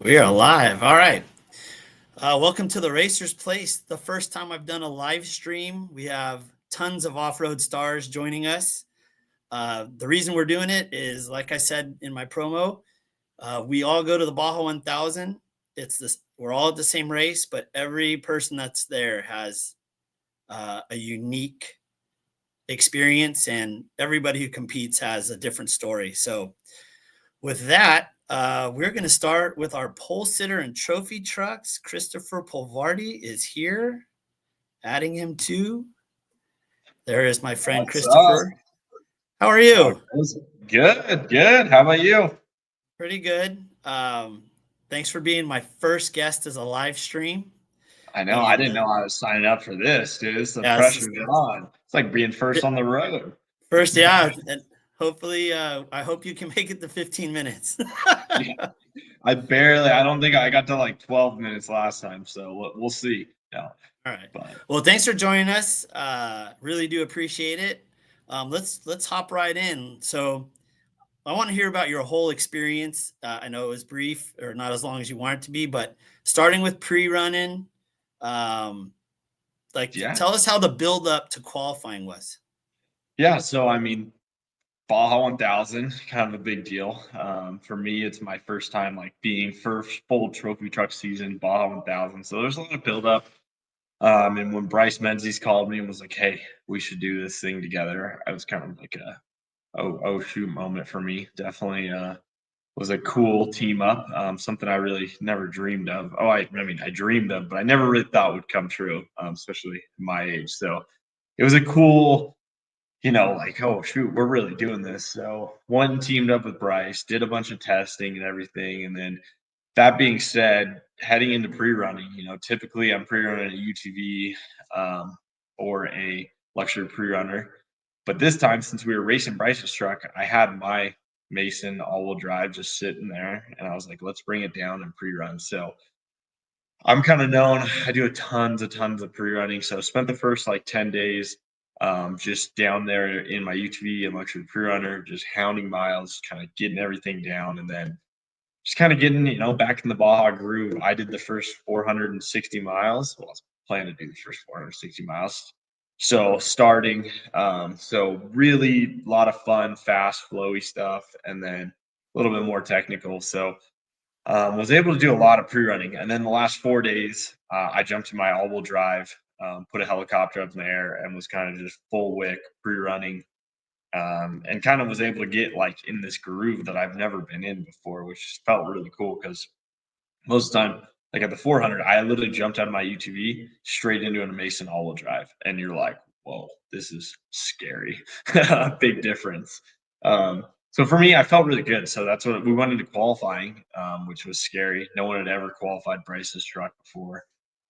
We are live. All right. Welcome to the Racer's Place. The first time I've done a live stream. We have tons of off-road stars joining us. The reason we're doing it is, like I said in my promo, we all go to the Baja 1000. It's this. We're all at the same race, but every person that's there has a unique experience, and everybody who competes has a different story. So with that, we're going to start with our pole sitter and trophy trucks. Christopher Polvardi is here, adding him to. There is my friend What's up? Christopher. How are How you? goes it? Good, good. How about you? Pretty good. Thanks for being my first guest as a live stream. I know. I And didn't know I was signing up for this, dude. The yeah, this is pressure's on. It's like being first on the road. first, yeah. And hopefully, I hope you can make it to 15 minutes. Yeah, I don't think I got to like 12 minutes last time, so we'll see. Yeah, All right. but Well, thanks for joining us. Really do appreciate it. Let's hop right in. So I want to hear about your whole experience. I know it was brief or not as long as you want it to be, but starting with pre-running, um, yeah, tell us how the build up to qualifying was. yeah. So I mean, Baja 1000, kind of a big deal. For me, it's my first time like being first full trophy truck season, Baja 1000. So there's a lot of build up. And when Bryce Menzies called me and was like, "Hey, we should do this thing together," I was kind of like a oh shoot moment for me. Definitely was a cool team up. Something I really never dreamed of. I mean I dreamed of, but I never really thought would come true. Especially my age. So it was a cool, like, oh shoot, we're really doing this. So one teamed up with Bryce, did a bunch of testing and everything, and then that being said, heading into pre-running, typically I'm pre-running a UTV or a luxury pre-runner. But this time, since we were racing Bryce's truck, I had my Mason all-wheel drive just sitting there, and I was like, let's bring it down and pre-run. So I'm kind of known. I do tons of pre-running. So I spent the first like 10 days just down there in my UTV and luxury pre-runner, just hounding miles, kind of getting everything down, and then just kind of getting, back in the Baja groove. I did the first 460 miles. Well, I was planning to do the first 460 miles. So starting, so really a lot of fun, fast, flowy stuff, and then a little bit more technical. So was able to do a lot of pre-running, and then the last 4 days, I jumped in my all-wheel drive, put a helicopter up in the air, and was kind of just full wick pre-running, and kind of was able to get like in this groove that I've never been in before, which felt really cool because most of the time, like at the 400, I literally jumped out of my UTV straight into a Mason all-wheel drive, and you're like, "Whoa, this is scary." Big difference. So for me, I felt really good. So that's what we went into qualifying, which was scary. No one had ever qualified Bryce's truck before.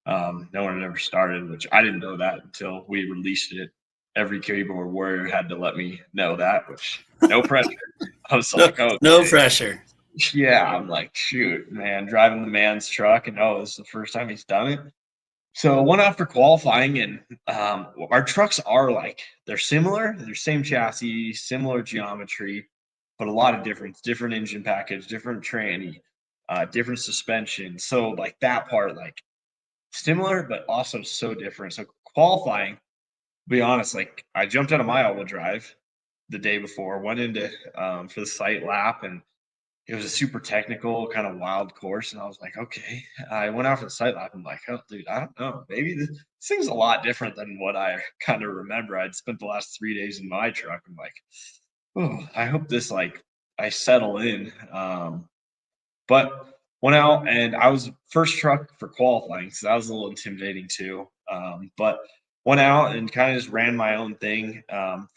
No one had ever started, which I didn't know that until we released it. Every keyboard warrior had to let me know that, which no pressure. I was No, like, "Oh, no pressure. yeah." I'm like, shoot, man, driving the man's truck, and this is the first time he's done it. So I went out for qualifying, and our trucks are like they're similar, they're same chassis, similar geometry, but a lot of difference, different engine package, different tranny, different suspension. So like that part, like similar, but also so different. So qualifying, to be honest, like I jumped out of my all-wheel drive the day before, went into for the site lap, and it was a super technical kind of wild course. And I was like, okay. I went out for the site lap. I'm like, oh, dude, I don't know. Maybe this thing's a lot different than what I kind of remember. I'd spent the last 3 days in my truck. I'm like, oh, I hope this like I settle in. But went out, and I was first truck for qualifying, so that was a little intimidating too. But went out and kind of just ran my own thing.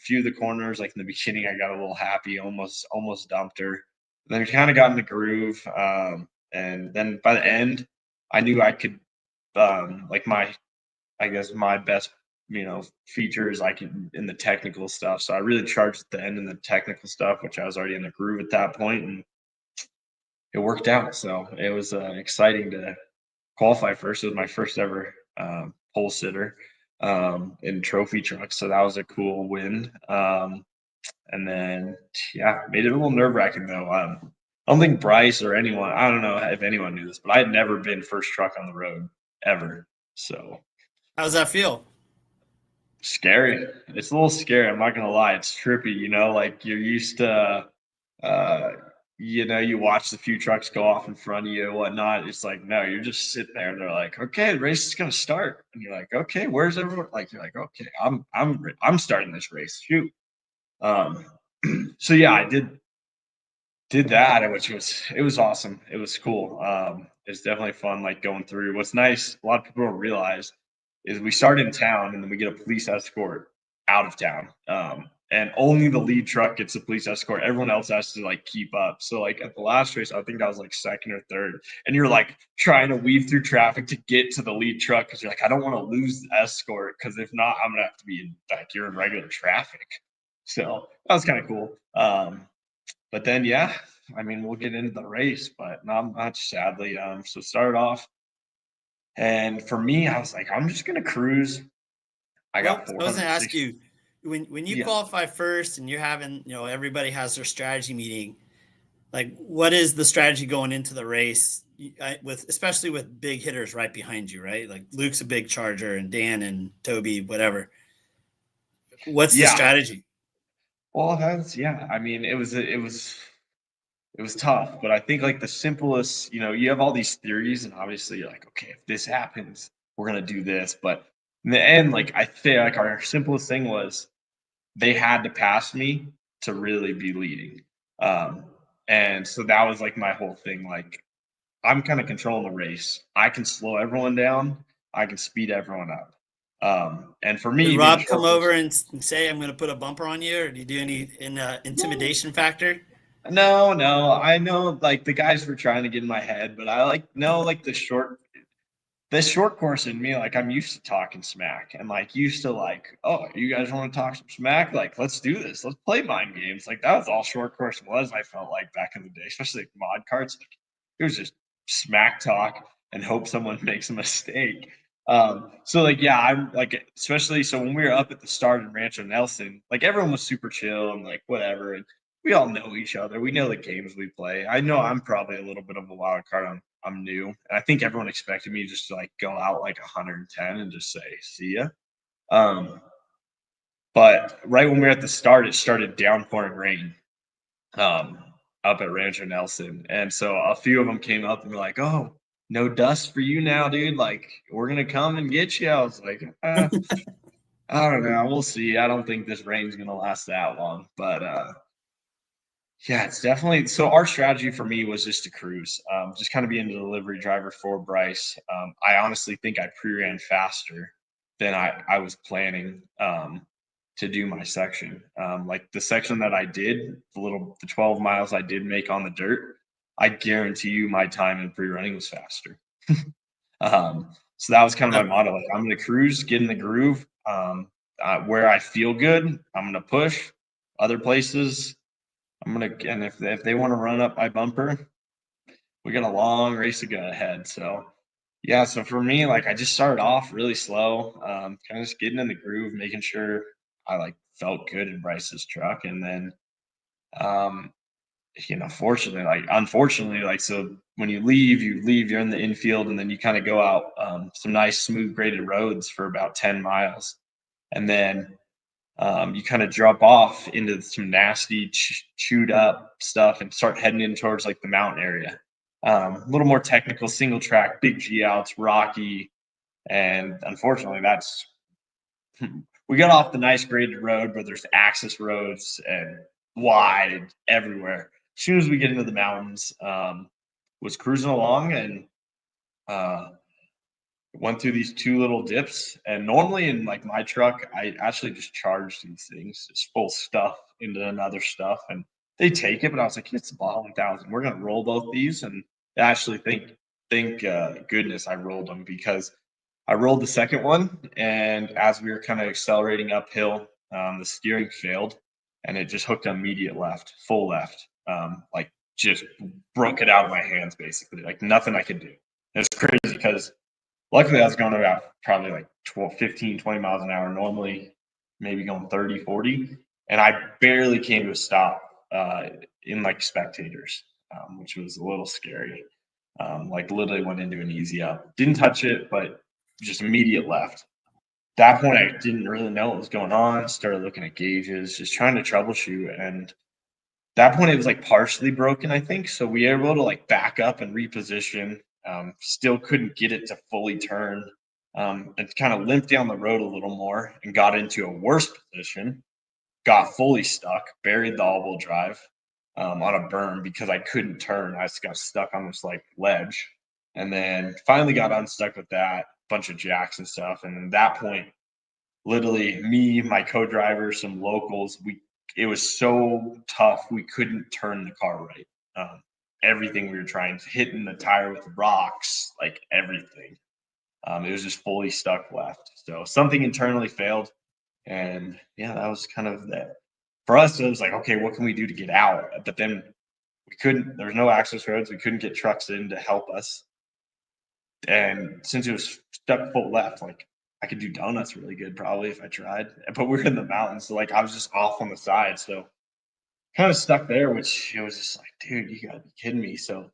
Few of the corners, like in the beginning, I got a little happy, almost dumped her. Then kind of got in the groove, and then by the end, I knew I could, like I guess my best, features like in the technical stuff. So I really charged at the end in the technical stuff, which I was already in the groove at that point, and it worked out. So it was exciting to qualify first. It was my first ever pole sitter in trophy truck. So that was a cool win. And then, yeah, made it a little nerve wracking though. I don't think Bryce or anyone, I don't know if anyone knew this, but I had never been first truck on the road ever. So How's that feel? scary. It's a little scary. I'm not gonna lie. It's trippy, like you're used to, uh, you watch the few trucks go off in front of you and whatnot. It's like, no, you're just sitting there and they're like, okay, the race is gonna start. And you're like, okay, where's everyone? Like, you're like, okay, I'm starting this race. Shoot. Um, so yeah, I did that, which it was awesome. It was cool. It's definitely fun, like going through. What's nice, a lot of people don't realize, is we start in town and then we get a police escort out of town. And only the lead truck gets a police escort. Everyone else has to like keep up. So like at the last race, I think I was like second or third, and you're like trying to weave through traffic to get to the lead truck because you're like, I don't want to lose the escort because if not, I'm gonna have to be in like you're in regular traffic. So that was kind of cool. But then, yeah, I mean, we'll get into the race, but not much, sadly. So started off, and for me, I was like, I'm just gonna cruise. I Well, got I was going to ask 460. you when you Yeah, qualify first and you're having, everybody has their strategy meeting. Like, what is the strategy going into the race with, especially with big hitters right behind you, right? Like Luke's a big charger and Dan and Toby, whatever. What's the yeah. strategy? Well, that's yeah. I mean, it was tough, but I think like the simplest, you have all these theories, and obviously you're like, okay, if this happens, we're gonna do this. But in the end, like I feel like our simplest thing was they had to pass me to really be leading. Um, and so that was like my whole thing. Like I'm kind of controlling the race. I can slow everyone down. I can speed everyone up. And for Did me, being a Rob come short over course, and say, "I'm going to put a bumper on you," or do you do any intimidation factor? no, no, I know like the guys were trying to get in my head, but I like no like this short course in me, like I'm used to talking smack and like used to like, oh, you guys want to talk some smack? Like, let's do this. Let's play mind games. Like that was all short course was. I felt like back in the day, especially like mod carts. Like it was just smack talk and hope someone makes a mistake. So like yeah, I'm like especially so when we were up at the start in Rancho Nelson, like everyone was super chill and like whatever, and we all know each other. We know the games we play. I know I'm probably a little bit of a wild card on I'm new. And I think everyone expected me just to like go out like 110 and just say, see ya. Um, but right when we were at the start, it started downpouring rain um, up at Rancho Nelson. And so a few of them came up and were like, oh, no dust for you now, dude. Like, we're going to come and get you. I was like, I don't know. We'll see. I don't think this rain's going to last that long. But yeah, it's definitely so. Our strategy for me was just to cruise, just kind of being the delivery driver for Bryce. I honestly think I pre-ran faster than I was planning to do my section. Like the section that I did, the 12 miles I did make on the dirt, I guarantee you my time in pre-running was faster. So that was kind of my That, motto. Like I'm going to cruise, get in the groove. Where I feel good, I'm going to push. Other places, I'm gonna and if they want to run up my bumper, we got a long race to go ahead. So yeah, so for me, like I just started off really slow, kind of just getting in the groove, making sure I like felt good in Bryce's truck, and then um, fortunately, like unfortunately, like so when you leave, you're in the infield, and then you kind of go out some nice smooth graded roads for about 10 miles, and then you kind of drop off into some nasty, chewed up stuff and start heading in towards like the mountain area. A little more technical, single track, big G outs, rocky. And unfortunately, we got off the nice graded road, but there's access roads and wide everywhere. As soon as we get into the mountains, was cruising along and uh, went through these two little dips. And normally in like my truck, I actually just charge these things, just full stuff into another stuff, and they take it. But I was like, it's the Baja 1000. We're gonna roll both these, and I actually think goodness I rolled them because I rolled the second one, and as we were kind of accelerating uphill, the steering failed, and it just hooked immediate left, full left, like just broke it out of my hands basically, like nothing I could do. It's crazy because luckily, I was going about probably like 12, 15, 20 miles an hour, normally maybe going 30, 40. And I barely came to a stop in like spectators. which was a little scary. Like literally went into an easy up. Didn't touch it, but just immediate left. That point, I didn't really know what was going on. Started looking at gauges, just trying to troubleshoot. And that point, it was like partially broken, I think. So we were able to like back up and reposition. Still couldn't get it to fully turn, and kind of limped down the road a little more and got into a worse position. Got fully stuck, buried the all-wheel drive on a berm because I couldn't turn. I just got stuck on this like ledge, and then finally got unstuck with that bunch of jacks and stuff. And at that point, literally me, my co-driver, some locals, it was so tough we couldn't turn the car right. Everything we were trying to hitting the tire with rocks, like everything. It was just fully stuck left. So something internally failed. And yeah, that was kind of that. For us, it was like, okay, what can we do to get out? But then we couldn't, there was no access roads. We couldn't get trucks in to help us. And since it was stuck full left, like I could do donuts really good probably if I tried. But we were in the mountains, so like I was just off on the side. So kind of stuck there, which it was just like, dude, you gotta be kidding me. So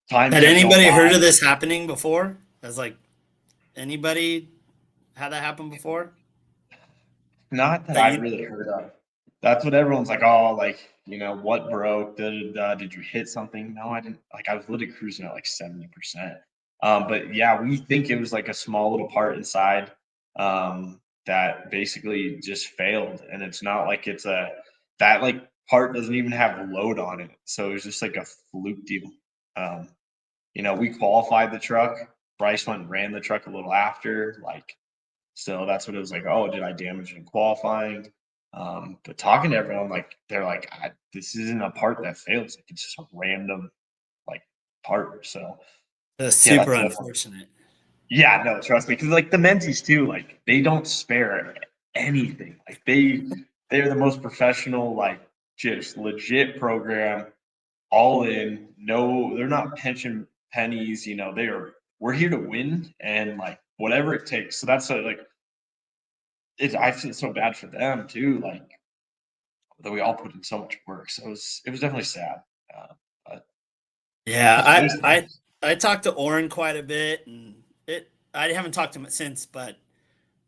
time Had kept going anybody heard by. of this happening before? Has like anybody had that happen before? Not that That I you really heard of. That's what everyone's like, oh, like, what broke? Da, da, da. Did you hit something? No, I didn't. Like, I was literally cruising at like 70%. But yeah, we think it was like a small little part inside that basically just failed. And it's not like that like part doesn't even have a load on it. So it was just like a fluke deal. Um, we qualified the truck. Bryce went and ran the truck a little after. Like, so that's what it was like. Oh, did I damage it in qualifying? But talking to everyone, like they're like, this isn't a part that fails. Like it's just a random like part. So That's yeah, super that's definitely. unfortunate. Yeah, no, trust me, because like the Menzies too, like they don't spare anything. Like they're the most professional, like just legit program, all in. No, they're not pension pennies. We're here to win and like whatever it takes. So that's like I feel so bad for them too, like that we all put in so much work. So it was definitely sad. But Yeah, touch base though. I talked to Oren quite a bit, and I haven't talked to him since, but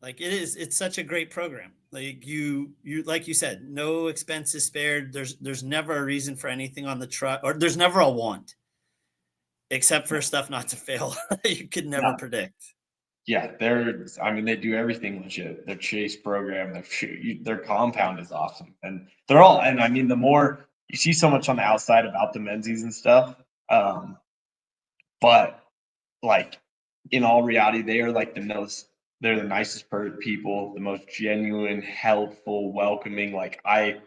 like it's such a great program. Like you like you said, no expenses spared. There's never a reason for anything on the truck, or there's never a want, except for No, stuff not to fail. You could never no. predict. Yeah, they do everything legit. Their chase program, their compound is awesome. And I mean, the more you see so much on the outside about the Menzies and stuff, um, but like in all reality, they're the nicest people, the most genuine, helpful, welcoming. Like I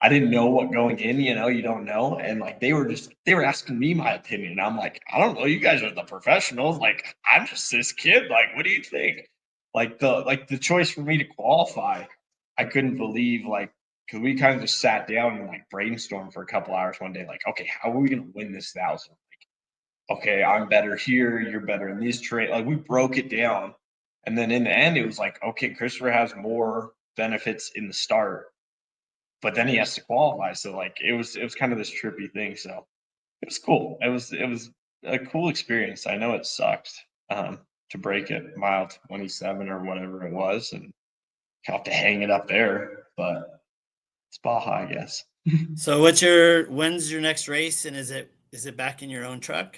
didn't know what going in, you don't know. And like they were asking me my opinion. I'm like, I don't know, you guys are the professionals. Like, I'm just this kid. Like, what do you think? Like the choice for me to qualify, I couldn't believe because we kind of just sat down and like brainstormed for a couple hours one day, like, okay, how are we gonna win this 1,000? Okay, I'm better here, you're better in this trade. Like we broke it down. And then in the end, it was like, okay, Christopher has more benefits in the start, but then he has to qualify. So like it was kind of this trippy thing. So it was cool. It was a cool experience. I know it sucked to break it mile 27 or whatever it was, and have to hang it up there. But it's Baja, I guess. So when's your next race, and is it back in your own truck?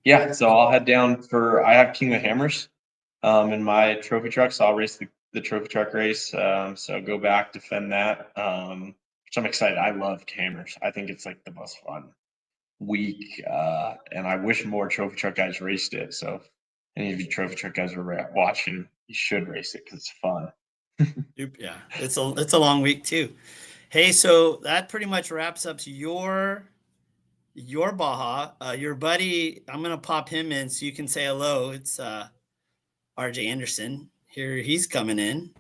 Yeah, so I'll head down I have King of Hammers in my trophy truck, so I'll race the trophy truck race. So go back, defend that. Which I'm excited. I love hammers. I think it's like the most fun week, and I wish more trophy truck guys raced it. So if any of you trophy truck guys are watching, you should race it because it's fun. Yeah, it's a long week too. Hey, so that pretty much wraps up your Baja. Your buddy, I'm gonna pop him in so you can say hello. It's RJ Anderson. Here he's coming in.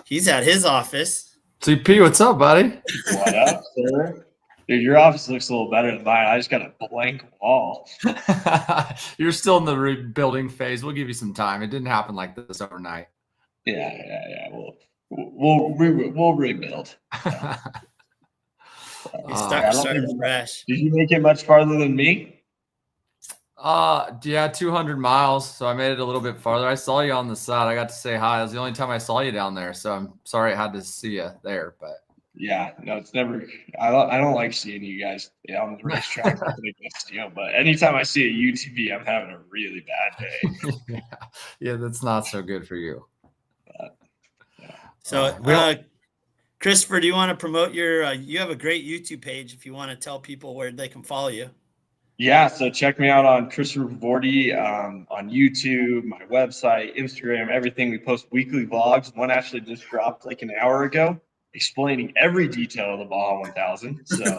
He's at his office. CP, what's up, buddy? What up, sir? Dude, your office looks a little better than mine. I just got a blank wall. You're still in the rebuilding phase. We'll give you some time. It didn't happen like this overnight. Yeah. We'll rebuild. You I don't started think- fresh. Did you make it much farther than me? Yeah, 200 miles. So I made it a little bit farther. I saw you on the side. I got to say hi. It was the only time I saw you down there. So I'm sorry I had to see you there, but Yeah, no, it's never. I don't like seeing you guys on the racetrack like this, But anytime I see a UTV, I'm having a really bad day. yeah, yeah, that's not so good for you. So, Christopher, do you want to promote your? You have a great YouTube page. If you want to tell people where they can follow you. Yeah, so check me out on Christopher Vorty on YouTube, my website, Instagram, everything. We post weekly vlogs. One actually just dropped like an hour ago, explaining every detail of the Baja 1000. So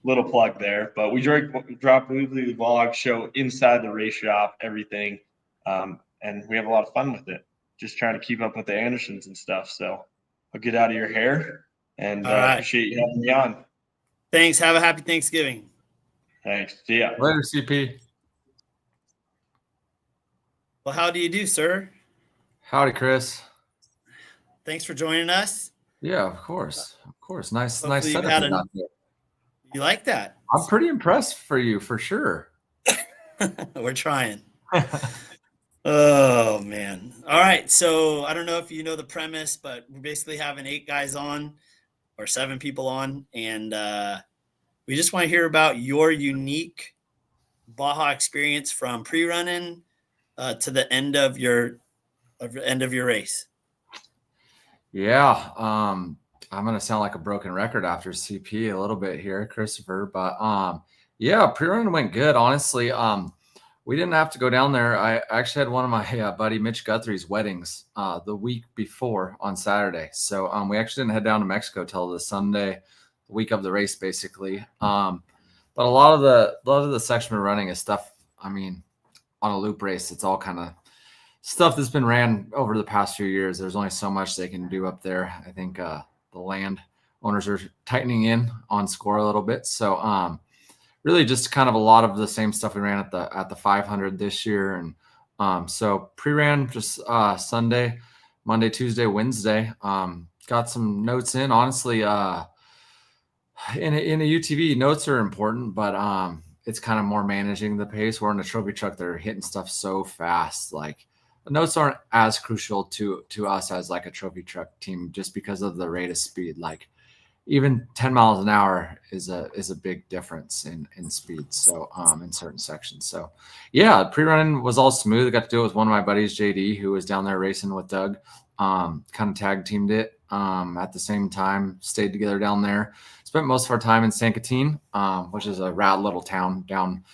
little plug there. But we drop weekly vlogs, show inside the race shop, everything, and we have a lot of fun with it. Just trying to keep up with the Andersons and stuff. So I'll get out of your hair, and All right. appreciate you having me on. Thanks. Have a happy Thanksgiving. Thanks. See ya. Later, CP. Well, how do you do, sir? Howdy, Chris. Thanks for joining us. Yeah, of course. Of course. Nice Hopefully you've setup had you got there. You like that? I'm pretty impressed for you, for sure. We're trying. Oh, man. All right. So I don't know if you know the premise, but we're basically having 8 guys on or 7 people on. And we just want to hear about your unique Baja experience from pre-running to the end of your race. Yeah. I'm gonna sound like a broken record after CP a little bit here, Christopher. But yeah, pre-run went good, honestly. We didn't have to go down there. I actually had one of my buddy Mitch Guthrie's weddings the week before on Saturday. So we actually didn't head down to Mexico till the Sunday, the week of the race, basically. But a lot of the section we're running is stuff. I mean, on a loop race, it's all kind of stuff that's been ran over the past few years. There's only so much they can do up there. I think the land owners are tightening in on score a little bit. So really just kind of a lot of the same stuff we ran at the 500 this year. And so pre-ran just Sunday, Monday, Tuesday, Wednesday. Got some notes in. Honestly, in a UTV, notes are important, but it's kind of more managing the pace. We're in a trophy truck, they're hitting stuff so fast. Like the notes aren't as crucial to us as like a trophy truck team, just because of the rate of speed. Like even 10 miles an hour is a big difference in speed. So in certain sections. So yeah, pre-running was all smooth. I got to do it with one of my buddies, JD, who was down there racing with Doug. Kind of tag teamed it at the same time, stayed together down there. Spent most of our time in San Quintin, which is a rad little town down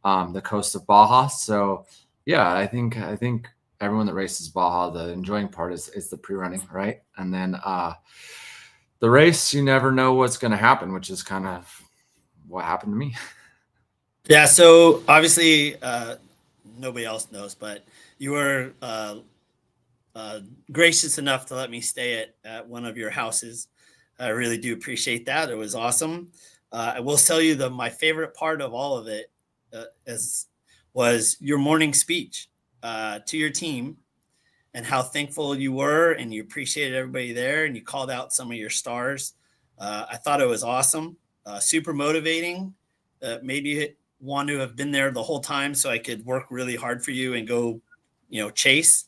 the coast of Baja. So yeah, I think everyone that races Baja, the enjoying part is the pre-running, right? And then the race, you never know what's going to happen, which is kind of what happened to me. Yeah. So obviously, nobody else knows, but you were gracious enough to let me stay at one of your houses. I really do appreciate that. It was awesome. I will tell you my favorite part of all of it was your morning speech to your team and how thankful you were, and you appreciated everybody there, and you called out some of your stars. I thought it was awesome, super motivating. Made you want to have been there the whole time so I could work really hard for you and go, chase.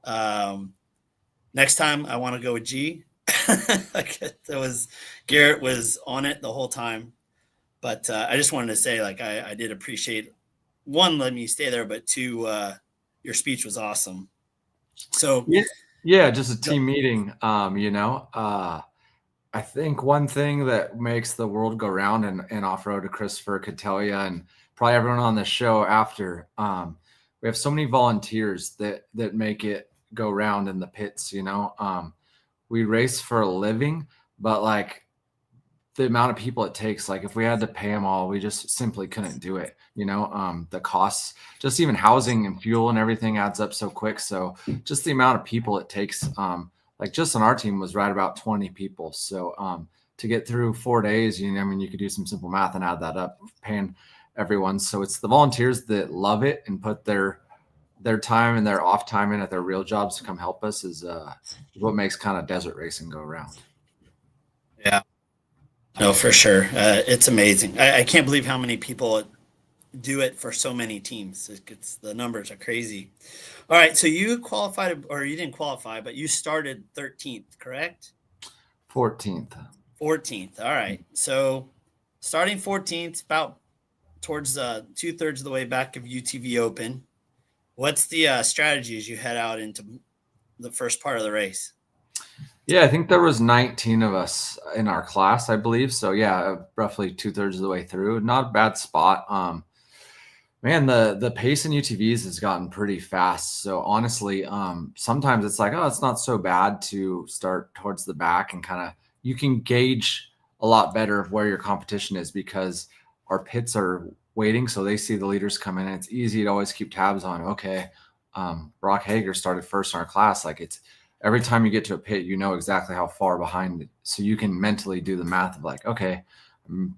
Next time I want to go with G. Garrett was on it the whole time. But I just wanted to say, like, I did appreciate, one, letting you stay there, but two, your speech was awesome. So yeah, just a team meeting. I think one thing that makes the world go round, and off-road, Christopher could tell you, and probably everyone on the show after, we have so many volunteers that make it go round in the pits. We race for a living, but like the amount of people it takes, like if we had to pay them all, we just simply couldn't do it. The costs, just even housing and fuel and everything adds up so quick. So just the amount of people it takes, like just on our team was right about 20 people. So to get through 4 days, you could do some simple math and add that up, paying everyone. So it's the volunteers that love it and put their time and their off time in at their real jobs to come help us is what makes kind of desert racing go around. Yeah. No, for sure. It's amazing. I can't believe how many people do it for so many teams. The numbers are crazy. All right, so you qualified, or you didn't qualify, but you started 13th, correct? 14th. 14th. All right. So starting 14th, about towards 2/3 of the way back of UTV Open. What's the strategy as you head out into the first part of the race? Yeah, I think there was 19 of us in our class, I believe. So yeah, roughly 2/3 of the way through. Not a bad spot. Man, the pace in UTVs has gotten pretty fast. So honestly, sometimes it's like, oh, it's not so bad to start towards the back and kind of you can gauge a lot better of where your competition is because our pits are waiting, so they see the leaders come in. And it's easy to always keep tabs on. Okay, Brock Hager started first in our class. Like it's every time you get to a pit, you know exactly how far behind it, so you can mentally do the math of like, okay, I'm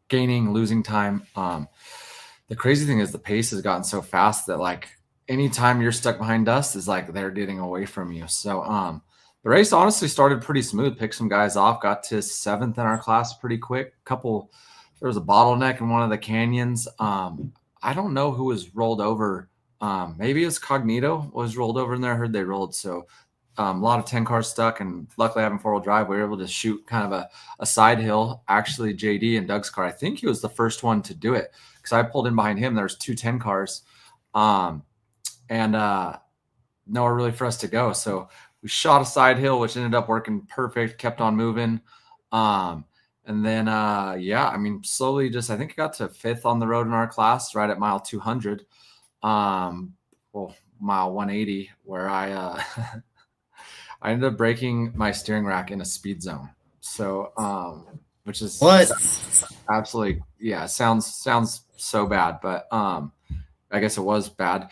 gaining, losing time. The crazy thing is the pace has gotten so fast that like anytime you're stuck behind us is like they're getting away from you. So the race honestly started pretty smooth. Picked some guys off, got to 7th in our class pretty quick. There was a bottleneck in one of the canyons. I don't know who was rolled over. Maybe it's Cognito was rolled over in there. I heard they rolled. So a lot of 10 cars stuck, and luckily having 4-wheel drive, we were able to shoot kind of a side hill. Actually, JD and Doug's car, I think he was the first one to do it because I pulled in behind him. There's 2 10 cars, and nowhere really for us to go. So we shot a side hill, which ended up working perfect. Kept on moving, and then yeah, I mean, slowly just I think I got to 5th on the road in our class, right at mile 200, well, mile 180, where I I ended up breaking my steering rack in a speed zone. So, which is What? absolutely, yeah, sounds so bad, but I guess it was bad.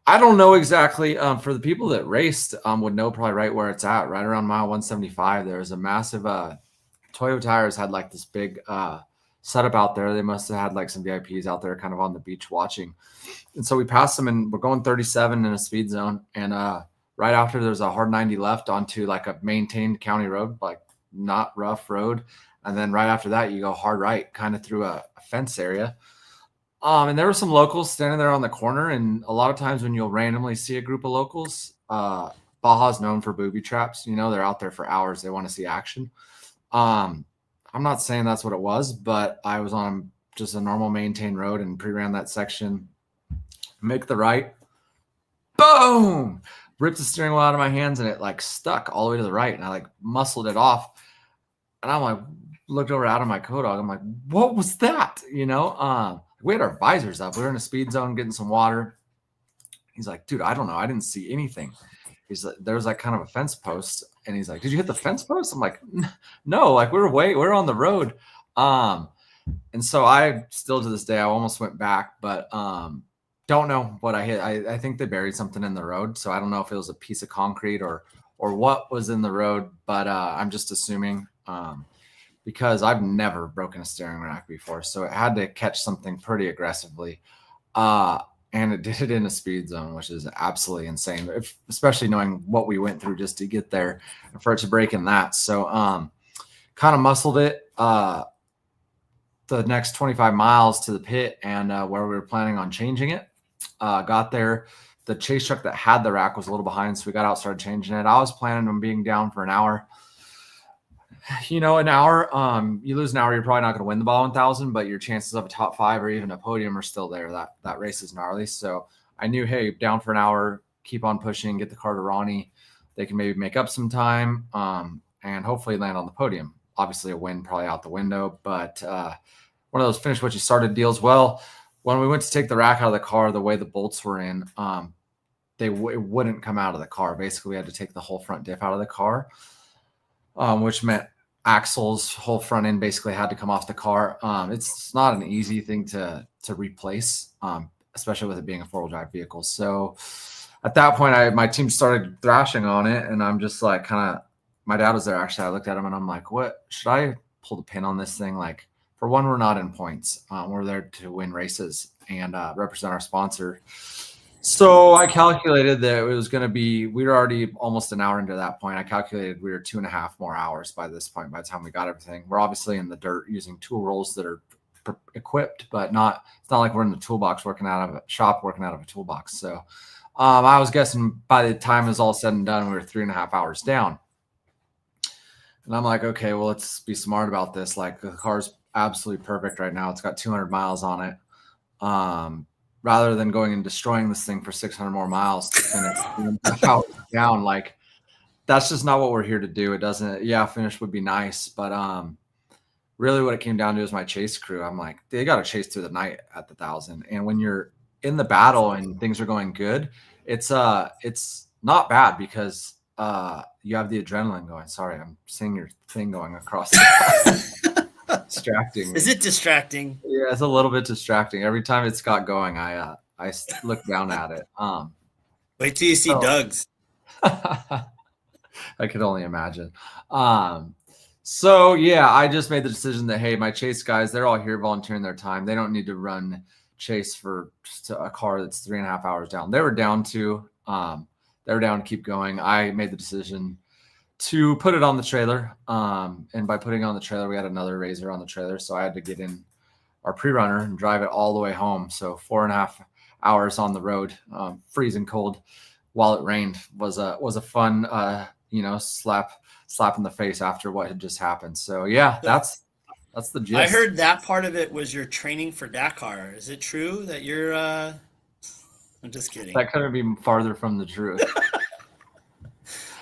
I don't know exactly. For the people that raced, would know probably right where it's at, right around mile 175. There was a massive Toyo Tires had like this big setup out there. They must have had like some VIPs out there kind of on the beach watching. And so we passed them and we're going 37 in a speed zone. And right after there's a hard 90 left onto like a maintained county road, like not rough road. And then right after that, you go hard right kind of through a fence area. And there were some locals standing there on the corner. And a lot of times when you'll randomly see a group of locals, Baja's known for booby traps. You know, they're out there for hours. They want to see action. I'm not saying that's what it was, but I was on just a normal maintained road and pre-ran that section. Make the right. Boom! Ripped the steering wheel out of my hands and it like stuck all the way to the right. And I like muscled it off. And I'm like, looked over out of my co-dog. I'm like, what was that? You know, we had our visors up. We were in a speed zone getting some water. He's like, dude, I don't know. I didn't see anything. He's like, there was like kind of a fence post. And he's like, did you hit the fence post? I'm like, no, like we're on the road. And so I still to this day, I almost went back, but don't know what I hit. I think they buried something in the road. So I don't know if it was a piece of concrete or what was in the road, but I'm just assuming because I've never broken a steering rack before. So it had to catch something pretty aggressively. And it did it in a speed zone, which is absolutely insane, especially knowing what we went through just to get there and for it to break in that. So kind of muscled it the next 25 miles to the pit and where we were planning on changing it. Got there. The chase truck that had the rack was a little behind, so we got out, started changing it. I was planning on being down for an hour. You know, an hour, you lose an hour, you're probably not going to win the Baja 1000, but your chances of a top 5 or even a podium are still there. That race is gnarly. So I knew, hey, down for an hour, keep on pushing, get the car to Ronnie. They can maybe make up some time and hopefully land on the podium. Obviously a win probably out the window, but one of those finish what you started deals. Well, when we went to take the rack out of the car, the way the bolts were in, it wouldn't come out of the car. Basically, we had to take the whole front diff out of the car, which meant axles, whole front end basically had to come off the car. It's not an easy thing to replace, especially with it being a 4-wheel drive vehicle. So at that point, my team started thrashing on it, and I'm just like my dad was there actually. I looked at him and I'm like, what, should I pull the pin on this thing? Like, for one, we're not in points. We're there to win races and represent our sponsor. So I calculated that it was going to be, we were already almost an hour into that point. I calculated we were 2.5 more hours by this point, by the time we got everything. We're obviously in the dirt using tool rolls that are equipped, but it's not like we're in the toolbox working out of a shop, working out of a toolbox. So I was guessing by the time it was all said and done, we were 3.5 hours down. And I'm like, okay, well, let's be smart about this. Like, the car's absolutely perfect right now. It's got 200 miles on it. Rather than going and destroying this thing for 600 more miles to finish 3.5 hours down, like, that's just not what we're here to do. It doesn't, yeah, finish would be nice, but really what it came down to is my chase crew. I'm like, they got to chase through the night at the 1,000. And when you're in the battle and things are going good, it's not bad because you have the adrenaline going. Sorry, I'm seeing your thing going across the distracting me. Is it distracting? Yeah, it's a little bit distracting. Every time it's got going, I look down at it. Wait till you see Doug's. I could only imagine. So yeah, I just made the decision that, hey, my chase guys, they're all here volunteering their time. They don't need to run chase for a car that's 3.5 hours down. They were down to keep going. I made the decision to put it on the trailer. And by putting it on the trailer, we had another RZR on the trailer. So I had to get in our pre-runner and drive it all the way home. So 4.5 hours on the road, freezing cold while it rained was a fun, slap in the face after what had just happened. So yeah, that's the gist. I heard that part of it was your training for Dakar. Is it true that you're, I'm just kidding. That couldn't be farther from the truth.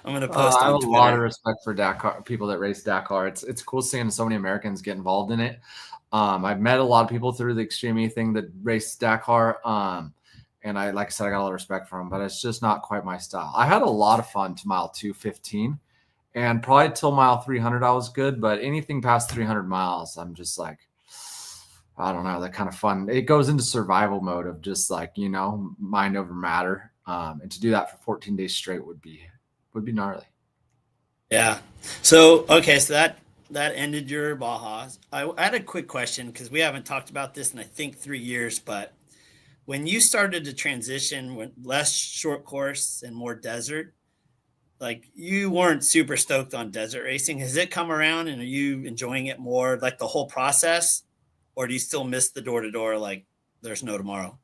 I'm going to post on I have Twitter. a lot of respect for Dakar, people that race Dakar. It's cool seeing so many Americans get involved in it. I've met a lot of people through the Extreme E thing that race Dakar. And like I said, I got a lot of respect for them, but it's just not quite my style. I had a lot of fun to mile 215, and probably till mile 300 I was good, but anything past 300 miles, I'm just like, I don't know, that kind of fun. It goes into survival mode of just like, mind over matter. And to do that for 14 days straight would be gnarly. Yeah. So, okay. So that ended your Baja. I had a quick question because we haven't talked about this in, I think, 3 years, but when you started to transition with less short course and more desert, like, you weren't super stoked on desert racing. Has it come around and are you enjoying it more, like the whole process, or do you still miss the door to door? Like, there's no tomorrow.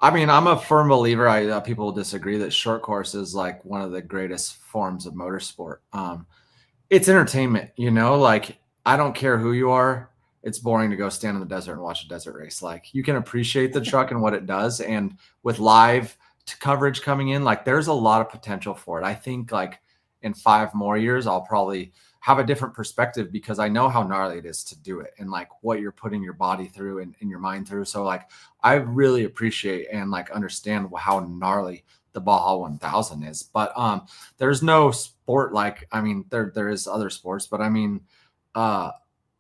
I mean, I'm a firm believer. People disagree that short course is like one of the greatest forms of motorsport. It's entertainment, like, I don't care who you are. It's boring to go stand in the desert and watch a desert race. Like, you can appreciate the truck and what it does. And with live coverage coming in, like, there's a lot of potential for it. I think like in 5 more years, I'll probably have a different perspective because I know how gnarly it is to do it and like what you're putting your body through and your mind through. So like, I really appreciate and like understand how gnarly the Baja 1000 is, but there's no sport like, I mean, there is other sports, but I mean,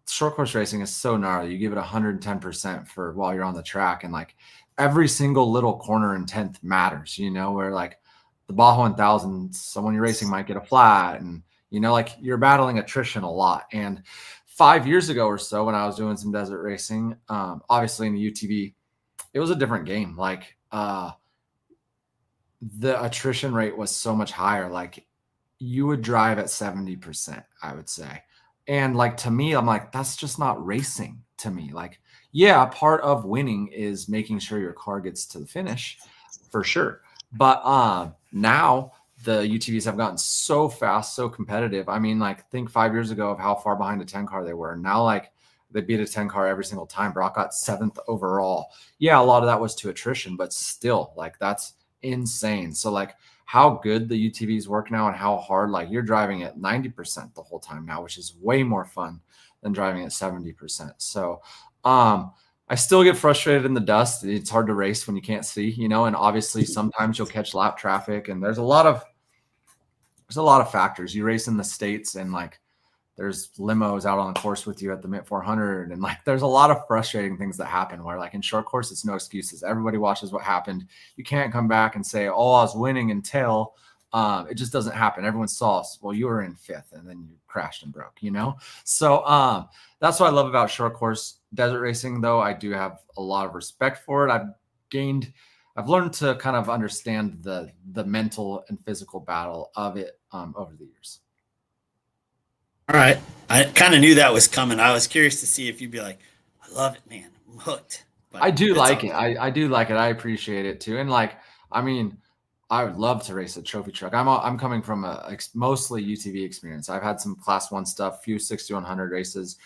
short course racing is so gnarly. You give it 110% for while you're on the track, and like every single little corner and tenth matters, where like the Baja 1000, someone you're racing might get a flat, and like you're battling attrition a lot. And 5 years ago or so, when I was doing some desert racing, obviously in the UTV, it was a different game. Like the attrition rate was so much higher. Like, you would drive at 70%, I would say. And like, to me, I'm like, that's just not racing to me. Like, yeah, part of winning is making sure your car gets to the finish for sure. But now the UTVs have gotten so fast, so competitive. I mean, like, think 5 years ago of how far behind a 10 car they were. Now, like, they beat a 10 car every single time. Brock got 7th overall. Yeah, a lot of that was to attrition, but still, like, that's insane. So like, how good the UTVs work now and how hard, like, you're driving at 90% the whole time now, which is way more fun than driving at 70%. So I still get frustrated in the dust. It's hard to race when you can't see, and obviously sometimes you'll catch lap traffic, and there's a lot of factors. You race in the States, and like, there's limos out on the course with you at the Mint 400. And like, there's a lot of frustrating things that happen where like in short course, it's no excuses. Everybody watches what happened. You can't come back and say, oh, I was winning until it just doesn't happen. Everyone saw us. Well, you were in 5th and then you crashed and broke, So that's what I love about short course desert racing, though. I do have a lot of respect for it. I've gained I've learned to kind of understand the mental and physical battle of it over the years. All right. I kind of knew that was coming. I was curious to see if you'd be like, I love it, man. I'm hooked. But I do it's like all it. good. I do like it. I appreciate it too. And like, I mean, I would love to race a trophy truck. I'm coming from a mostly UTV experience. I've had some class 1 stuff, few 6100 races.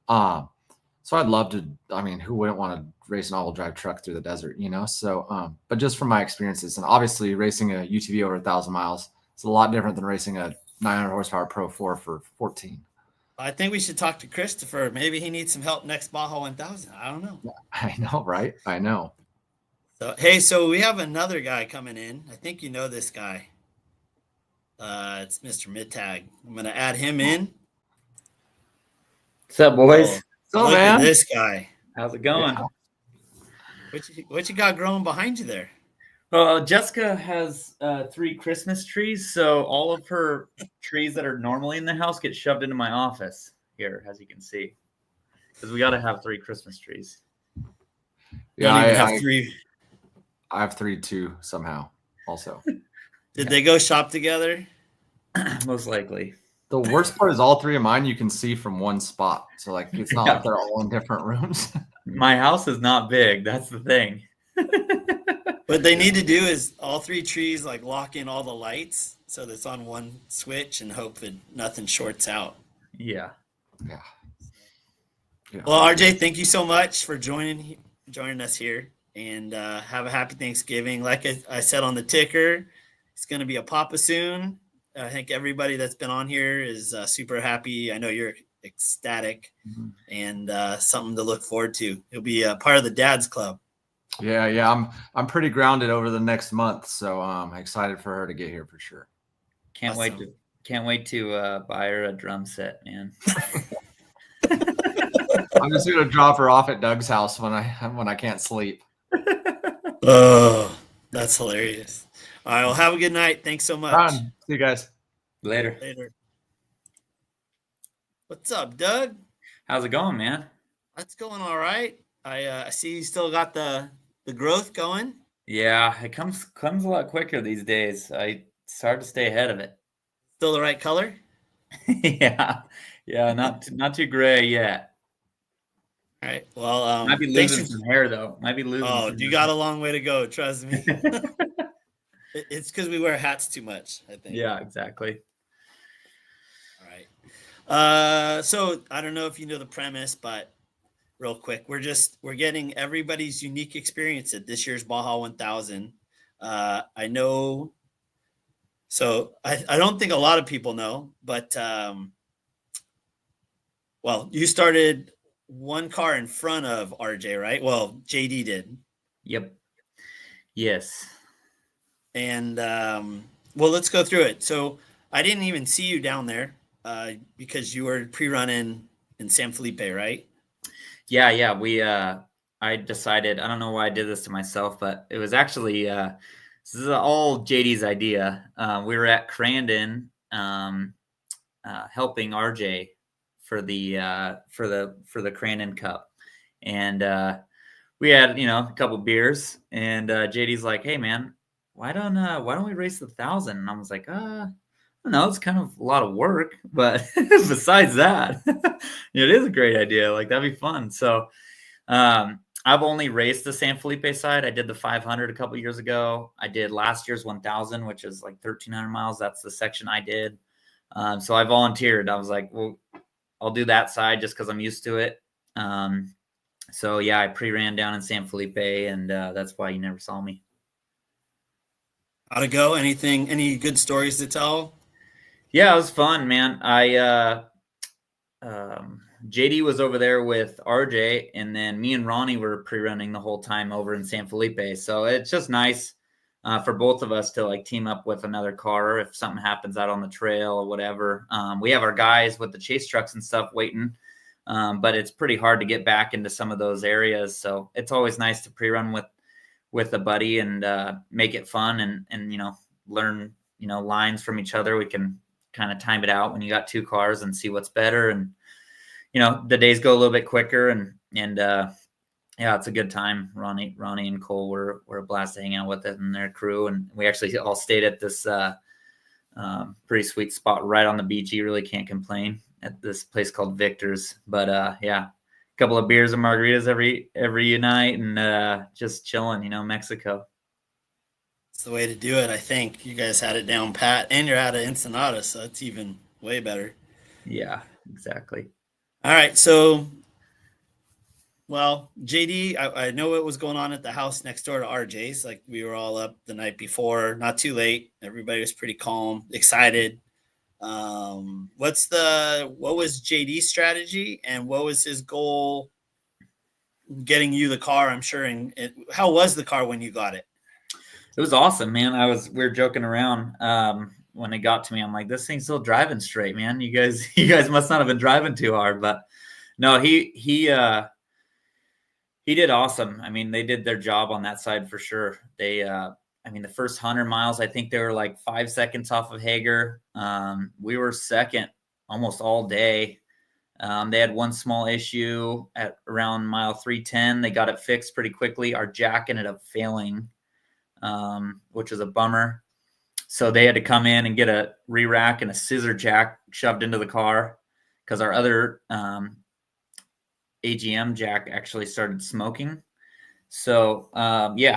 So I'd love to, I mean, who wouldn't want to race an all-wheel drive truck through the desert, you know? So, but just from my experiences, and obviously racing a UTV over 1,000 miles, it's a lot different than racing a 900 horsepower Pro 4 for 14. I think we should talk to Christopher. Maybe he needs some help next Baja 1000. I don't know. I know, right? I know. So, hey, so we have another guy coming in. I think you know this guy. It's Mr. Mittag. I'm going to add him in. What's up, boys? So, Look man. at this guy. How's it going? Yeah. What you got growing behind you there? Well, Jessica has 3 Christmas trees, so all of her trees that are normally in the house get shoved into my office here, as you can see, because we got to have 3 Christmas trees. You don't even have 3. I have 3 too, somehow, also. Did they go shop together? Most likely. The worst part is all 3 of mine you can see from one spot. So, like, it's not like they're all in different rooms. My house is not big. That's the thing. What they need to do is all 3 trees like lock in all the lights so that's on one switch and hope that nothing shorts out. Yeah. Yeah. Well, RJ, thank you so much for joining us here, and have a happy Thanksgiving. Like I said on the ticker, it's going to be a Papa soon. I think everybody that's been on here is super happy. I know you're ecstatic, and something to look forward to. It'll be a part of the Dad's Club. Yeah. I'm pretty grounded over the next month, so I'm excited for her to get here for sure. Can't wait to buy her a drum set, man. I'm just gonna drop her off at Doug's house when I can't sleep. Oh, that's hilarious. All right, well, have a good night. Thanks so much. See you guys Later. What's up, Doug? How's it going, man? That's going all right. I see you still got the growth going. Yeah, it comes a lot quicker these days. It's hard to stay ahead of it. Still the right color? Yeah, not too gray yet. All right. Well, Might be losing some hair though. Might be losing. Oh, you got a long way to go. Trust me. It's because we wear hats too much, I think. Yeah, exactly. All right. So I don't know if you know the premise, but real quick, we're getting everybody's unique experience at this year's Baja 1000. I know. So I don't think a lot of people know, but well, you started one car in front of RJ, right? Well, JD did. Yep. Yes. And well, let's go through it. So I didn't even see you down there because you were pre-running in San Felipe, right? Yeah. I decided, I don't know why I did this to myself, but it was actually this is all JD's idea. We were at Crandon helping RJ for the Crandon Cup, and we had a couple beers, and JD's like, "Hey man, why don't we race the 1,000?" And I was like, I don't know, it's kind of a lot of work, but besides that, it is a great idea. Like, that'd be fun. So I've only raced the San Felipe side. I did the 500 a couple years ago. I did last year's 1,000, which is like 1,300 miles. That's the section I did. So I volunteered. I was like, well, I'll do that side just because I'm used to it. So yeah, I pre-ran down in San Felipe, and that's why you never saw me. How'd it go? Any good stories to tell? Yeah, it was fun, man. JD was over there with RJ, and then me and Ronnie were pre-running the whole time over in San Felipe. So it's just nice for both of us to like team up with another car if something happens out on the trail or whatever. We have our guys with the chase trucks and stuff waiting, but it's pretty hard to get back into some of those areas. So it's always nice to pre-run with a buddy and make it fun and learn lines from each other. We can kind of time it out when you got 2 cars and see what's better, and the days go a little bit quicker, and yeah, it's a good time. Ronnie and Cole were a blast to hang out with it and their crew, and we actually all stayed at this pretty sweet spot right on the beach. You really can't complain at this place called Victor's. But yeah, a couple of beers and margaritas every night, and just chilling. Mexico. It's the way to do it. I think you guys had it down pat, and you're out of Ensenada, so it's even way better. Yeah, exactly. All right, so well, JD, I know what was going on at the house next door to RJ's. Like we were all up the night before, not too late. Everybody was pretty calm, excited. What was JD's strategy, and what was his goal getting you the car? I'm sure. And how was the car when you got it? It was awesome, man. We were joking around when it got to me. I'm like, this thing's still driving straight, man. You guys must not have been driving too hard, but no, he did awesome. I mean, they did their job on that side for sure. The first 100 miles, I think they were like 5 seconds off of Hager. We were second almost all day. They had one small issue at around mile 310. They got it fixed pretty quickly. Our jack ended up failing, which was a bummer. So they had to come in and get a re-rack and a scissor jack shoved into the car because our other AGM jack actually started smoking. So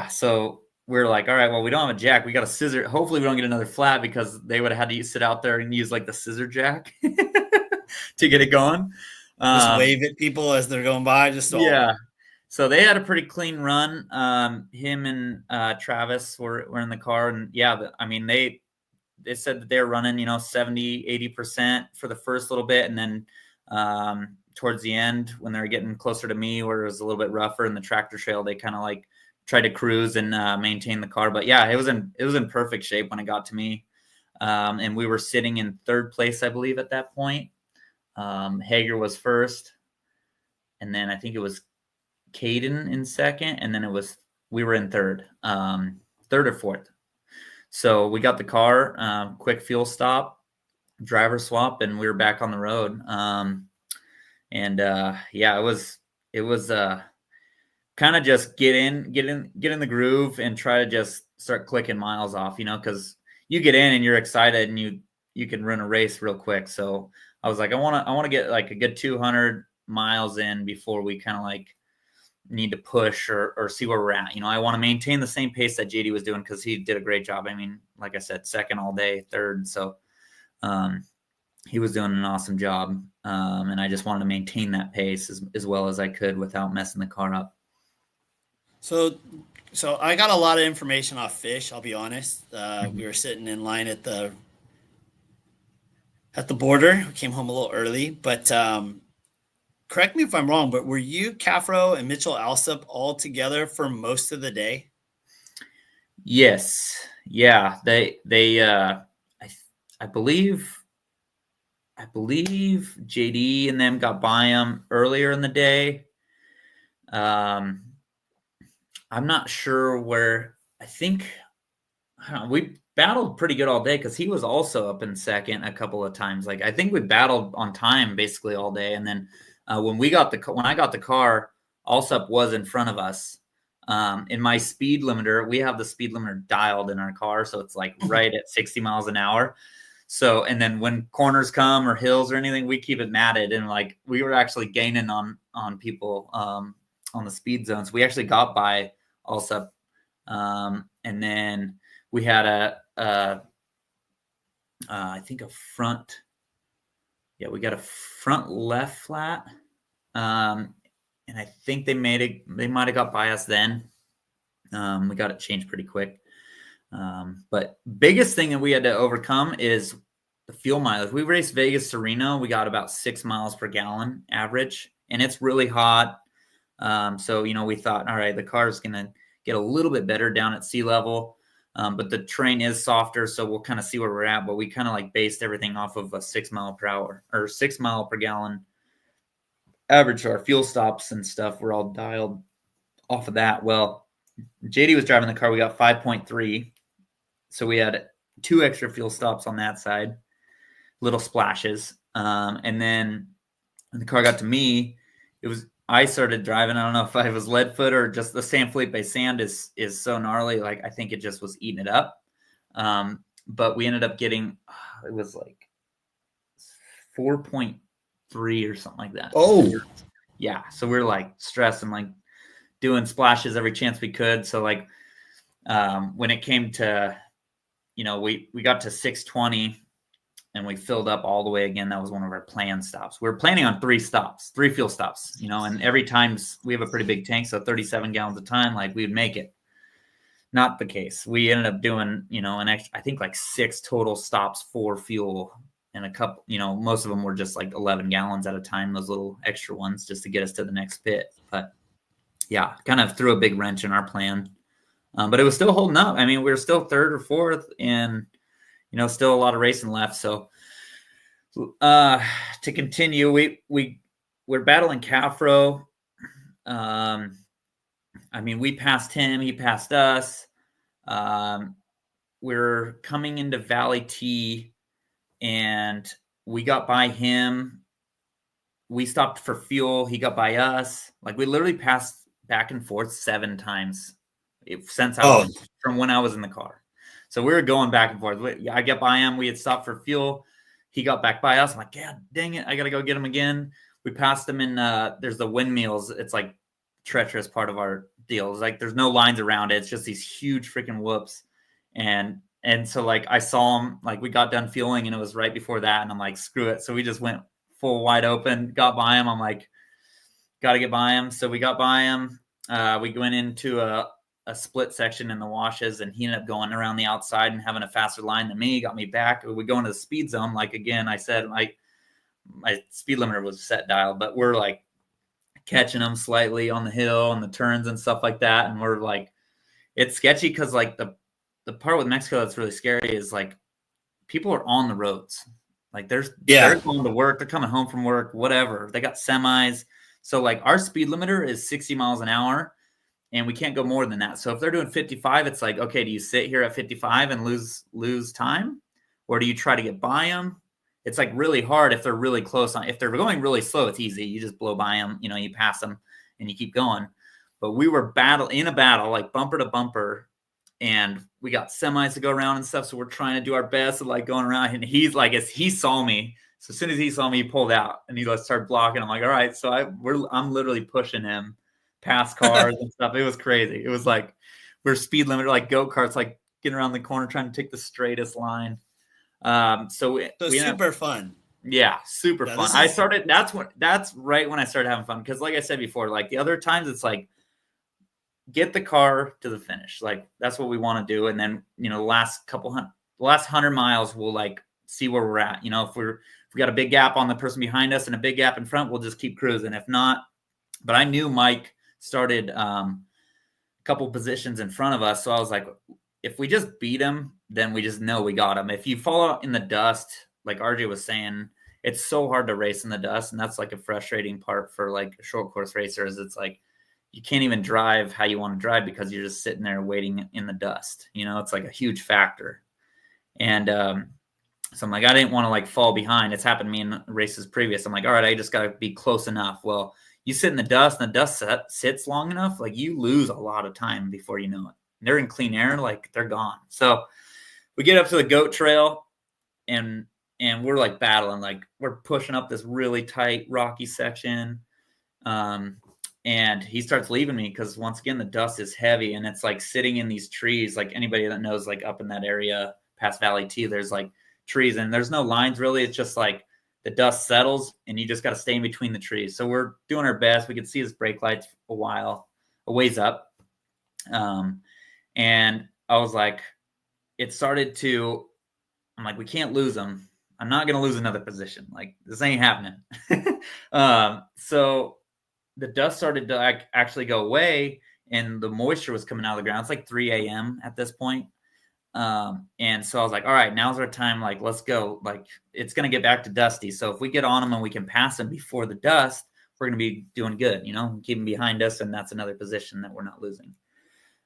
so we're like, all right, well, we don't have a jack. We got a scissor. Hopefully we don't get another flat because they would have had to sit out there and use like the scissor jack to get it going. Just wave at people as they're going by. Yeah. So they had a pretty clean run. Him and Travis were in the car, and they said that they were running, 70, 80% for the first little bit. And then towards the end, when they were getting closer to me, where it was a little bit rougher in the tractor trail, they kind of like tried to cruise and maintain the car. But yeah, it was in perfect shape when it got to me. And we were sitting in third place, I believe, at that point. Hager was first. And then I think it was Caden in second. And then we were in third or fourth. So we got the car, quick fuel stop, driver swap, and we were back on the road. It was kind of just get in the groove and try to just start clicking miles off, because you get in and you're excited and you can run a race real quick. So I was like, I want to get like a good 200 miles in before we kind of like need to push or see where we're at. I want to maintain the same pace that JD was doing because he did a great job. I mean, like I said, second all day, third. So he was doing an awesome job. And I just wanted to maintain that pace as well as I could without messing the car up. So I got a lot of information off Fish. I'll be honest. We were sitting in line at the border. We came home a little early, but correct me if I'm wrong, but were you, Caffro, and Mitchell Alsop all together for most of the day? Yes. Yeah. They I believe JD and them got by them earlier in the day. I'm not sure where. We battled pretty good all day because he was also up in second a couple of times. Like I think we battled on time basically all day, and then when I got the car, Alsop was in front of us. In my speed limiter, we have the speed limiter dialed in our car, so it's like right at 60 miles an hour. So, and then when corners come or hills or anything, we keep it matted, and like we were actually gaining on people on the speed zones. We actually got by Alsop, and then we had I think a front. Yeah, we got a front left flat. And I think they might have got by us then. We got it changed pretty quick. But biggest thing that we had to overcome is the fuel mileage. We raced Vegas to Reno. We got about 6 miles per gallon average, and it's really hot. So, we thought, all right, the car's going to get a little bit better down at sea level. But the terrain is softer, so we'll kind of see where we're at. But we kind of like based everything off of a 6 mile per hour or 6 mile per gallon average. So our fuel stops and stuff were all dialed off of that. Well, JD was driving the car. We got 5.3. So we had 2 extra fuel stops on that side, little splashes. And then when the car got to me, I started driving. I don't know if I was lead foot or just the San Felipe sand is so gnarly. Like I think it just was eating it up. But we ended up getting, it was like 4.3 or something like that. Oh, yeah. So we were like stressing, like doing splashes every chance we could. So like when it came to, we got to 620 and we filled up all the way again. That was one of our planned stops. We were planning on 3 fuel stops, and every time we have a pretty big tank, so 37 gallons a time, like we would make it. Not the case. We ended up doing, an extra, I think like 6 total stops for fuel, and a couple, most of them were just like 11 gallons at a time, those little extra ones just to get us to the next pit. But yeah, kind of threw a big wrench in our plan. But it was still holding up. I mean, we were still 3rd or 4th and, still a lot of racing left. So to continue, we're battling Cafro. I mean, we passed him, he passed us. We're coming into Valley T and we got by him. We stopped for fuel. He got by us. Like we literally passed back and forth 7 times since from when I was in the car. So we were going back and forth. I get by him. We had stopped for fuel. He got back by us. I'm like, God dang it. I got to go get him again. We passed him in, there's the windmills. It's like treacherous part of our deal. It's like, there's no lines around it. It's just these huge freaking whoops. And so like, I saw him, like we got done fueling and it was right before that. And I'm like, screw it. So we just went full wide open, got by him. I'm like, got to get by him. So we got by him. We went into a split section in the washes and he ended up going around the outside and having a faster line than me, got me back. We go into the speed zone. Like, again, I said, my speed limiter was set dial, but we're like catching them slightly on the hill and the turns and stuff like that. And we're like, it's sketchy. Cause like the part with Mexico that's really scary is like people are on the roads. Like they're going to work, they're coming home from work, whatever. They got semis. So like our speed limiter is 60 miles an hour and we can't go more than that. So if they're doing 55, it's like, okay, do you sit here at 55 and lose time? Or do you try to get by them? It's like really hard if they're really close on. If they're going really slow, it's easy. You just blow by them, you pass them and you keep going. But we were in a battle, like bumper to bumper. And we got semis to go around and stuff. So we're trying to do our best of like going around. And he's like, as he saw me, so as soon as he saw me, he pulled out and he like started blocking. I'm like, all right. So I'm literally pushing him past cars and stuff. It was crazy. It was like we're speed limiter, like go-karts, like getting around the corner, trying to take the straightest line. So super fun. Yeah, super fun. That's right when I started having fun. Cause like I said before, like the other times it's like, get the car to the finish. Like that's what we want to do. And then, the last 100 miles, we'll like see where we're at. If we got a big gap on the person behind us and a big gap in front, we'll just keep cruising. If not, but I knew Mike started a couple positions in front of us. So I was like, if we just beat him, then we just know we got him. If you fall out in the dust, like RJ was saying, it's so hard to race in the dust. And that's like a frustrating part for like short course racers. It's like, you can't even drive how you want to drive because you're just sitting there waiting in the dust. It's like a huge factor. And so I'm like, I didn't want to like fall behind. It's happened to me in races previous. I'm like, all right, I just got to be close enough. Well, you sit in the dust and the dust sits long enough, like you lose a lot of time before you know it. They're in clean air, like they're gone. So we get up to the goat trail and we're like battling, like we're pushing up this really tight rocky section. And he starts leaving me because once again, the dust is heavy and it's like sitting in these trees. Like anybody that knows, like up in that area past Valley T, there's like trees and there's no lines really. It's just like the dust settles and you just got to stay in between the trees. So we're doing our best. We could see his brake lights a ways up. And I was like, I'm like, we can't lose him. I'm not going to lose another position. Like this ain't happening. So the dust started to actually go away and the moisture was coming out of the ground. It's like 3 a.m. at this point. And so I was like, all right, now's our time. Like, let's go. Like, it's going to get back to dusty. So if we get on him and we can pass him before the dust, we're going to be doing good, keep him behind us. And that's another position that we're not losing.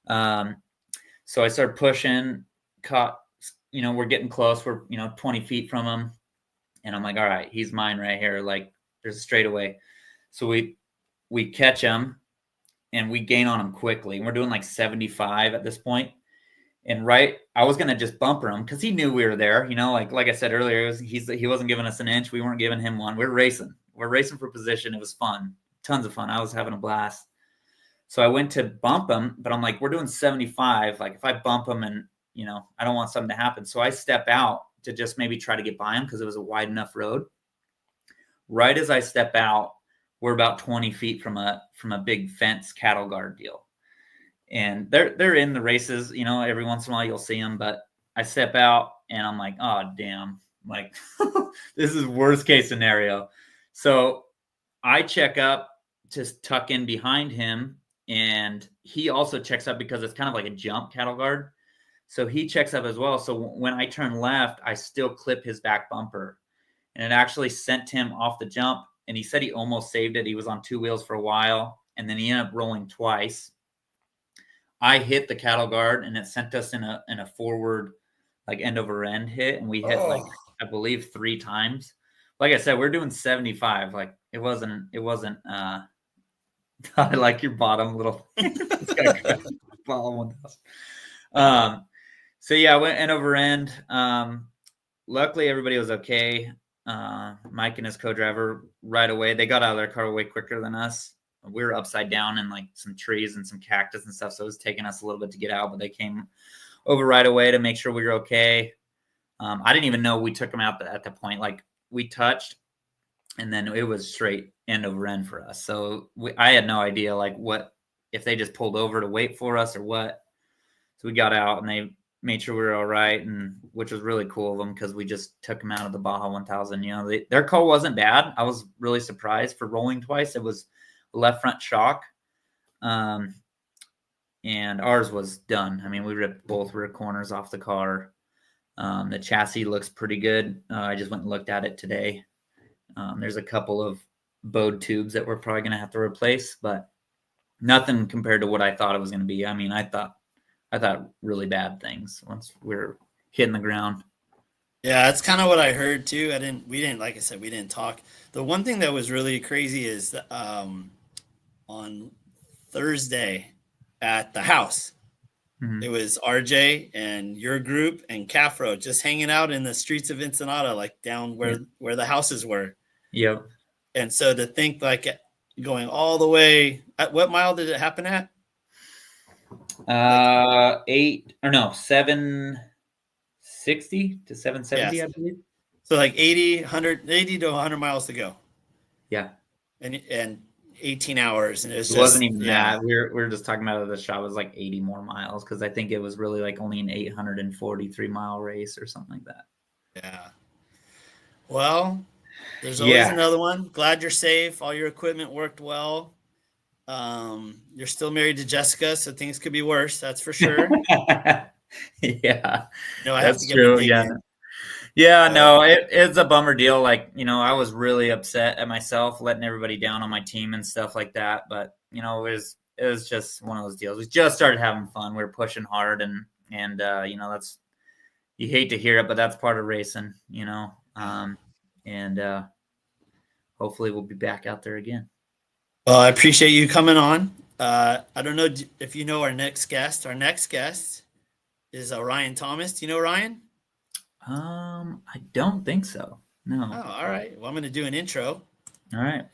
So I started pushing, we're getting close. We're, 20 feet from him. And I'm like, all right, he's mine right here. Like there's a straightaway. So we we catch him and we gain on him quickly. And we're doing like 75 at this point. And I was gonna just bumper him because he knew we were there. Like I said earlier, he wasn't giving us an inch. We weren't giving him one. We're racing for position. It was fun, tons of fun. I was having a blast. So I went to bump him, but I'm like, we're doing 75. Like if I bump him and I don't want something to happen. So I step out to just maybe try to get by him because it was a wide enough road. Right as I step out, we're about 20 feet from a big fence cattle guard deal. And they're in the races, every once in a while you'll see them, but I step out and I'm like, oh, damn, like this is worst case scenario. So I check up to tuck in behind him, and he also checks up because it's kind of like a jump cattle guard. So he checks up as well. So when I turn left, I still clip his back bumper, and it actually sent him off the jump. And he said he almost saved it. He was on two wheels for a while, and then he ended up rolling twice. I hit the cattle guard, and it sent us in a forward, like end over end hit, and we hit like I believe 3 times. Like I said, we're doing 75. Like it wasn't. I like your bottom little. Bottom 1,000. So yeah, I went end over end. Luckily, everybody was okay. Mike and his co-driver right away. They got out of their car way quicker than us. We were upside down in like some trees and some cactus and stuff. So it was taking us a little bit to get out, but they came over right away to make sure we were okay. I didn't even know we took them out at the point. Like we touched and then it was straight end over end for us. So I had no idea like what, if they just pulled over to wait for us or what. So we got out and they made sure we were all right. And which was really cool of them because we just took them out of the Baja 1000. Their call wasn't bad. I was really surprised for rolling twice. It was left front shock, and ours was done. I mean, we ripped both rear corners off the car. The chassis looks pretty good. I just went and looked at it today. There's a couple of bowed tubes that we're probably going to have to replace, but nothing compared to what I thought it was going to be. I mean, I thought really bad things once we were hitting the ground. Yeah, that's kind of what I heard too. Like I said, we didn't talk. The one thing that was really crazy is on Thursday at the house, it was RJ and your group and Cafro just hanging out in the streets of Ensenada, like down where the houses were. Yep. And so to think like going all the way, at what mile did it happen at? 760 to 770, yes. I believe. So like 80 to 100 miles to go. Yeah. And 18 hours. And it wasn't even that. We were just talking about the shot was like 80 more miles because I think it was really like only an 843 mile race or something like that. Yeah. Well, there's always another one. Glad you're safe. All your equipment worked well. You're still married to Jessica, so things could be worse. That's for sure. Yeah. I have to get true. Yeah, no, it's a bummer deal. Like, I was really upset at myself, letting everybody down on my team and stuff like that. But, it was just one of those deals. We just started having fun. We were pushing hard and that's, you hate to hear it, but that's part of racing, and hopefully we'll be back out there again. Well, I appreciate you coming on. I don't know if you know our next guest. Our next guest is Ryan Thomas. Do you know Ryan? I don't think so. No. Oh, all right. Well, I'm going to do an intro. All right.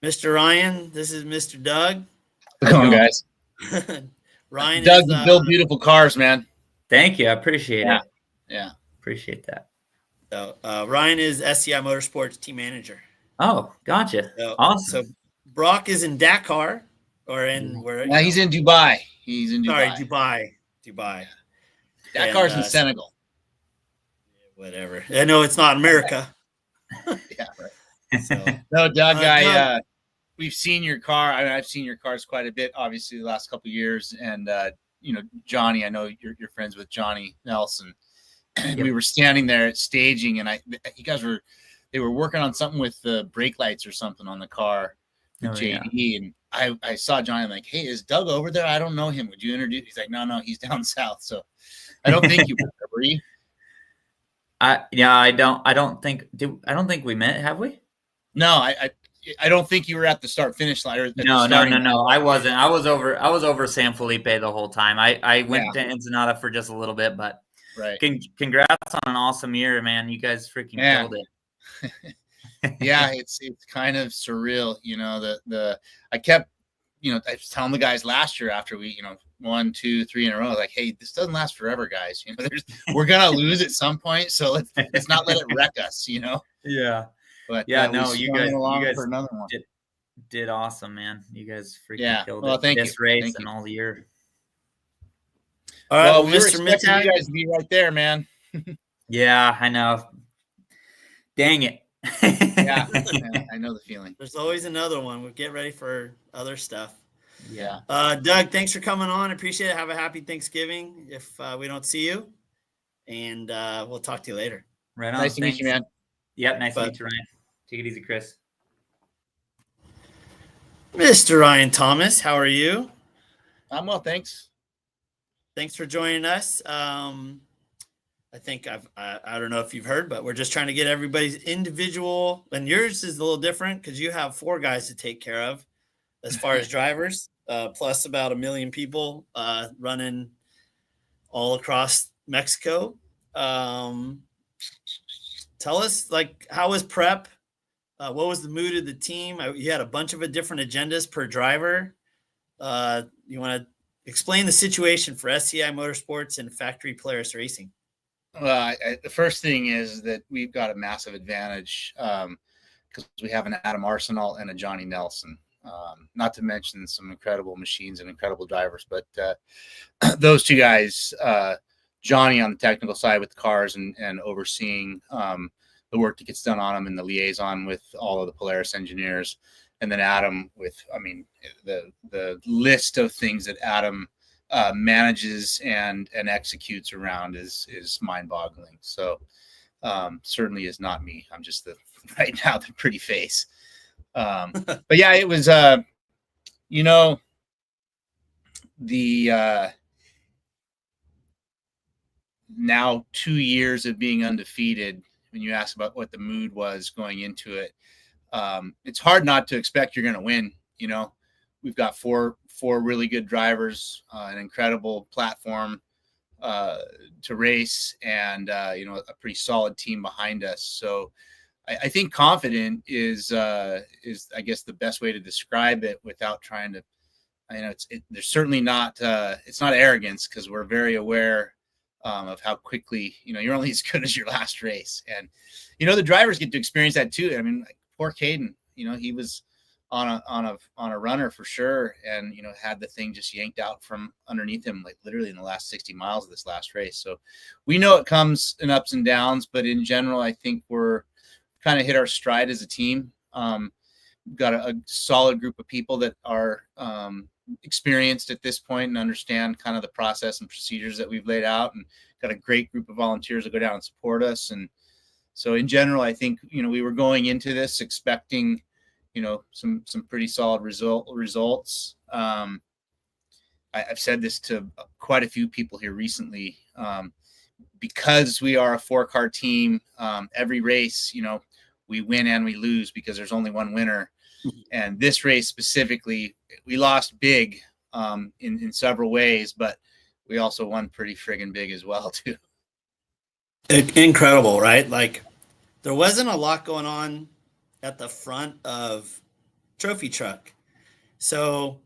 Mr. Ryan, this is Mr. Doug. Come on, guys. Ryan Doug, you build beautiful cars, man. Thank you. I appreciate it. Yeah. Appreciate that. So, Ryan is SCI Motorsports team manager. Oh, gotcha. So, awesome. So Brock is in Dakar or in where? Yeah, he's in Dubai. Dubai. Dakar's in Senegal. Whatever. I know it's not America. Yeah, right. So, no, Doug, we've seen your car. I've seen your cars quite a bit, obviously, the last couple of years. And Johnny, I know you're friends with Johnny Nelson. Yep. We were standing there at staging, and you guys were working on something with the brake lights or something on the car with JD. Yeah. And I saw Johnny. I'm like, hey, is Doug over there? I don't know him. Would you introduce? He's like, no, he's down south. So I don't think you were there, were you? I don't think we met, have we? No, I don't think you were at the start finish line. Or at the No. starting line. I wasn't. I was over San Felipe the whole time. I went to Ensenada for just a little bit, but right. Congrats on an awesome year, man. You guys freaking killed it. Yeah, it's kind of surreal, you know. I kept, you know, I was telling the guys last year after we, you know, 1, 2, 3 in a row, like, hey, this doesn't last forever, guys. You know, we're gonna lose at some point, so let's not let it wreck us, you know. Yeah. But yeah, no, you guys for another one. did awesome, man. You guys freaking killed it. Thank this you. race Thank and you. all the year. All right, well, we were Mr. expecting Mittag. you guys to be right there, man. Yeah, I know. Dang it. Yeah, I know the feeling. There's always another one. We'll get ready for other stuff. Yeah. Doug, thanks for coming on. Appreciate it. Have a happy Thanksgiving if we don't see you. And we'll talk to you later. Right on. Nice to meet you, man. Yep, nice to meet you, Ryan. Take it easy, Chris. Mr. Ryan Thomas, how are you? I'm well, thanks. Thanks for joining us. I think I don't know if you've heard, but we're just trying to get everybody's individual, and yours is a little different because you have 4 guys to take care of as far as drivers, plus about 1 million people running all across Mexico. Tell us, like, how was prep? What was the mood of the team? You had a bunch of different agendas per driver. You want to explain the situation for SCI Motorsports and Factory Polaris Racing? Well, the first thing is that we've got a massive advantage because we have an Adam Arsenal and a Johnny Nelson. Not to mention some incredible machines and incredible drivers, but those 2 guys, Johnny on the technical side with the cars and overseeing the work that gets done on them and the liaison with all of the Polaris engineers, and then Adam with, I mean, the list of things that Adam manages and executes around is mind-boggling. So certainly is not me. I'm just right now the pretty face. But yeah, it was you know, the now 2 years of being undefeated. When you ask about what the mood was going into it, it's hard not to expect you're going to win. You know, we've got four really good drivers, an incredible platform to race, and you know, a pretty solid team behind us. So I think confident is I guess the best way to describe it without trying to. You know, there's certainly not it's not arrogance, because we're very aware of how quickly, you know, you're only as good as your last race, and you know, the drivers get to experience that too. I mean, like, poor Caden, you know, he was on a runner for sure, and you know, had the thing just yanked out from underneath him, like literally in the last 60 miles of this last race. So we know it comes in ups and downs, but in general, I think we're kind of hit our stride as a team. We've got a solid group of people that are experienced at this point and understand kind of the process and procedures that we've laid out, and got a great group of volunteers that go down and support us. And so in general, I think, you know, we were going into this expecting, you know, some pretty solid results. I've said this to quite a few people here recently, because we are a 4-car team. Every race, you know, we win and we lose because there's only one winner. And this race specifically, we lost big in several ways, but we also won pretty friggin' big as well too. Incredible, right? Like, there wasn't a lot going on at the front of Trophy Truck, so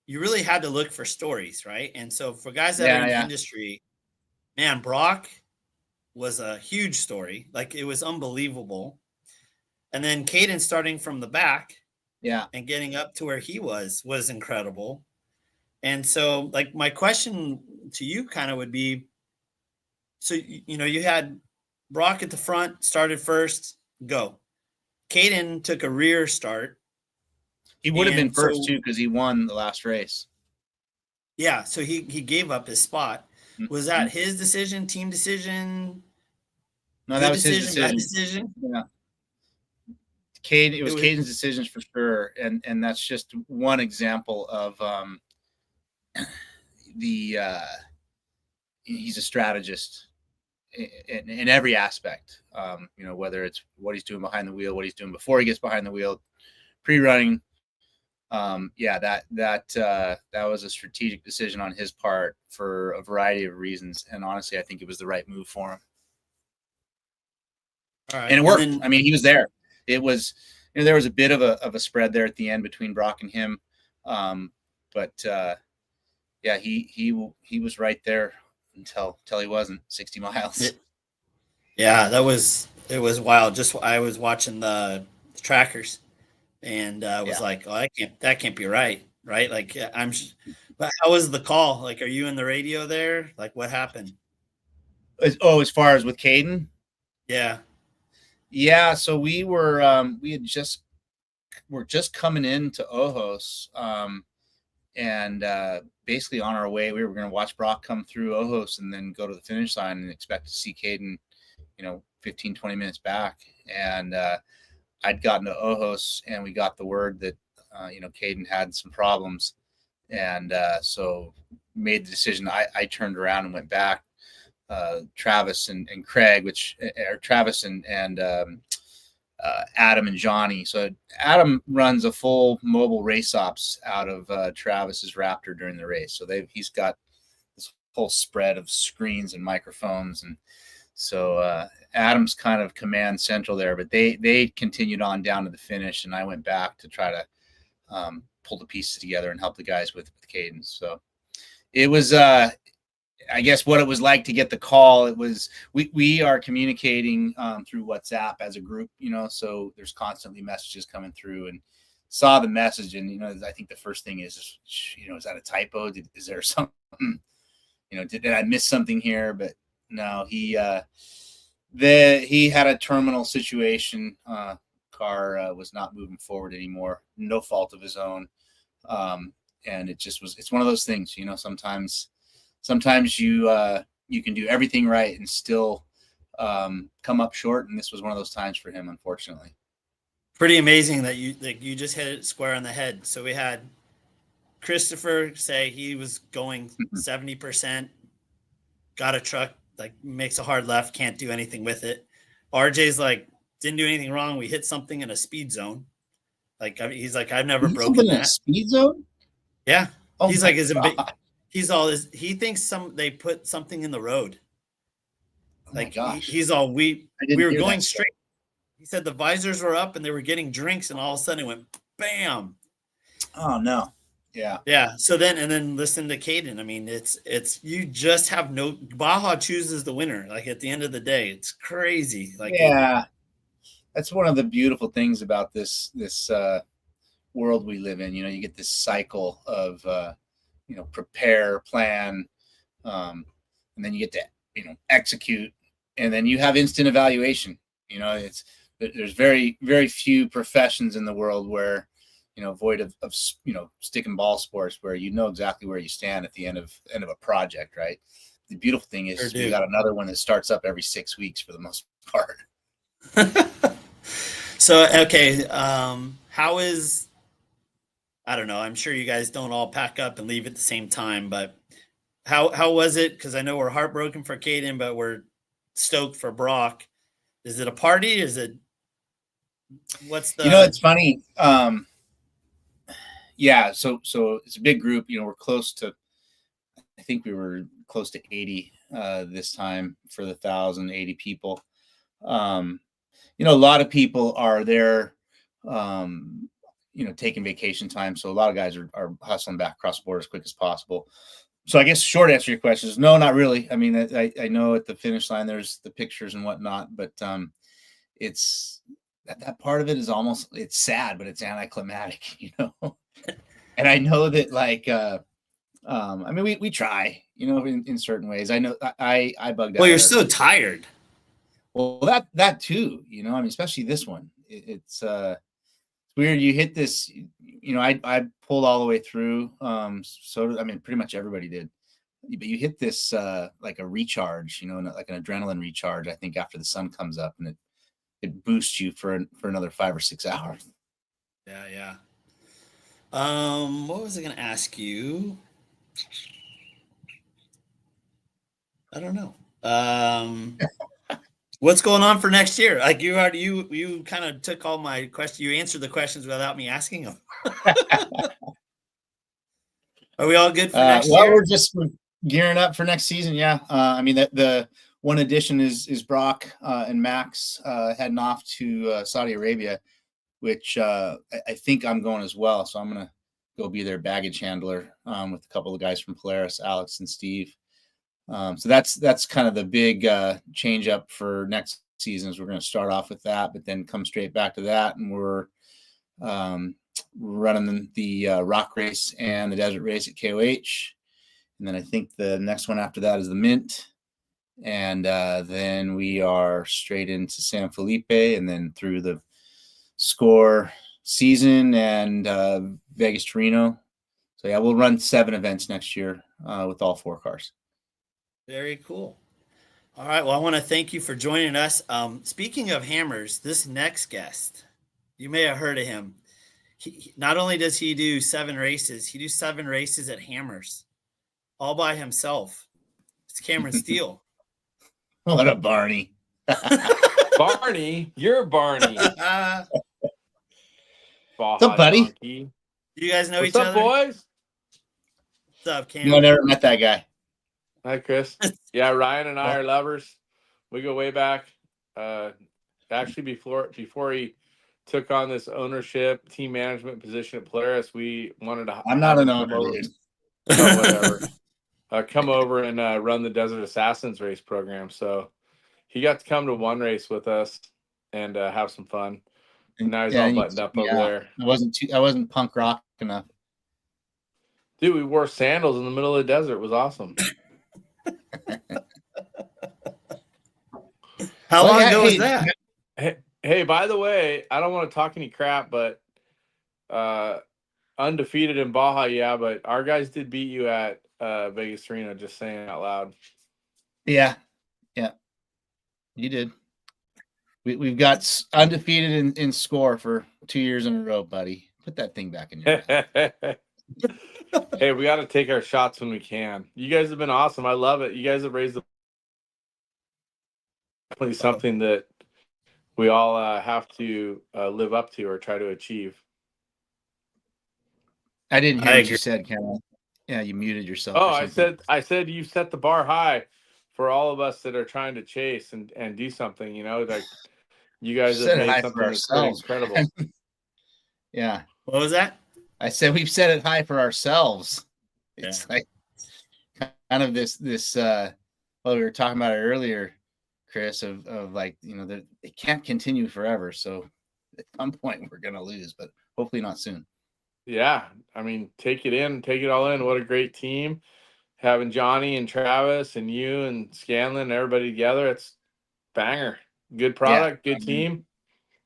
you really had to look for stories, right? And so for guys that are in the industry, man, Brock was a huge story. Like, it was unbelievable. And then Caden starting from the back, and getting up to where he was incredible. And so, like, my question to you kind of would be, so, you know, you had Brock at the front, started first, go. Caden took a rear start. He would have been first too, because he won the last race. Yeah, so he gave up his spot. Was that his decision, team decision? No, that was his decision. Bad decision? Yeah. It was Caden's decisions for sure, and that's just one example of he's a strategist in every aspect. You know, whether it's what he's doing behind the wheel, what he's doing before he gets behind the wheel, pre-running. That was a strategic decision on his part for a variety of reasons, and honestly, I think it was the right move for him. All right. And it worked. I mean, he was there. It was, there was a bit of a spread there at the end between Brock and him, but he was right there until he wasn't. 60 miles. Yeah, it was wild. Just I was watching the trackers, and was like, oh, that can't be right, right? Like but how was the call? Like, are you in the radio there? Like, what happened? As far as with Caden? Yeah. So we were we're just coming into Ojos, and basically on our way, we were going to watch Brock come through Ojos and then go to the finish line and expect to see Caden, 15, 20 minutes back. And I'd gotten to Ojos and we got the word that, Caden had some problems. And so made the decision. I turned around and went back. Travis and Craig, Travis and Adam and Johnny. So Adam runs a full mobile race ops out of Travis's Raptor during the race. So he's got this whole spread of screens and microphones, and so Adam's kind of command central there. But they continued on down to the finish, and I went back to try to pull the pieces together and help the guys with cadence. So it was. I guess what it was like to get the call, it was, we are communicating through WhatsApp as a group, so there's constantly messages coming through, and saw the message. And, I think the first thing is, is that a typo? Is there something, did I miss something here? But no, he had a terminal situation. Car was not moving forward anymore. No fault of his own. And it's one of those things, sometimes you can do everything right and still come up short, and this was one of those times for him, unfortunately. Pretty amazing that you just hit it square on the head. So we had Christopher say he was going 70%, got a truck, like makes a hard left, can't do anything with it. RJ's like, didn't do anything wrong. We hit something in a speed zone. Like, he's like, I've never broken that. In a speed zone? Yeah. Oh, he's like, he thinks they put something in the road. Oh my gosh. He's all, we were going straight. Story. He said the visors were up and they were getting drinks, and all of a sudden it went bam. Oh no. Yeah. Yeah. So then listen to Caden. I mean, it's you just have Baja chooses the winner. Like, at the end of the day, it's crazy. Like, yeah, that's one of the beautiful things about this world we live in. You get this cycle of prepare, plan, and then you get to execute, and then you have instant evaluation. There's very, very few professions in the world where void of stick and ball sports, where exactly where you stand at the end of a project, right? The beautiful thing is we got another one that starts up every 6 weeks for the most part. So okay, how is, I don't know, I'm sure you guys don't all pack up and leave at the same time, but how was it? Because I know we're heartbroken for Caden, but we're stoked for Brock. Is it a party? Is it, what's the, it's funny. Yeah, so it's a big group. We're close to, I think we were close to 80 this time for the 1,080 people. A lot of people are there, taking vacation time. So a lot of guys are hustling back across the border as quick as possible. So I guess the short answer to your question is no, not really. I mean, I know at the finish line there's the pictures and whatnot, but it's that part of it is almost, it's sad, but it's anticlimactic, And I know that, like, I mean, we try, in certain ways. I know I bugged out. Well, you're so tired. Well, that too, I mean, especially this one. It's weird. You hit this, I pulled all the way through. So I mean, pretty much everybody did. But you hit this like a recharge, like an adrenaline recharge. I think after the sun comes up, and it boosts you for another 5 or 6 hours. Yeah. What was I going to ask you? I don't know. What's going on for next year? Like you kind of took all my questions. You answered the questions without me asking them. Are we all good for next well, year? we're gearing up for next season. Yeah. I mean, the one addition is Brock and Max heading off to Saudi Arabia, which I think I'm going as well. So I'm going to go be their baggage handler with a couple of guys from Polaris, Alex and Steve. So that's kind of the big change up for next season is we're going to start off with that, but then come straight back to that. And we're running the rock race and the desert race at KOH. And then I think the next one after that is the Mint. And then we are straight into San Felipe and then through the Score season and Vegas to Reno. So yeah, we'll run 7 events next year with all 4 cars. Very cool. All right. Well, I want to thank you for joining us. Speaking of hammers, this next guest, you may have heard of him. Not only does he do 7 races, he does 7 races at Hammers all by himself. It's Cameron Steele. What a Barney. Barney, you're Barney. Baja What's up, buddy? Donkey. Do you guys know What's each up, other? What's up, Cam? No, I never met that guy. Hi, Chris. Yeah, Ryan and I are lovers. We go way back. Actually, before he took on this ownership, team management position at Polaris, we wanted to. I'm not an come owner, over- dude. Oh, whatever. Come over and run the Desert Assassins race program. So he got to come to one race with us and have some fun. And now he's all buttoned up over there. I wasn't punk rock enough. Dude, we wore sandals in the middle of the desert. It was awesome. How long ago was hey, that? Hey, by the way, I don't want to talk any crap, but undefeated in Baja, yeah, but our guys did beat you at Vegas Arena, just saying out loud. Yeah. You did. We've got undefeated in Score for 2 years in a row, buddy. Put that thing back in your mouth. Hey, we got to take our shots when we can. You guys have been awesome. I love it. You guys have raised definitely something that we all have to live up to or try to achieve. I didn't hear I what agree. you said, Cameron. Yeah, you muted yourself. Oh, or something. I said you set the bar high for all of us that are trying to chase and do something, you know, like you guys Set have it high made for something that's pretty ourselves, incredible. man. Yeah. What was that? I said we've set it high for ourselves. It's like kind of this well, we were talking about it earlier, Chris, of like, you know, that it can't continue forever. So at some point we're gonna lose, but hopefully not soon. Yeah, I mean, take it all in. What a great team. Having Johnny and Travis and you and Scanlon and everybody together, it's banger. Good product, good team.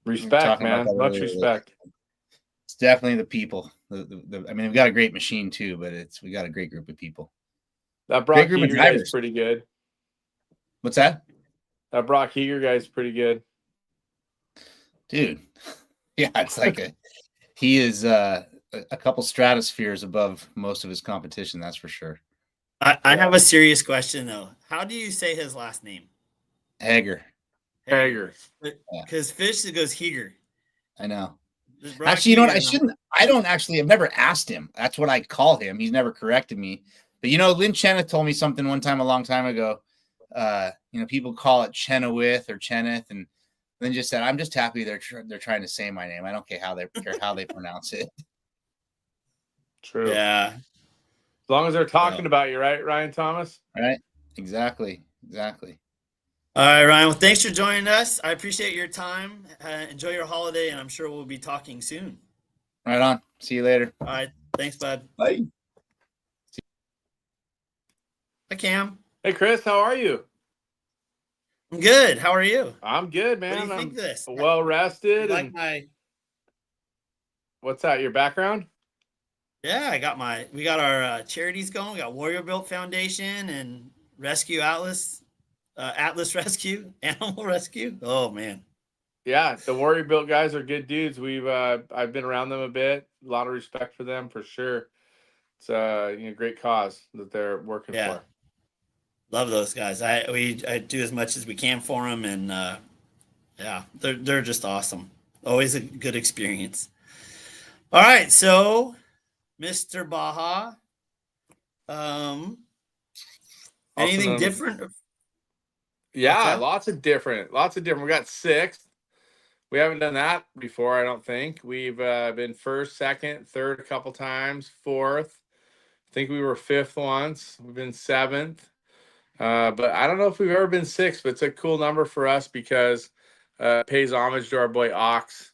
Respect, talking about man. that Much earlier. respect. It's definitely the people. I mean, we've got a great machine too, but we got a great group of people. That Brock Great group of Heger guy's drivers. pretty good. What's that? That Brock Heger guy's pretty good. Dude. Yeah, it's like he is a couple stratospheres above most of his competition, that's for sure. I have a serious question though. How do you say his last name? Hager. Heger. Because Fish goes Heger. I know. Brock Actually, you know what? Heger, I've never asked him. That's what I call him. He's never corrected me. But you know, Lynn Cheneth told me something one time a long time ago. You know, people call it Chenoweth or Cheneth, and Lynn just said, "I'm just happy they're trying to say my name. I don't care how they pronounce it." True. Yeah. As long as they're talking about you, right, Ryan Thomas? Right? Exactly. All right, Ryan. Well, thanks for joining us. I appreciate your time. Enjoy your holiday, and I'm sure we'll be talking soon. Right on. See you later. All right. Thanks, bud. Bye. Hi, Cam. Hey, Chris, how are you? I'm good. How are you? I'm good, What man. do you I'm think of this? well rested. You like And my? what's that? Your background? Yeah, we got our charities going. We got Warrior Built Foundation and Rescue Atlas, Atlas Rescue, Animal Rescue. Oh man. Yeah, the Warrior Built guys are good dudes. I've been around them a bit. A lot of respect for them for sure. It's great cause that they're working Yeah. for. Love those guys. I do as much as we can for them, and yeah, they're just awesome. Always a good experience. All right, so Mr. Baja, um, Also anything known as different? What's yeah, that? lots of different. We got sixth. We haven't done that before, I don't think. We've been first, second, third a couple times, fourth. I think we were fifth once. We've been seventh. But I don't know if we've ever been sixth, but it's a cool number for us because it pays homage to our boy Ox,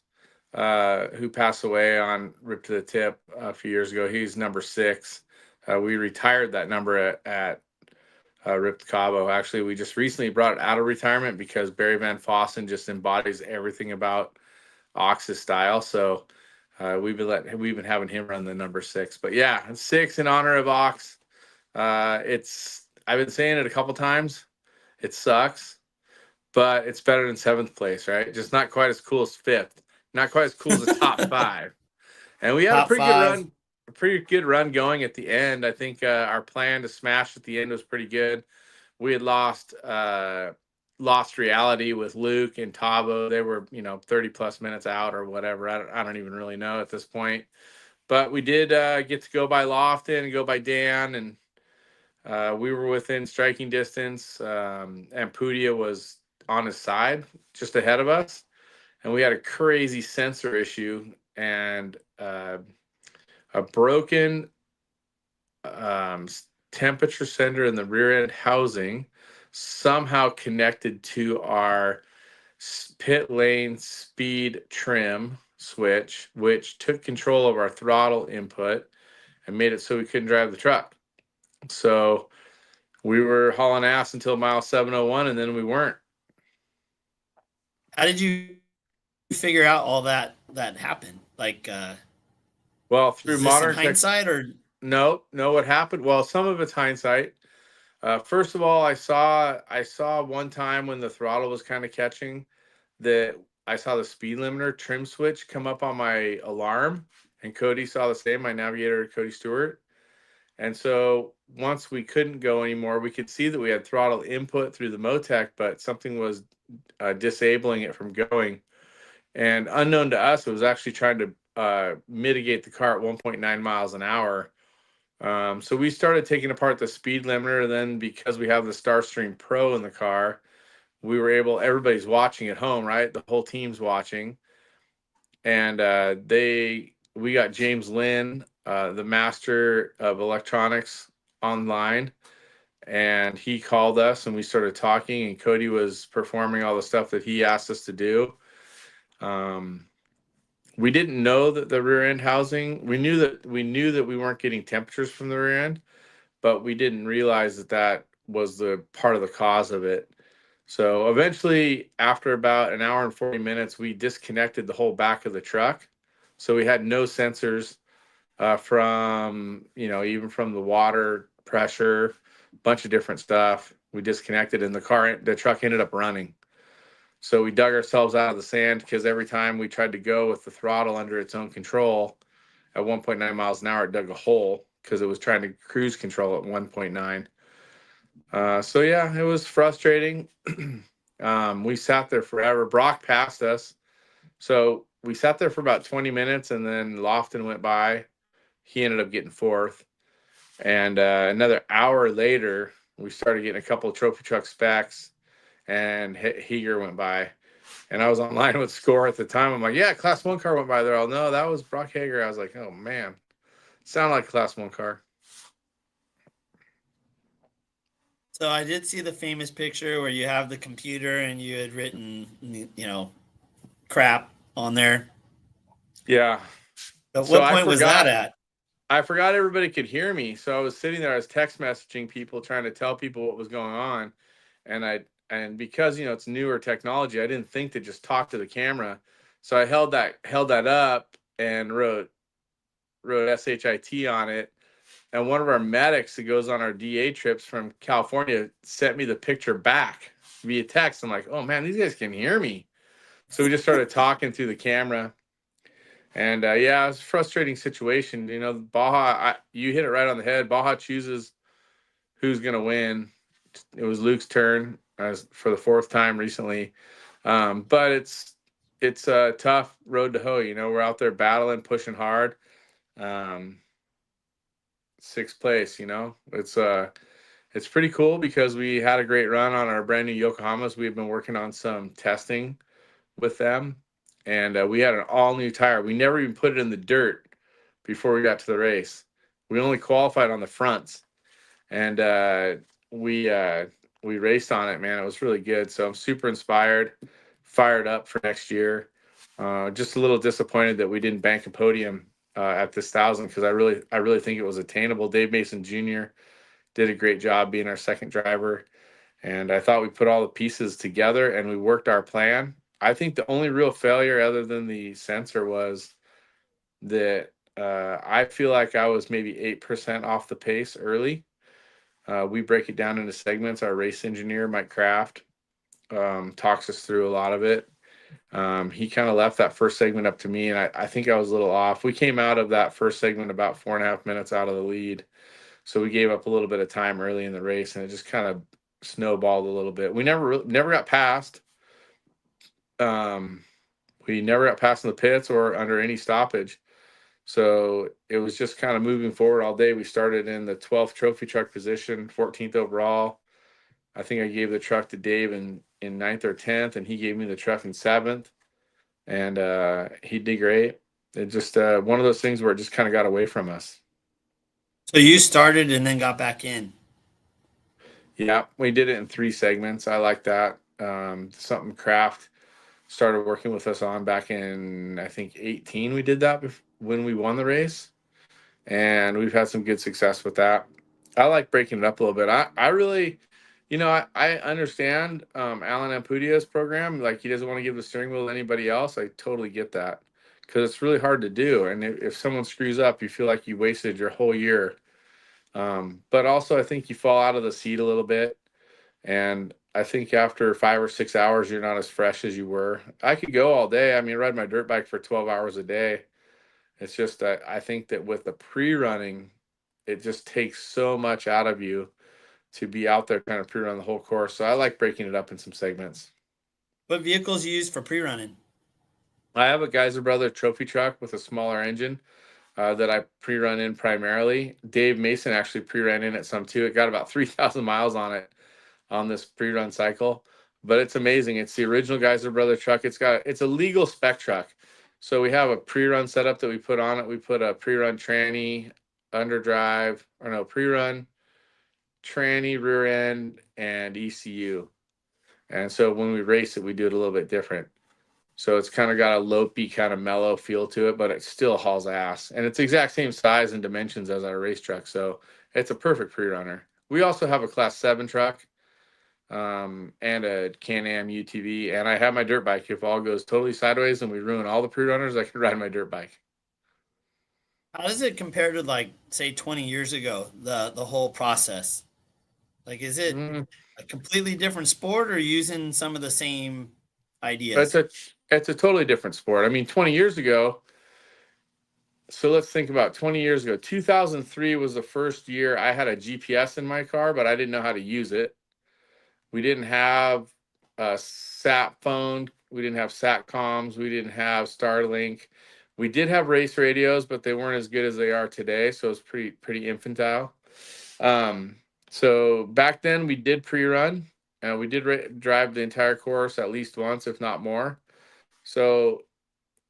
who passed away on Rip to the Tip a few years ago. He's number six. We retired that number at Rip to Cabo. Actually, we just recently brought it out of retirement because Barry Van Fossen just embodies everything about Ox's style. So we've been having him run the number six. But yeah, six in honor of Ox. I've been saying it a couple times. It sucks, but it's better than seventh place, right? Just not quite as cool as fifth. Not quite as cool as the top five. And we had Top five. a pretty good run going at the end. I think our plan to smash at the end was pretty good. We had lost reality with Luke and Tabo. They were 30 plus minutes out or whatever. I don't even really know at this point. But we did get to go by Lofton and go by Dan, and we were within striking distance. And Pudia was on his side, just ahead of us, and we had a crazy sensor issue and a broken temperature sensor in the rear end housing somehow connected to our pit lane speed trim switch, which took control of our throttle input and made it so we couldn't drive the truck. So we were hauling ass until mile 701, and then we weren't. How did you figure out all that happened? Like, Well, through is this in modern tech, hindsight or? no, what happened? Well, some of it's hindsight. First of all, I saw one time when the throttle was kind of catching that I saw the speed limiter trim switch come up on my alarm, and Cody saw the same. My navigator, Cody Stewart. And so once we couldn't go anymore, we could see that we had throttle input through the Motec, but something was disabling it from going. And unknown to us, it was actually trying to mitigate the car at 1.9 miles an hour. So we started taking apart the speed limiter. Then, because we have the Starstream Pro in the car, we were able. Everybody's watching at home, right? The whole team's watching, and we got James Lynn, the master of electronics, online, and he called us, and we started talking. And Cody was performing all the stuff that he asked us to do. We didn't know that the rear end housing. We knew that we weren't getting temperatures from the rear end, but we didn't realize that that was the part of the cause of it. So eventually, after about an hour and 40 minutes, we disconnected the whole back of the truck. So we had no sensors from, even from the water pressure, a bunch of different stuff. We disconnected, and the truck ended up running. So we dug ourselves out of the sand because every time we tried to go with the throttle under its own control at 1.9 miles an hour, it dug a hole because it was trying to cruise control at 1.9. So yeah, it was frustrating. We sat there forever. Brock passed us. So we sat there for about 20 minutes, and then Lofton went by. He ended up getting fourth. And another hour later, we started getting a couple of trophy truck specs, and Heger went by. And I was online with Score at the time. I'm like, yeah, class one car went by there. Oh, no, that was Brock Hager. I was like, oh, man. Sounded like a class one car. So I did see the famous picture where you have the computer and you had written, crap on there. Yeah. At So what point was that at? I forgot everybody could hear me. So I was sitting there, I was text messaging people, trying to tell people what was going on. And because, it's newer technology, I didn't think to just talk to the camera. So I held that up and wrote SHIT on it. And one of our medics that goes on our DA trips from California sent me the picture back via text. I'm like, oh man, these guys can hear me. So we just started talking through the camera. And yeah, it's a frustrating situation. Baja, you hit it right on the head. Baja chooses who's going to win. it was Luke's turn as for the 4th time recently. But it's a tough road to hoe. You know, we're out there battling, pushing hard. 6th place, you know, it's pretty cool because we had a great run on our brand new Yokohamas. We've been working on some testing with them, and we had an all new tire. We never even put it in the dirt before we got to the race. We only qualified on the fronts, and we raced on it. Man, it was really good. So I'm super inspired, fired up for next year. Just a little disappointed that we didn't bank a podium at this 1,000 because I really think it was attainable. Dave Mason Jr. did a great job being our 2nd driver, and I thought we put all the pieces together and we worked our plan. I think the only real failure other than the sensor was that I feel like I was maybe 8% off the pace early. We break it down into segments. Our race engineer, Mike Kraft, talks us through a lot of it. He kind of left that first segment up to me, and I think I was a little off. We came out of that first segment about 4.5 minutes out of the lead. So we gave up a little bit of time early in the race, and it just kind of snowballed a little bit. We never got past. We never got past in the pits or under any stoppage. So it was just kind of moving forward all day. We started in the 12th trophy truck position, 14th overall. I think I gave the truck to Dave in 9th or 10th, and he gave me the truck in 7th. And he did great. It just one of those things where it just kind of got away from us. So you started and then got back in. Yeah, we did it in 3 segments. I like that. Something Kraft started working with us on back in, I think, 18. We did that when we won the race, and we've had some good success with that. I like breaking it up a little bit. I really, you know, I understand Alan Ampudio's program. Like, he doesn't want to give the steering wheel to anybody else. I totally get that because it's really hard to do. And if someone screws up, you feel like you wasted your whole year. But also, I think you fall out of the seat a little bit. And I think after 5 or 6 hours, you're not as fresh as you were. I could go all day. I mean, ride my dirt bike for 12 hours a day. It's just that I think that with the pre-running, it just takes so much out of you to be out there trying to pre-run the whole course. So I like breaking it up in some segments. What vehicles you use for pre-running? I have a Geyser Brother trophy truck with a smaller engine that I pre-run in primarily. Dave Mason actually pre-ran in it some too. It got about 3,000 miles on it on this pre-run cycle, but it's amazing. It's the original Geyser Brother truck. It's a legal spec truck. So we have a pre-run setup that we put on it. We put a pre-run tranny, pre-run tranny, rear end, and ECU. And so when we race it, we do it a little bit different. So it's kind of got a lopey, kind of mellow feel to it, but it still hauls ass. And it's the exact same size and dimensions as our race truck. So it's a perfect pre-runner. We also have a Class 7 truck and a Can-Am UTV. And I have my dirt bike. If all goes totally sideways and we ruin all the pre-runners, I can ride my dirt bike. How does it compare to, like, say 20 years ago, the whole process? Like, is it a completely different sport or using some of the same ideas? It's a totally different sport. I mean, 20 years ago, so let's think about 20 years ago. 2003 was the first year I had a GPS in my car, but I didn't know how to use it. We didn't have a sat phone. We didn't have sat comms. We didn't have Starlink. We did have race radios, but they weren't as good as they are today. So it's pretty infantile. So back then we did pre-run. We did drive the entire course at least once, if not more. So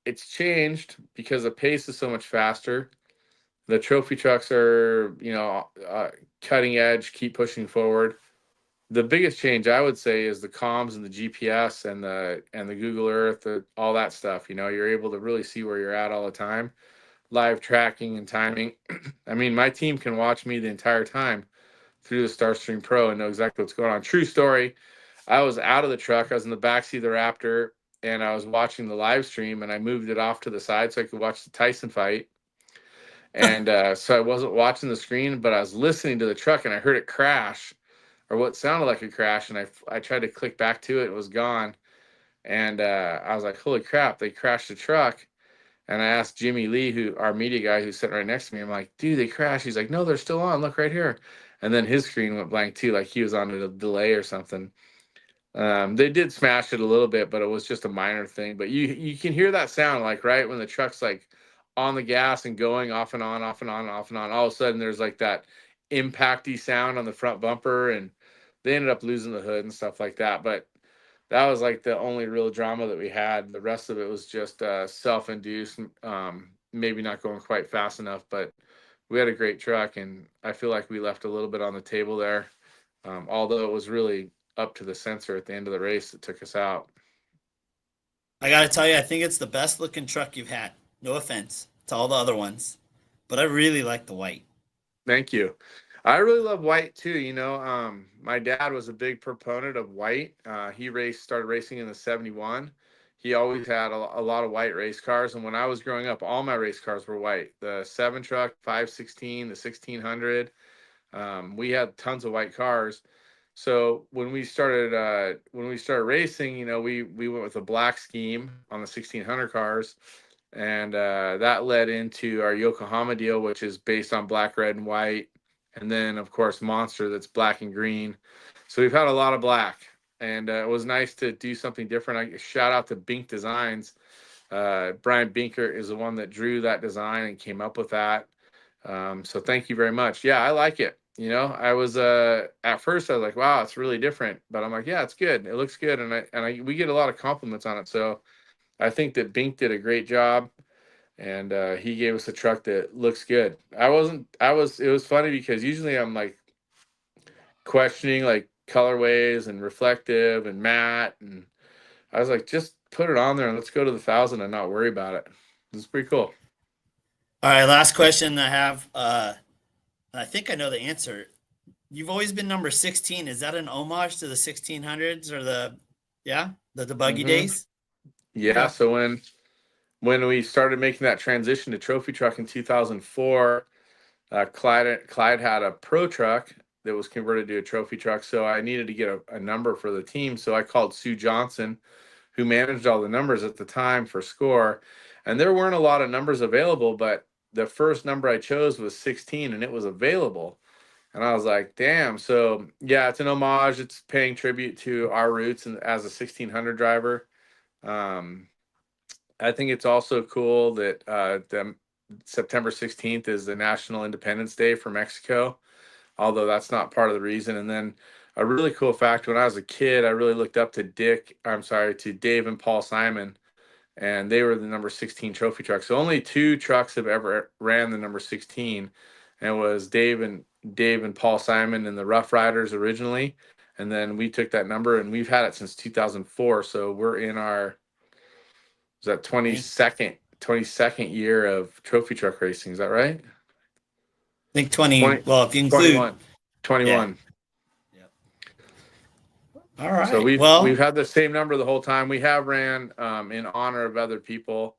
it's changed because the pace is so much faster. The trophy trucks are, cutting edge, keep pushing forward. The biggest change I would say is the comms and the GPS and the Google Earth, all that stuff. You know, you're able to really see where you're at all the time, live tracking and timing. I mean, my team can watch me the entire time through the Starstream Pro and know exactly what's going on. True story. I was out of the truck. I was in the backseat of the Raptor, and I was watching the live stream, and I moved it off to the side so I could watch the Tyson fight. And so I wasn't watching the screen, but I was listening to the truck, and I heard it crash, or what sounded like a crash, and I tried to click back to it. It was gone. And I was like, holy crap, they crashed the truck. And I asked Jimmy Lee, who our media guy who's sitting right next to me, I'm like, dude, they crashed. He's like, no, they're still on. Look right here. And then his screen went blank too, like he was on a delay or something. They did smash it a little bit, but it was just a minor thing. But you can hear that sound, like right when the truck's like on the gas and going off and on, off and on, off and on. All of a sudden, there's like that impacty sound on the front bumper, and they ended up losing the hood and stuff like that. But that was like the only real drama that we had. The rest of it was just self-induced, maybe not going quite fast enough, but we had a great truck, and I feel like we left a little bit on the table there, although it was really up to the sensor at the end of the race that took us out. I got to tell you, I think it's the best looking truck you've had. No offense to all the other ones, but I really like the white. Thank you. I really love white too. You know, my dad was a big proponent of white. He started racing in the 71. He always had a lot of white race cars. And when I was growing up, all my race cars were white. The 7 truck, 516, the 1600. We had tons of white cars. So when we started racing, you know, we went with a black scheme on the 1600 cars, and that led into our Yokohama deal, which is based on black, red, and white, and then of course Monster, that's black and green. So we've had a lot of black, and it was nice to do something different. I shout out to Bink Designs. Brian Binker is the one that drew that design and came up with that. So thank you very much. Yeah, I like it. You know, I was at first I was like, wow, it's really different, but I'm like, yeah, it's good. It looks good, and we get a lot of compliments on it. So I think that Bink did a great job, and he gave us a truck that looks good. It was funny because usually I'm like questioning like colorways and reflective and matte, and I was like, just put it on there and let's go to the 1,000 and not worry about it. It's pretty cool. All right, last question I have. I think I know the answer. You've always been number 16. Is that an homage to the 1600s or the buggy days? Yeah. So when we started making that transition to trophy truck in 2004, Clyde had a pro truck that was converted to a trophy truck. So I needed to get a number for the team. So I called Sue Johnson, who managed all the numbers at the time for Score. And there weren't a lot of numbers available, but the first number I chose was 16 and it was available. And I was like, damn. So yeah, it's an homage. It's paying tribute to our roots and as a 1600 driver. I think it's also cool that the September 16th is the National Independence Day for Mexico, although that's not part of the reason. And then a really cool fact, when I was a kid, I really looked up to Dave and Paul Simon, and they were the number 16 trophy trucks. So only 2 trucks have ever ran the number 16, and it was Dave and Paul Simon and the Rough Riders originally, and then we took that number and we've had it since 2004. So we're in our 22nd year of trophy truck racing. Is that right? I think 20. 20 Well, if you include 21. Yeah. All right. So we've had the same number the whole time. We have ran in honor of other people.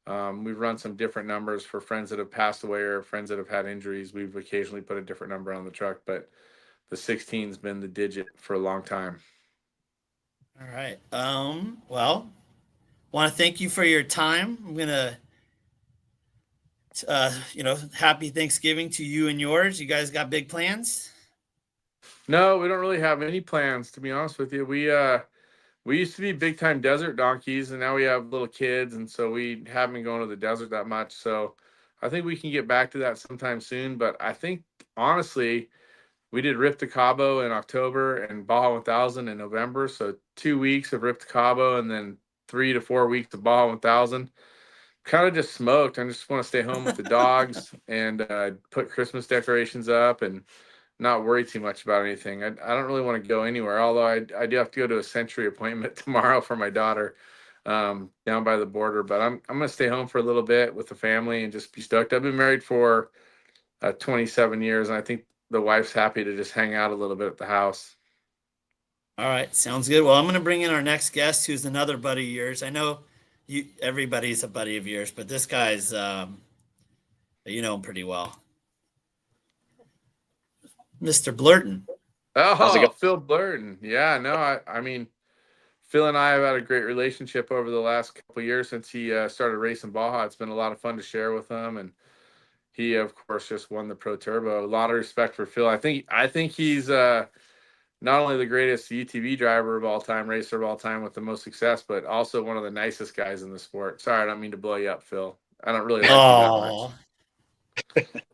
We've run some different numbers for friends that have passed away or friends that have had injuries. We've occasionally put a different number on the truck, but the 16's been the digit for a long time. All right. Well, want to thank you for your time. I'm gonna happy Thanksgiving to you and yours. You guys got big plans? No, we don't really have any plans, to be honest with you. We used to be big time desert donkeys, and now we have little kids, and so we haven't been going to the desert that much. So I think we can get back to that sometime soon. But I think honestly, we did Rip to Cabo in October and Baja 1000 in November. So 2 weeks of Rip to Cabo and then 3 to 4 weeks of Baja 1000. Kind of just smoked. I just want to stay home with the dogs and put Christmas decorations up and not worry too much about anything. I don't really want to go anywhere, although I do have to go to a Century appointment tomorrow for my daughter down by the border. But I'm going to stay home for a little bit with the family and just be stoked. I've been married for 27 years, and I think the wife's happy to just hang out a little bit at the house. All right. Sounds good. Well, I'm going to bring in our next guest, who's another buddy of yours. I know everybody's a buddy of yours, but this guy's, you know him pretty well. Mr. Blurton. Oh, Phil Blurton. Yeah, no, I mean, Phil and I have had a great relationship over the last couple of years since he started racing Baja. It's been a lot of fun to share with him, and he, of course, just won the Pro Turbo. A lot of respect for Phil. I think he's not only the greatest UTV driver of all time, racer of all time with the most success, but also one of the nicest guys in the sport. Sorry, I don't mean to blow you up, Phil. I don't really like you that much.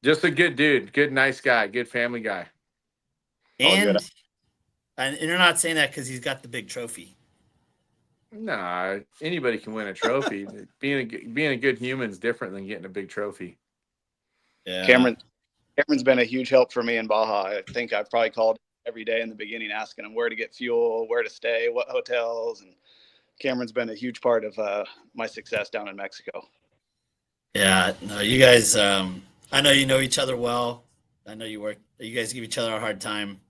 Just a good dude, good, nice guy, good family guy. And you're not saying that because he's got the big trophy. Nah, anybody can win a trophy. Being a good human is different than getting a big trophy. Yeah. Cameron's been a huge help for me in Baja. I think I've probably called every day in the beginning asking him where to get fuel, where to stay, what hotels, and Cameron's been a huge part of my success down in Mexico. Yeah, no, you guys, I know you know each other well. I know you guys give each other a hard time.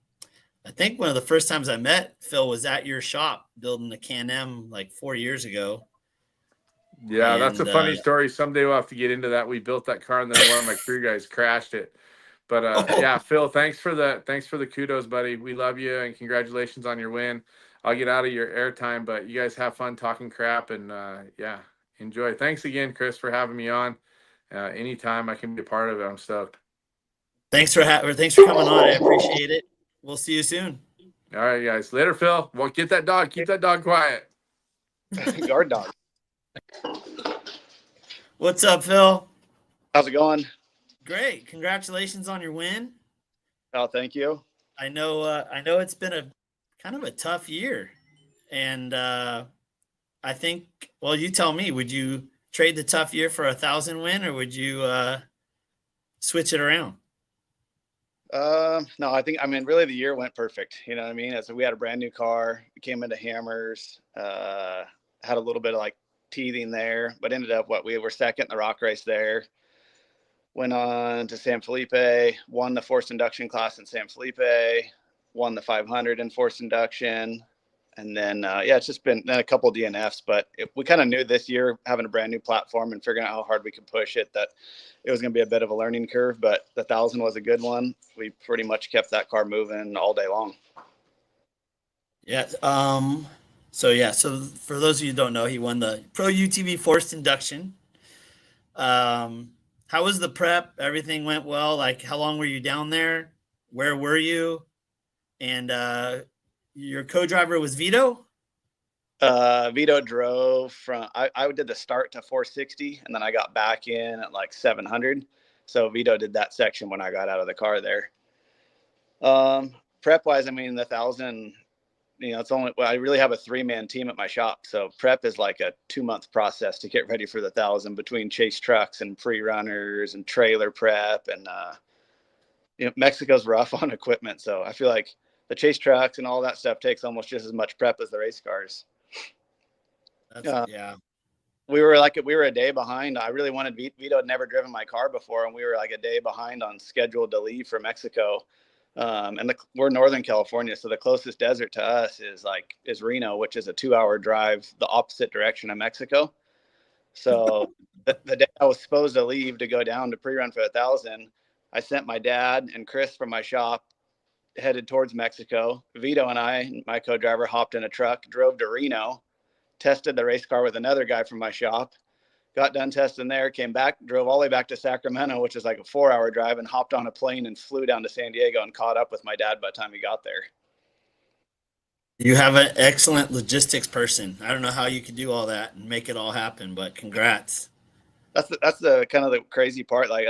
I think one of the first times I met Phil was at your shop building the Can-Am like 4 years ago. Yeah, that's a funny story. Someday we'll have to get into that. We built that car and then one of my crew guys crashed it. But yeah, Phil, thanks for the kudos, buddy. We love you and congratulations on your win. I'll get out of your airtime, but you guys have fun talking crap and yeah, enjoy. Thanks again, Chris, for having me on. Anytime I can be a part of it, I'm stoked. Thanks for coming on. I appreciate it. We'll see you soon. All right, guys. Later, Phil. Well, get that dog. Keep that dog quiet. Guard dog. What's up, Phil? How's it going? Great. Congratulations on your win. Oh, thank you. I know it's been a kind of a tough year. And I think, well, you tell me, would you trade the tough year for 1,000 win or would you switch it around? No, I mean, really the year went perfect. You know what I mean? We had a brand new car, we came into hammers, had a little bit of like teething there, but ended up we were second in the rock race there. Went on to San Felipe, won the forced induction class in San Felipe, won the 500 in forced induction. And then, it's just been a couple of DNFs, but we kind of knew this year having a brand new platform and figuring out how hard we could push it, that it was going to be a bit of a learning curve, but the 1,000 was a good one. We pretty much kept that car moving all day long. Yeah. So for those of you who don't know, he won the Pro UTV forced induction. How was the prep? Everything went well. Like, how long were you down there? Where were you? And your co-driver was Vito? Vito drove from, I did the start to 460 and then I got back in at like 700. So Vito did that section when I got out of the car there. Prep wise, I mean, the 1,000, I really have a 3-man team at my shop. So prep is like a 2-month process to get ready for the 1,000 between chase trucks and pre-runners and trailer prep. And, Mexico's rough on equipment. So I feel like the chase trucks and all that stuff takes almost just as much prep as the race cars. Yeah. We were a day behind. I really wanted Vito had never driven my car before, and we were like a day behind on schedule to leave for Mexico. We're Northern California, so the closest desert to us is Reno, which is a 2-hour drive the opposite direction of Mexico. So the day I was supposed to leave to go down to pre-run for 1,000, I sent my dad and Chris from my shop headed towards Mexico. Vito and I, my co-driver, hopped in a truck, drove to Reno, tested the race car with another guy from my shop, got done testing there, came back, drove all the way back to Sacramento, which is like a 4-hour drive, and hopped on a plane and flew down to San Diego and caught up with my dad by the time he got there. You have an excellent logistics person. I don't know how you could do all that and make it all happen, but congrats. That's the kind of the crazy part. Like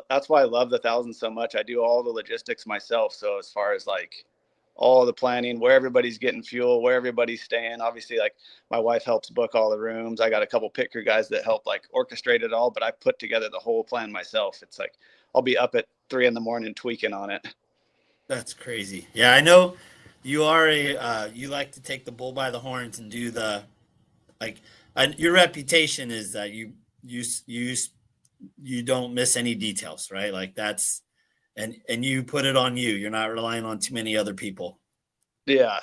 that's why I love the 1,000 so much. I do all the logistics myself. So as far as like all the planning, where everybody's getting fuel, where everybody's staying, obviously like my wife helps book all the rooms. I got a couple pit crew guys that help like orchestrate it all, but I put together the whole plan myself. It's like I'll be up at 3 a.m. tweaking on it. That's crazy. Yeah, I know you are you like to take the bull by the horns and do your reputation is that you don't miss any details, right? Like that's, and you put it on you. You're not relying on too many other people. Yeah.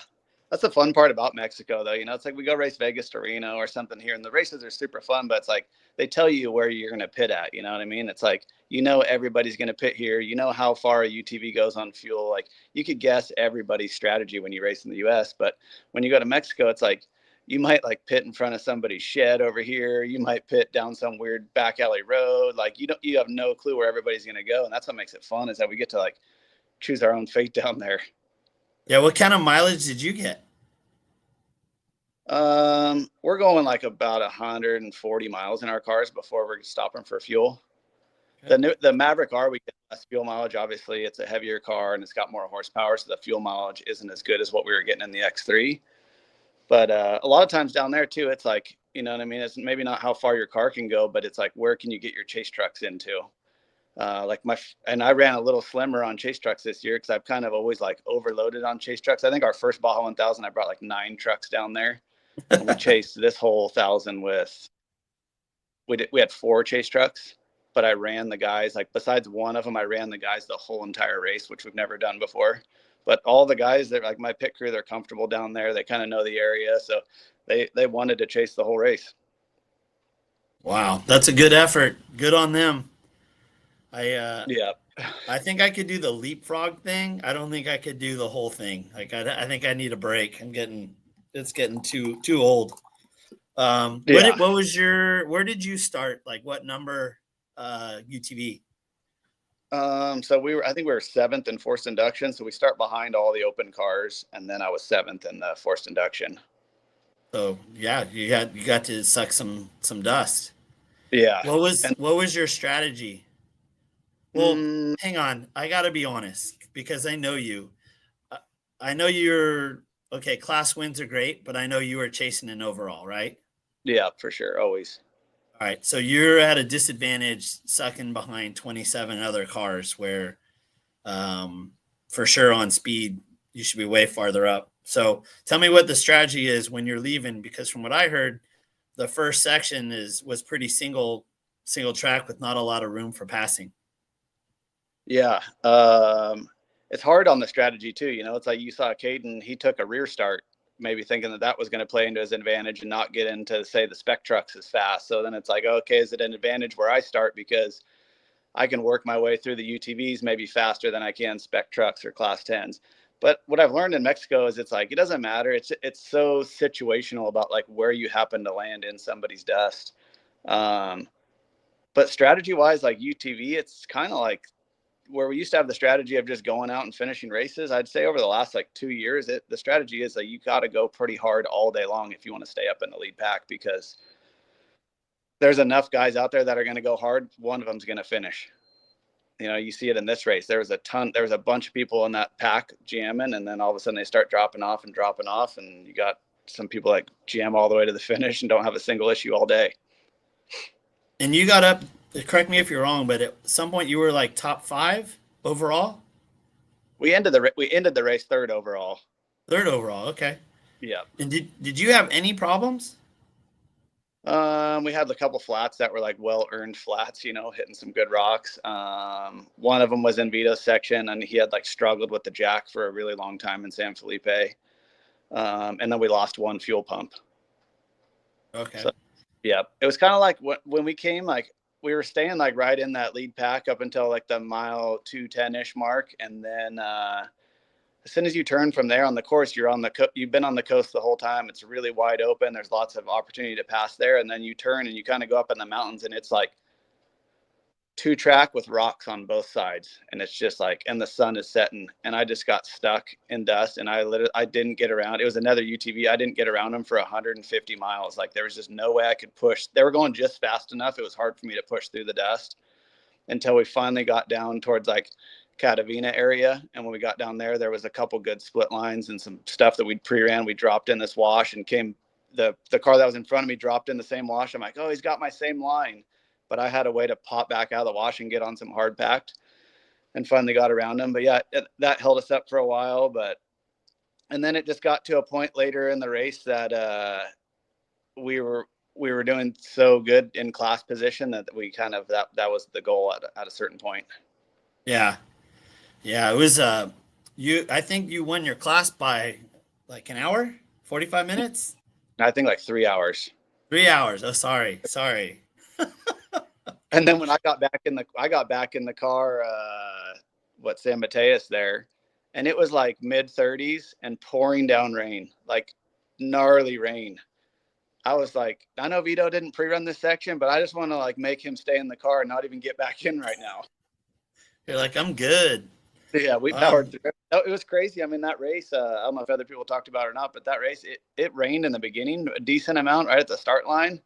That's the fun part about Mexico, though. It's like we go race Vegas to Reno or something here, and the races are super fun, but it's like they tell you where you're going to pit at. You know what I mean? It's like, everybody's going to pit here. You know how far a UTV goes on fuel. Like, you could guess everybody's strategy when you race in the US, but when you go to Mexico, it's like you might like pit in front of somebody's shed over here. You might pit down some weird back alley road. Like, you have no clue where everybody's going to go. And that's what makes it fun, is that we get to like choose our own fate down there. Yeah. What kind of mileage did you get? We're going like about 140 miles in our cars before we're stopping for fuel. The Maverick R, we get less fuel mileage. Obviously, it's a heavier car and it's got more horsepower, so the fuel mileage isn't as good as what we were getting in the X3. But a lot of times down there too, it's like, you know what I mean? It's maybe not how far your car can go, but it's like, where can you get your chase trucks into? And I ran a little slimmer on chase trucks this year because I've kind of always like overloaded on chase trucks. I think our first Baja 1000, I brought like 9 trucks down there, and we chased this whole 1,000 with. We had 4 chase trucks, but I ran the guys, like besides one of them, I ran the guys the whole entire race, which we've never done before. But all the guys that like my pit crew, they're comfortable down there. They kind of know the area, so they wanted to chase the whole race. Wow, that's a good effort. Good on them. Yeah. I think I could do the leapfrog thing. I don't think I could do the whole thing. Like I think I need a break. It's getting too old. Yeah. Where did you start? Like what number UTV? So I think we were 7th in forced induction. So we start behind all the open cars, and then I was 7th in the forced induction. So yeah, you got to suck some dust. Yeah. What was your strategy? Well, hang on. I got to be honest because I know you. I know you're okay. Class wins are great, but I know you were chasing an overall, right? Yeah, for sure. Always. All right. So you're at a disadvantage sucking behind 27 other cars where, for sure on speed, you should be way farther up. So tell me what the strategy is when you're leaving, because from what I heard, the first section was pretty single track with not a lot of room for passing. Yeah. It's hard on the strategy too. It's like you saw Caden, he took a rear start, maybe thinking that was going to play into his advantage and not get into, say, the spec trucks as fast. So then it's like, okay, is it an advantage where I start because I can work my way through the UTVs maybe faster than I can spec trucks or class 10s. But what I've learned in Mexico is it's like, it doesn't matter. It's so situational about like where you happen to land in somebody's dust. But strategy wise, like UTV, it's kind of like where we used to have the strategy of just going out and finishing races. I'd say over the last like 2 years, the strategy is that you got to go pretty hard all day long if you want to stay up in the lead pack, because there's enough guys out there that are going to go hard. One of them's going to finish. You see it in this race. There was a bunch of people in that pack jamming, and then all of a sudden they start dropping off, and you got some people like jam all the way to the finish and don't have a single issue all day. And you got up, correct me if you're wrong, but at some point you were like top 5 overall? We ended the race 3rd overall. 3rd overall, okay. Yeah. And did you have any problems? We had a couple flats that were like well-earned flats, hitting some good rocks. One of them was in Vito's section, and he had like struggled with the jack for a really long time in San Felipe. And then we lost one fuel pump. Okay. So, yeah, it was kind of like when we came, like we were staying like right in that lead pack up until like the mile 2:10-ish mark, and then as soon as you turn from there on the course, you've been on the coast the whole time. It's really wide open. There's lots of opportunity to pass there, and then you turn and you kind of go up in the mountains, and it's like 2-track with rocks on both sides, and it's just like, and the sun is setting, and I just got stuck in dust, and I didn't get around. It was another UTV. I didn't get around them for 150 miles. Like there was just no way I could push. They were going just fast enough. It was hard for me to push through the dust until we finally got down towards like Catavina area. And when we got down there was a couple good split lines and some stuff that we'd pre-ran. We dropped in this wash, and the car that was in front of me dropped in the same wash. I'm like, oh, he's got my same line. But I had a way to pop back out of the wash and get on some hard packed, and finally got around him. But yeah, that held us up for a while. And then it just got to a point later in the race that we were doing so good in class position that we kind of, that was the goal at a certain point. Yeah. Yeah, it was I think you won your class by like an hour, 45 minutes, I think like 3 hours. 3 hours. Oh, sorry. And then when I got back in the car, San Mateus there, and it was like mid 30s and pouring down rain, like gnarly rain. I was like, I know Vito didn't pre-run this section, but I just want to like make him stay in the car and not even get back in right now. You're like, I'm good. Yeah, we powered through it. It was crazy. I mean, that race, I don't know if other people talked about it or not, but that race, it rained in the beginning, a decent amount right at the start line.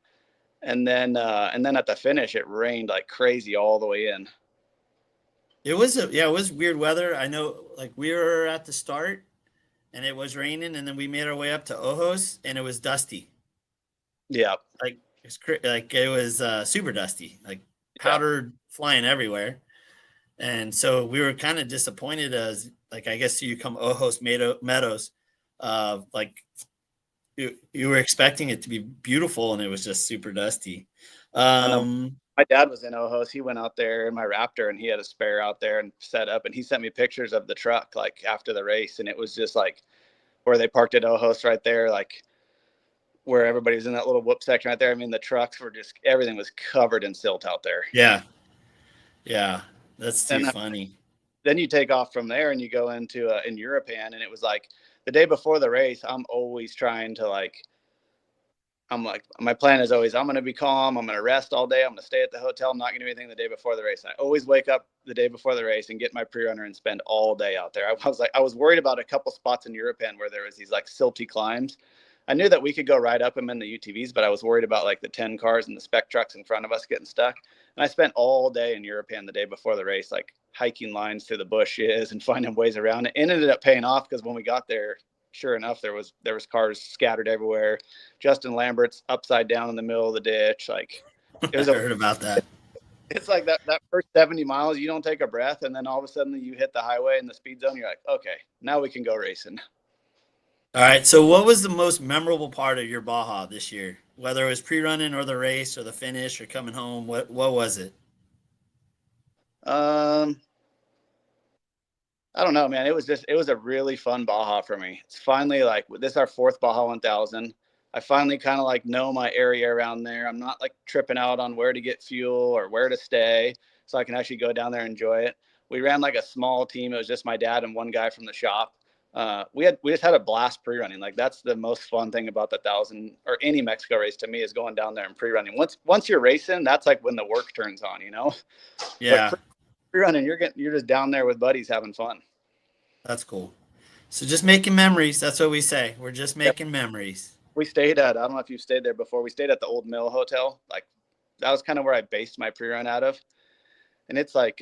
And then at the finish, it rained like crazy all the way in. It was weird weather. I know, like we were at the start and it was raining, and then we made our way up to Ojos and it was dusty. Yeah. Like it was super dusty, like powder flying everywhere. And so we were kind of disappointed as, like, I guess you come Ojos Meadows, like you were expecting it to be beautiful and it was just super dusty. My dad was in Ojos. He went out there in my Raptor and he had a spare out there and set up, and he sent me pictures of the truck like after the race, and it was just like where they parked at Ojos right there, like where everybody's in that little whoop section right there. I mean, the trucks were just, everything was covered in silt out there. Yeah. That's too funny. Then you take off from there and you go into in Europan, and it was like the day before the race, I'm always trying to my plan is always, I'm going to be calm. I'm going to rest all day. I'm going to stay at the hotel. I'm not going to do anything the day before the race. And I always wake up the day before the race and get my pre-runner and spend all day out there. I was worried about a couple spots in Europan where there was these like silty climbs. I knew that we could go right up them in the UTVs, but I was worried about like the 10 cars and the spec trucks in front of us getting stuck. And I spent all day in Europan the day before the race, like hiking lines through the bushes and finding ways around it. And it ended up paying off because when we got there, sure enough, there was cars scattered everywhere. Justin Lambert's upside down in the middle of the ditch. Like, it was I heard about that. It's like that first 70 miles, you don't take a breath, and then all of a sudden you hit the highway and the speed zone. You're like, okay, now we can go racing. All right. So what was the most memorable part of your Baja this year? Whether it was pre-running or the race or the finish or coming home, what was it? I don't know, man. It was a really fun Baja for me. It's finally like, this is our fourth Baja 1000. I finally kind of like know my area around there. I'm not like tripping out on where to get fuel or where to stay, so I can actually go down there and enjoy it. We ran like a small team. It was just my dad and one guy from the shop. We just had a blast pre-running. Like, that's the most fun thing about the 1000 or any Mexico race to me, is going down there and pre-running. Once you're racing, that's like when the work turns on, you know? Yeah. Pre-running, you're just down there with buddies having fun. That's cool. So just making memories. That's what we say. We're just making memories. We stayed at, I don't know if you've stayed there before. We stayed at the Old Mill Hotel. Like, that was kind of where I based my pre-run out of. And it's like,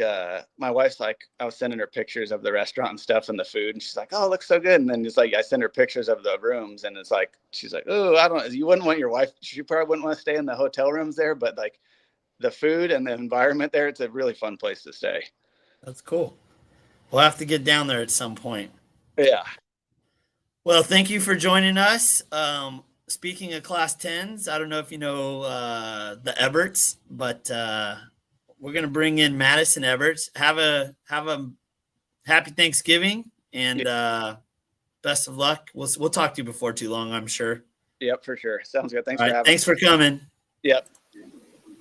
my wife's like, I was sending her pictures of the restaurant and stuff and the food, and she's like, oh, it looks so good. And then it's like, I send her pictures of the rooms, and it's like, she's like, oh, I don't know. You wouldn't want your wife, she probably wouldn't want to stay in the hotel rooms there, but like the food and the environment there, it's a really fun place to stay. That's cool. We'll have to get down there at some point. Yeah. Well, thank you for joining us. Speaking of Class 10s, I don't know if you know the Eberts, but we're going to bring in Madison Eberts. Have a happy Thanksgiving, and best of luck. We'll talk to you before too long, I'm sure. Yep, for sure. Sounds good. Thanks for having me. Thanks for coming. Yep.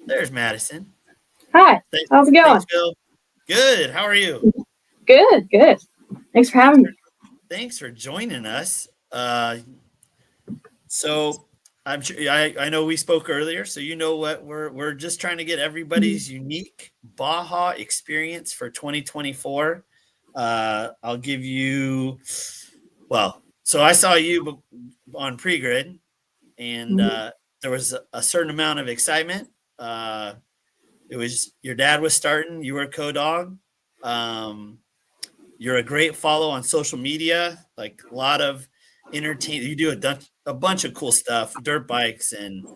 There's Madison. Hi. How's it going? Thanks, Phil. Good. How are you? Good. Thanks for having me. Thanks for joining us. So I'm sure I know we spoke earlier, so you know what we're just trying to get everybody's unique Baja experience for 2024. I'll give you, so I saw you on pre-grid, and there was a certain amount of excitement. It was your dad was starting, you were a co-dog. You're a great follow on social media, like a lot of entertain. You do a bunch of cool stuff, dirt bikes and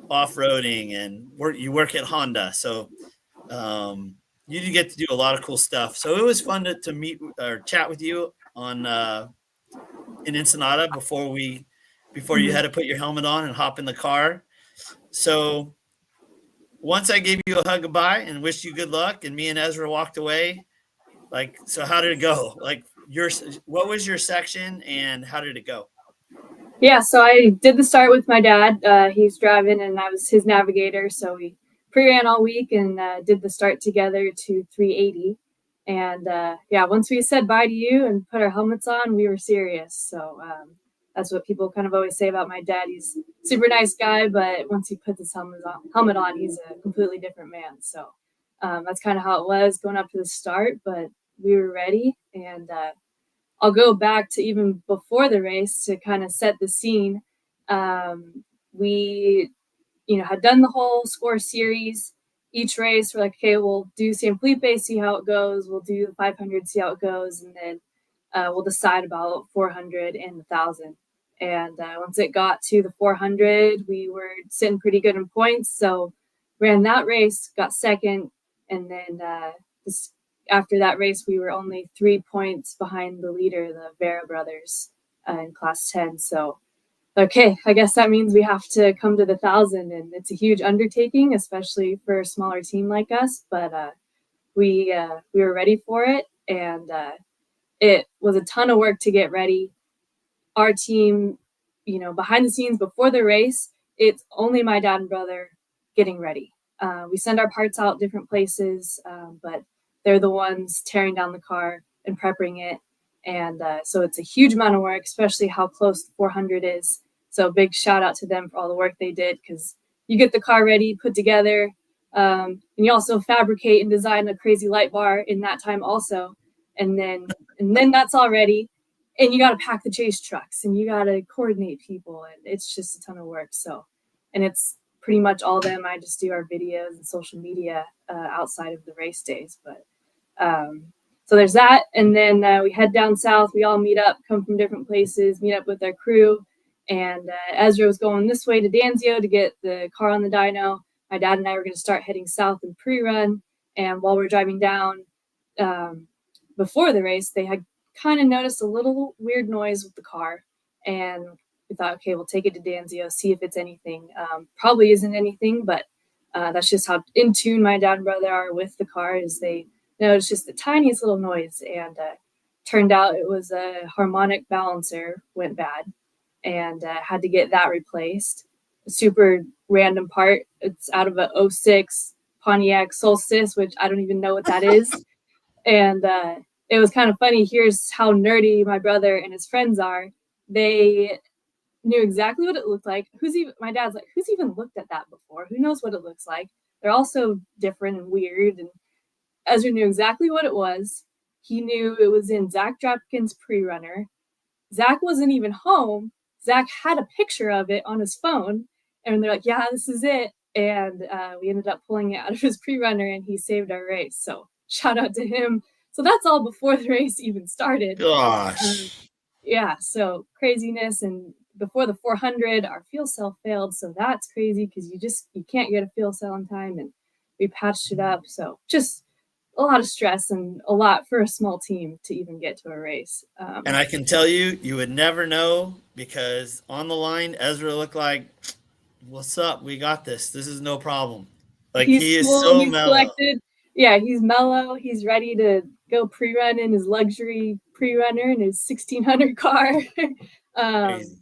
off-roading, and you work at Honda. So you do get to do a lot of cool stuff. So it was fun to meet or chat with you on in Ensenada before you had to put your helmet on and hop in the car. So once I gave you a hug goodbye and wished you good luck, and me and Ezra walked away, so how did it go? Like, what was your section and how did it go? Yeah, so I did the start with my dad. He's driving and I was his navigator. So we pre-ran all week and did the start together to 380. And yeah, once we said bye to you and put our helmets on, we were serious. So that's what people kind of always say about my dad. He's a super nice guy, but once he puts his helmet on, he's a completely different man. So that's kind of how it was going up to the start, but we were ready. And I'll go back to even before the race to kind of set the scene. We, had done the whole score series. Each race, we're like, okay, we'll do San Felipe, see how it goes. We'll do the 500, see how it goes, and then we'll decide about 400 and 1,000. And once it got to the 400, we were sitting pretty good in points. So ran that race, got second, and then after that race, we were only 3 points behind the leader, the Vera brothers, in class 10. So, okay, I guess that means we have to come to the 1,000, and it's a huge undertaking, especially for a smaller team like us. But we were ready for it, and it was a ton of work to get ready. Our team, behind the scenes before the race, it's only my dad and brother getting ready. We send our parts out different places, but they're the ones tearing down the car and prepping it. And so it's a huge amount of work, especially how close the 400 is. So big shout out to them for all the work they did, because you get the car ready, put together, and you also fabricate and design a crazy light bar in that time also. And then that's all ready. And you got to pack the chase trucks and you got to coordinate people. And it's just a ton of work. So, and it's pretty much all them. I just do our videos and social media outside of the race days. But so there's that. And then we head down south. We all meet up, come from different places, meet up with our crew. And Ezra was going this way to Danzio to get the car on the dyno. My dad and I were going to start heading south and pre-run. And while we're driving down before the race, they had kind of noticed a little weird noise with the car. And we thought, okay, we'll take it to Danzio, see if it's anything. Probably isn't anything, but that's just how in tune my dad and brother are with the car, is they noticed just the tiniest little noise. And turned out it was a harmonic balancer went bad, and had to get that replaced. A super random part. It's out of a 06 Pontiac Solstice, which I don't even know what that is. And it was kind of funny. Here's how nerdy my brother and his friends are. They knew exactly what it looked like. My dad's like, who's even looked at that before? Who knows what it looks like? They're all so different and weird. And Ezra knew exactly what it was. He knew it was in Zach Drapkin's pre-runner. Zach wasn't even home. Zach had a picture of it on his phone. And they're like, yeah, this is it. And we ended up pulling it out of his pre-runner, and he saved our race. So shout out to him. So that's all before the race even started. Gosh. Yeah, so craziness. And before the 400, our fuel cell failed. So that's crazy, because you can't get a fuel cell in time. And we patched it up. So just a lot of stress and a lot for a small team to even get to a race. And I can tell you, you would never know, because on the line, Ezra looked like, what's up? We got this. This is no problem. Like, he is so mellow. Collected. Yeah, he's mellow. He's ready to go pre-run in his luxury pre-runner in his 1600 car. Crazy.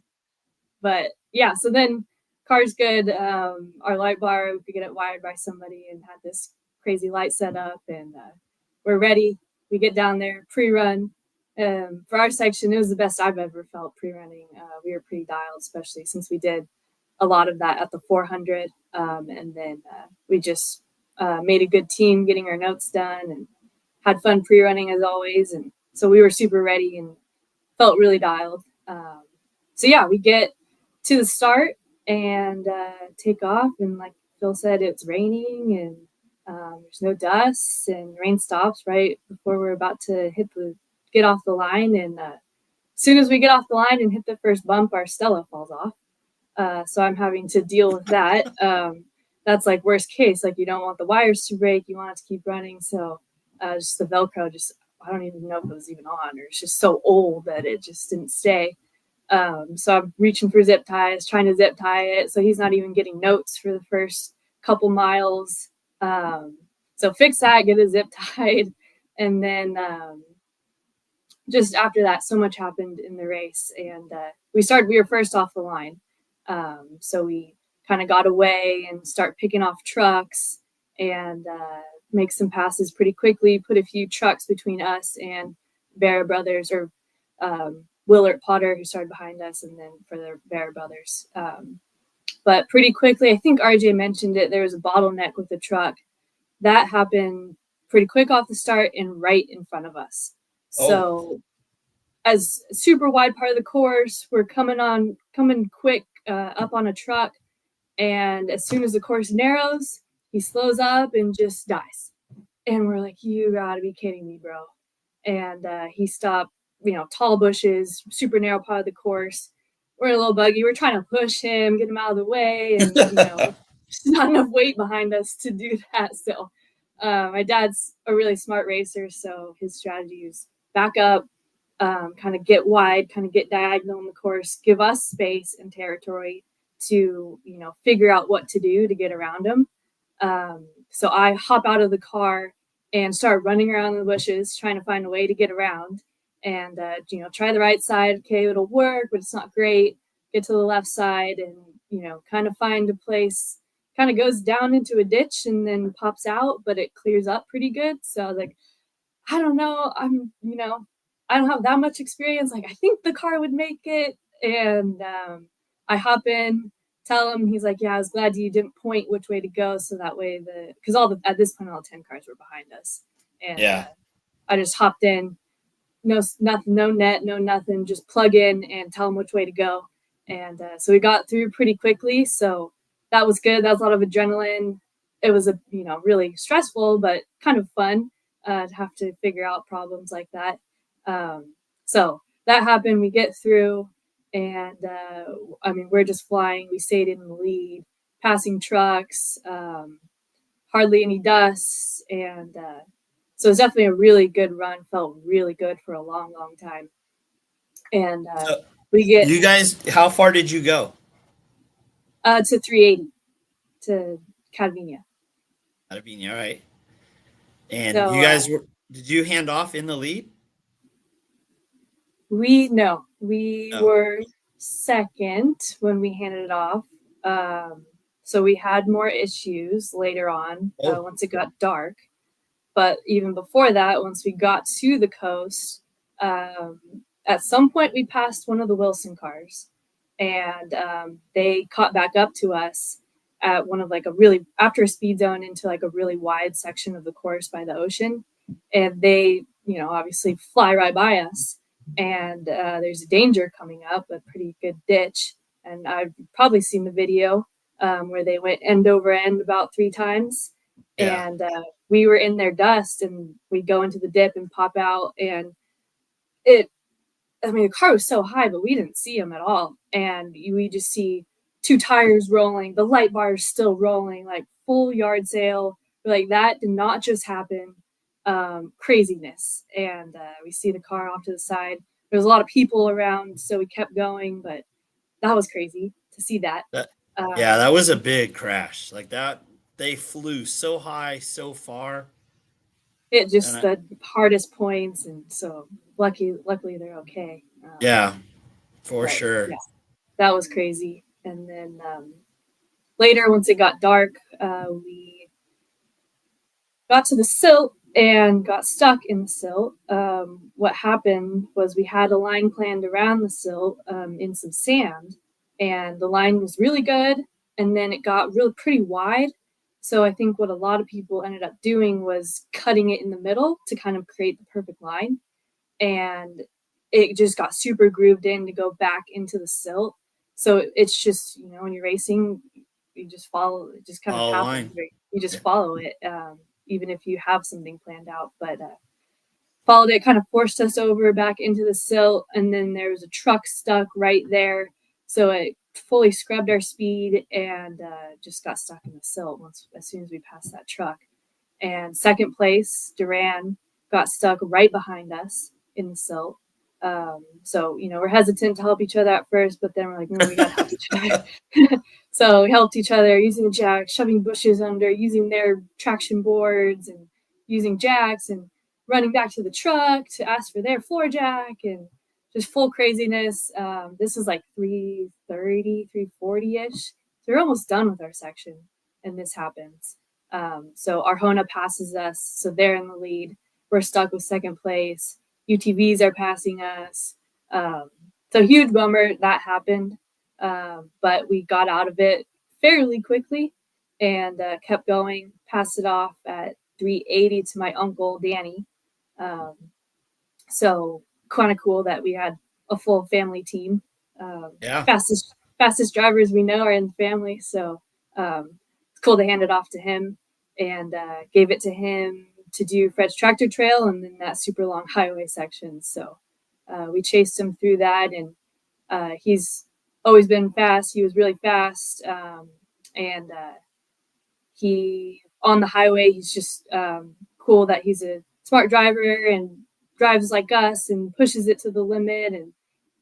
But yeah, so then car's good. Our light bar, we could get it wired by somebody and had this crazy light set up, and we're ready. We get down there, pre-run. For our section, it was the best I've ever felt pre-running. We were pretty dialed, especially since we did a lot of that at the 400. And then we just made a good team getting our notes done and had fun pre-running as always. And so we were super ready and felt really dialed. So yeah, we get to the start and take off. And like Phil said, it's raining and there's no dust, and rain stops right before we're about to get off the line. And as soon as we get off the line and hit the first bump, our Stella falls off. So I'm having to deal with that. That's like worst case. Like, you don't want the wires to break. You want it to keep running. So just the Velcro, I don't even know if it was even on, or it's just so old that it just didn't stay. So I'm reaching for zip ties, trying to zip tie it. So he's not even getting notes for the first couple miles. So fix that, get it zip tied. And then just after that, so much happened in the race, and we were first off the line. So we kind of got away and start picking off trucks and make some passes pretty quickly, put a few trucks between us and Bear Brothers, or Willard Potter, who started behind us, and then for the Bear Brothers. But pretty quickly, I think RJ mentioned it, there was a bottleneck with the truck. That happened pretty quick off the start and right in front of us. So as a super wide part of the course, we're coming quick up on a truck. And as soon as the course narrows, he slows up and just dies. And we're like, you gotta be kidding me, bro. And he stopped, tall bushes, super narrow part of the course. We're in a little buggy. We're trying to push him, get him out of the way. And, there's not enough weight behind us to do that. So my dad's a really smart racer. So his strategy is back up, kind of get wide, kind of get diagonal in the course, give us space and territory to, figure out what to do to get around him. So I hop out of the car and start running around in the bushes, trying to find a way to get around and, try the right side. Okay, it'll work, but it's not great. Get to the left side and, kind of find a place, kind of goes down into a ditch and then pops out, but it clears up pretty good. So I was like, I don't know. I don't have that much experience. Like, I think the car would make it. And I hop in, tell him, he's like, yeah, I was glad you didn't point which way to go. So that way because at this point, all 10 cars were behind us. And I just hopped in, nothing, no net, no nothing, just plug in and tell him which way to go. And so we got through pretty quickly. So that was good. That was a lot of adrenaline. It was really stressful, but kind of fun to have to figure out problems like that. So that happened. We get through. And we're just flying. We stayed in the lead, passing trucks, hardly any dust. And so it's definitely a really good run. Felt really good for a long, long time. And you guys, how far did you go? To 380 to Cadvina. Cadvina, all right. And so, you guys did you hand off in the lead? We were second when we handed it off. So we had more issues later on once it got dark. But even before that, once we got to the coast, at some point we passed one of the Wilson cars, and they caught back up to us at one of after a speed zone into a really wide section of the course by the ocean. And they, obviously fly right by us. And there's a danger coming up, a pretty good ditch. And I've probably seen the video where they went end over end about 3 times. Yeah. And we were in their dust, and we go into the dip and pop out. And the car was so high, but we didn't see them at all. And we just see 2 tires rolling, the light bar is still rolling, like full yard sale. Like, that did not just happen. Craziness. And we see the car off to the side. There was a lot of people around, so we kept going, but that was crazy to see that. That was a big crash. Like that, they flew so high, so far. It just the hardest points, and so luckily they're okay. For sure. Yeah, that was crazy. And then later, once it got dark, we got to the silt and got stuck in the silt. What happened was we had a line planned around the silt in some sand, and the line was really good, and then it got pretty wide. So I think what a lot of people ended up doing was cutting it in the middle to kind of create the perfect line, and it just got super grooved in to go back into the silt. So it's just, when you're racing, you just follow, it just kind of happens. You just follow it. Even if you have something planned out, but followed it, kind of forced us over back into the silt. And then there was a truck stuck right there. So it fully scrubbed our speed and just got stuck in the silt as soon as we passed that truck. And second place, Duran got stuck right behind us in the silt. So, we're hesitant to help each other at first, but then we're like, no, we got to help each other. So we helped each other using the jacks, shoving bushes under, using their traction boards and using jacks and running back to the truck to ask for their floor jack and just full craziness. This is like 3:30, 3:40-ish. So we're almost done with our section, and this happens. So Arjona passes us, so they're in the lead. We're stuck with second place. UTVs are passing us. So huge bummer that happened, but we got out of it fairly quickly and kept going. Passed it off at 380 to my uncle Danny. So kind of cool that we had a full family team. Yeah. Fastest drivers we know are in the family, so it's cool to hand it off to him, and gave it to him to do Fred's tractor trail and then that super long highway section. So we chased him through that, and he's always been fast. He was really fast, and he on the highway. He's just cool that he's a smart driver and drives like us and pushes it to the limit. And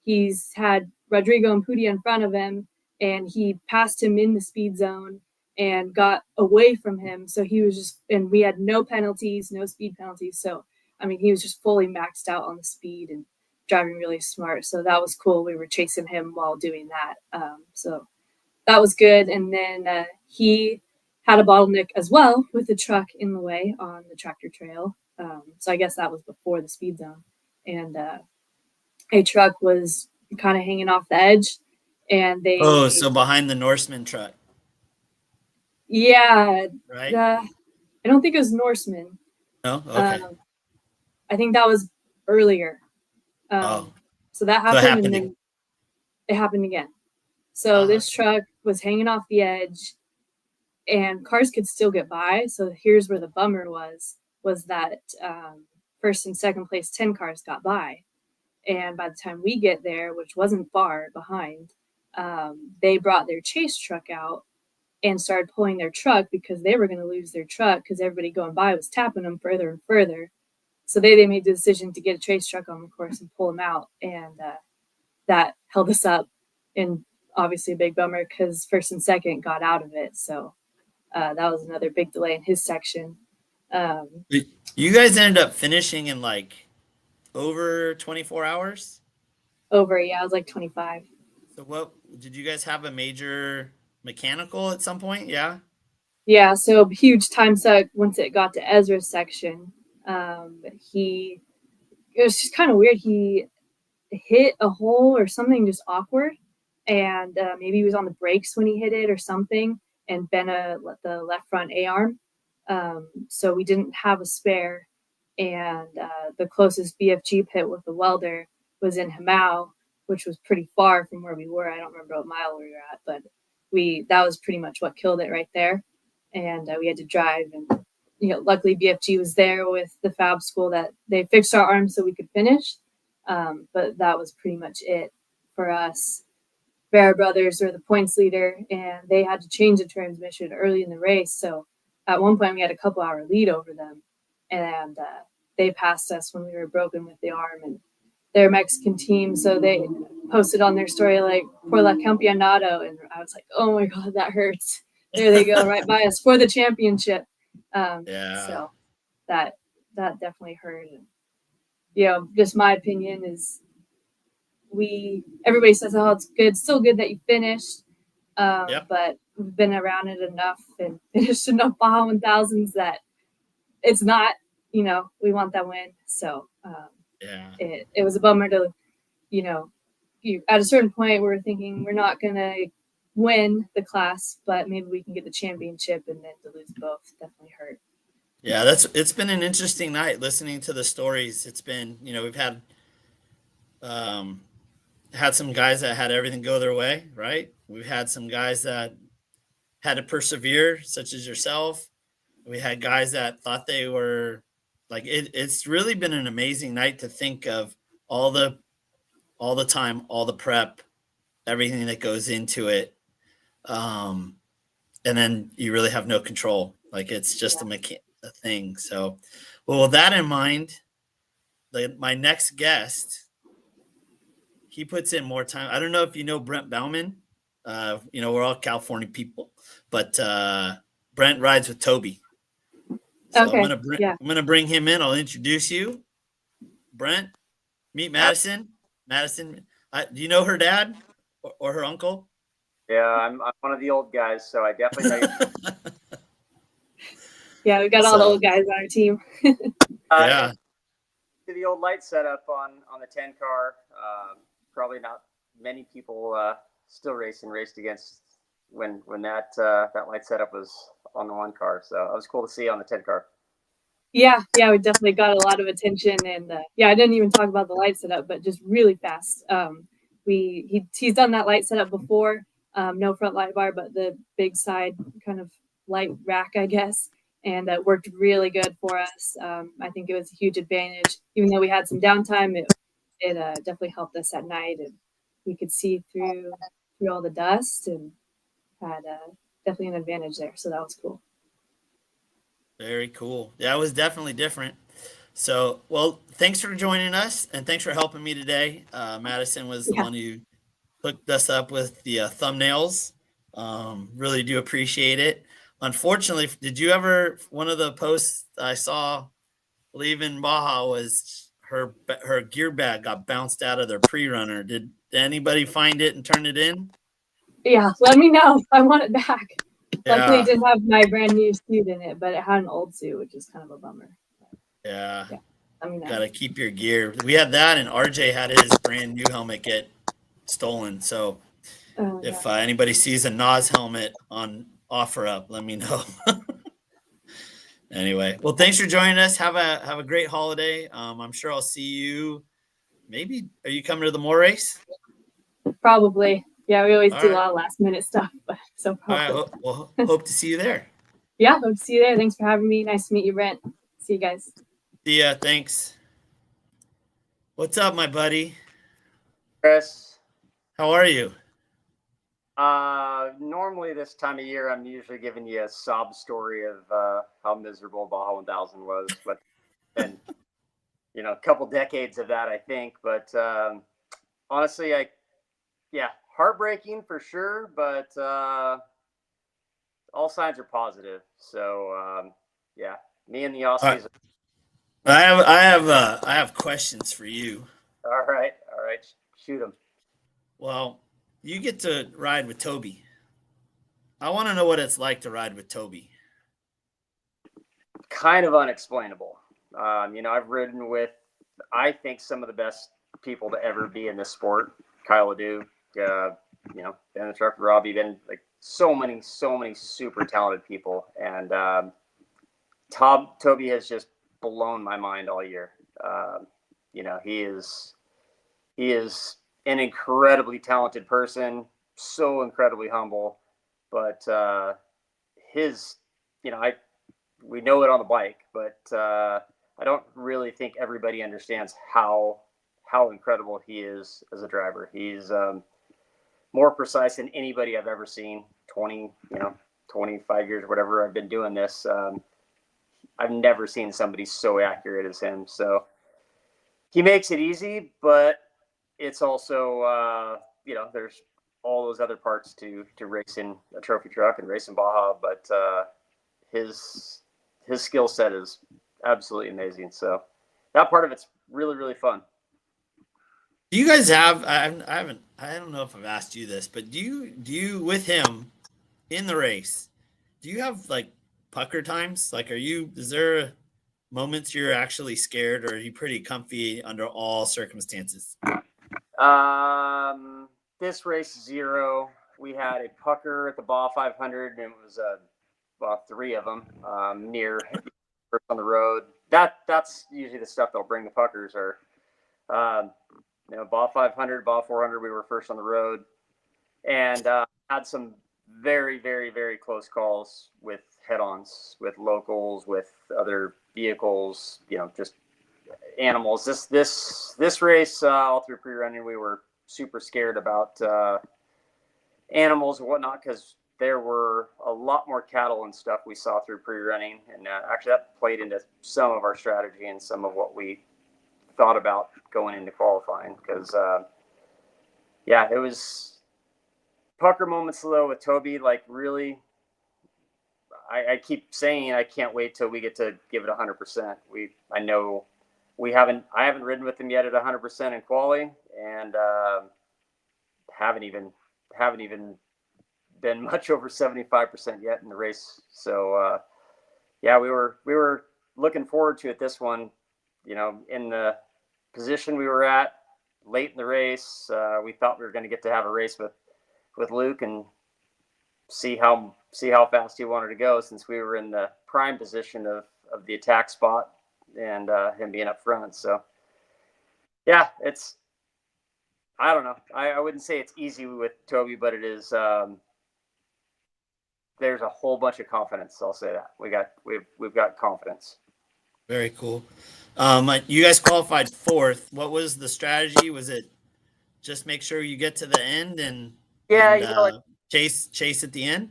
he's had Rodrigo and Pudi in front of him, and he passed him in the speed zone and got away from him. So he was just, and we had no penalties, no speed penalties. So, I mean, he was just fully maxed out on the speed and driving really smart. So that was cool. We were chasing him while doing that. So that was good. And then he had a bottleneck as well with the truck in the way on the tractor trail. So I guess that was before the speed zone. And a truck was kind of hanging off the edge. And they. Oh, so behind the Norseman truck. Yeah. Right. I don't think it was Norseman. No. Okay. I think that was earlier. So that happened, and then it happened again. So this truck was hanging off the edge, and cars could still get by. So here's where the bummer was that first and second place 10 cars got by. And by the time we get there, which wasn't far behind, they brought their chase truck out and started pulling their truck because they were going to lose their truck because everybody going by was tapping them further and further. So they made the decision to get a chase truck on the course and pull them out. And that held us up. And obviously a big bummer because first and second got out of it. So that was another big delay in his section. You guys ended up finishing in like over 24 hours? Yeah, it was like 25. So what, did you guys have a major mechanical at some point? Yeah. Yeah, so huge time suck once it got to Ezra's section. It was just kind of weird. He hit a hole or something just awkward, and maybe he was on the brakes when he hit it or something, and bent the left front A-arm. So we didn't have a spare, and the closest BFG pit with the welder was in Hamau, which was pretty far from where we were. I don't remember what mile we were at, but that was pretty much what killed it right there. And we had to drive, and luckily BFG was there with the fab school that they fixed our arms so we could finish. But that was pretty much it for us. Vera Brothers were the points leader, and they had to change the transmission early in the race. So at one point we had a couple-hour lead over them, and they passed us when we were broken with the arm. And they're a Mexican team, so they posted on their story like "Por la Campeonato," and I was like, "Oh my god, that hurts." There they go, right by us for the championship. So that definitely hurt. And, just my opinion is everybody says, oh, it's good, still good that you finished. But we've been around it enough and finished enough Baja 1000s that it's not, we want that win. So it was a bummer to, at a certain point we were thinking we're not going to win the class, but maybe we can get the championship, and then to lose both definitely hurt. Yeah, it's been an interesting night listening to the stories. It's been, we've had some guys that had everything go their way, right? We've had some guys that had to persevere, such as yourself. We had guys that thought they were like it's really been an amazing night to think of all the time, all the prep, everything that goes into it. And then you really have no control. Like it's just a thing. So, well, with that in mind, my next guest, he puts in more time. I don't know if you know Brent Bauman. We're all California people, but Brent rides with Toby. So Okay, I'm gonna bring him in. I'll introduce you, Brent. Meet Madison. Madison, do you know her dad or her uncle? Yeah, I'm one of the old guys, so I definitely know. Yeah, we got all the old guys on our team. Yeah. To the old light setup on the 10 car. Probably not many people still raced against when that light setup was on the 1 car. So it was cool to see on the 10 car. Yeah, we definitely got a lot of attention, and I didn't even talk about the light setup, but just really fast. He's done that light setup before, no front light bar, but the big side kind of light rack, I guess, and that worked really good for us. I think it was a huge advantage, even though we had some downtime. It definitely helped us at night, and we could see through all the dust, and had definitely an advantage there. So that was cool. Very cool. Yeah, it was definitely different. So, well, thanks for joining us and thanks for helping me today. Madison was the one who hooked us up with the thumbnails. Really do appreciate it. Unfortunately, did you ever, one of the posts I saw leaving Baja was her gear bag got bounced out of their pre-runner. Did anybody find it and turn it in? Yeah, let me know. I want it back. Yeah. Luckily, it didn't have my brand new suit in it, but it had an old suit, which is kind of a bummer. Yeah. Let me know. Gotta keep your gear. We had that, and RJ had his brand new helmet get stolen. So if anybody sees a Nas helmet on OfferUp, let me know. Anyway, well, thanks for joining us. Have a great holiday. I'm sure I'll see you. Maybe are you coming to the Moore race? Probably. Yeah, we always All do right. a lot of last minute stuff, but so probably. All right. Well, hope to see you there. Yeah, hope to see you there. Thanks for having me. Nice to meet you, Brent. See you guys. See ya. Thanks. What's up, my buddy? Chris, How are you? normally this time of year, I'm usually giving you a sob story of how miserable Baja 1000 was, but and a couple decades of that, I think. But honestly, heartbreaking for sure, but all signs are positive. So me and the Aussies. I have questions for you. All right, shoot them. Well, you get to ride with Toby. I want to know what it's like to ride with Toby. Kind of unexplainable. I've ridden with, I think, some of the best people to ever be in this sport. Kyle Ledoux, been in the truck with Robbie, been like so many super talented people. And Toby has just blown my mind all year. He is an incredibly talented person, so incredibly humble, but we know it on the bike, but I don't really think everybody understands how incredible he is as a driver. He's more precise than anybody I've ever seen. 25 years, whatever I've been doing this. I've never seen somebody so accurate as him. So he makes it easy, but it's also, there's all those other parts to racing a trophy truck and racing Baja, but his skill set is absolutely amazing. So that part of it's really, really fun. Do you guys have? I don't know if I've asked you this, but do you with him in the race? Do you have like pucker times? Like, is there moments you're actually scared, or are you pretty comfy under all circumstances? This race 0, we had a pucker at the Baja 500, and it was about 3 of them near on the road. That's usually the stuff that'll bring the puckers. Or Baja 500, Baja 400, we were first on the road, and had some very, very, very close calls with head-ons, with locals, with other vehicles, just animals. This race, all through pre-running, we were super scared about animals and whatnot, because there were a lot more cattle and stuff we saw through pre-running, and actually that played into some of our strategy and some of what we thought about going into qualifying, because it was pucker moments though with Toby. Like, really, I keep saying I can't wait till we get to give it 100%. I know I haven't ridden with him yet at 100% in quali, and haven't even been much over 75% yet in the race. So yeah, we were looking forward to it. This one, in the position we were at late in the race, we thought we were going to get to have a race with Luke and see how fast he wanted to go, since we were in the prime position of the attack spot and him being up front. So yeah, I don't know. I wouldn't say it's easy with Toby, but it is. There's a whole bunch of confidence. I'll say that we've got confidence. Very cool. You guys qualified fourth. What was the strategy? Was it just make sure you get to the end and chase at the end?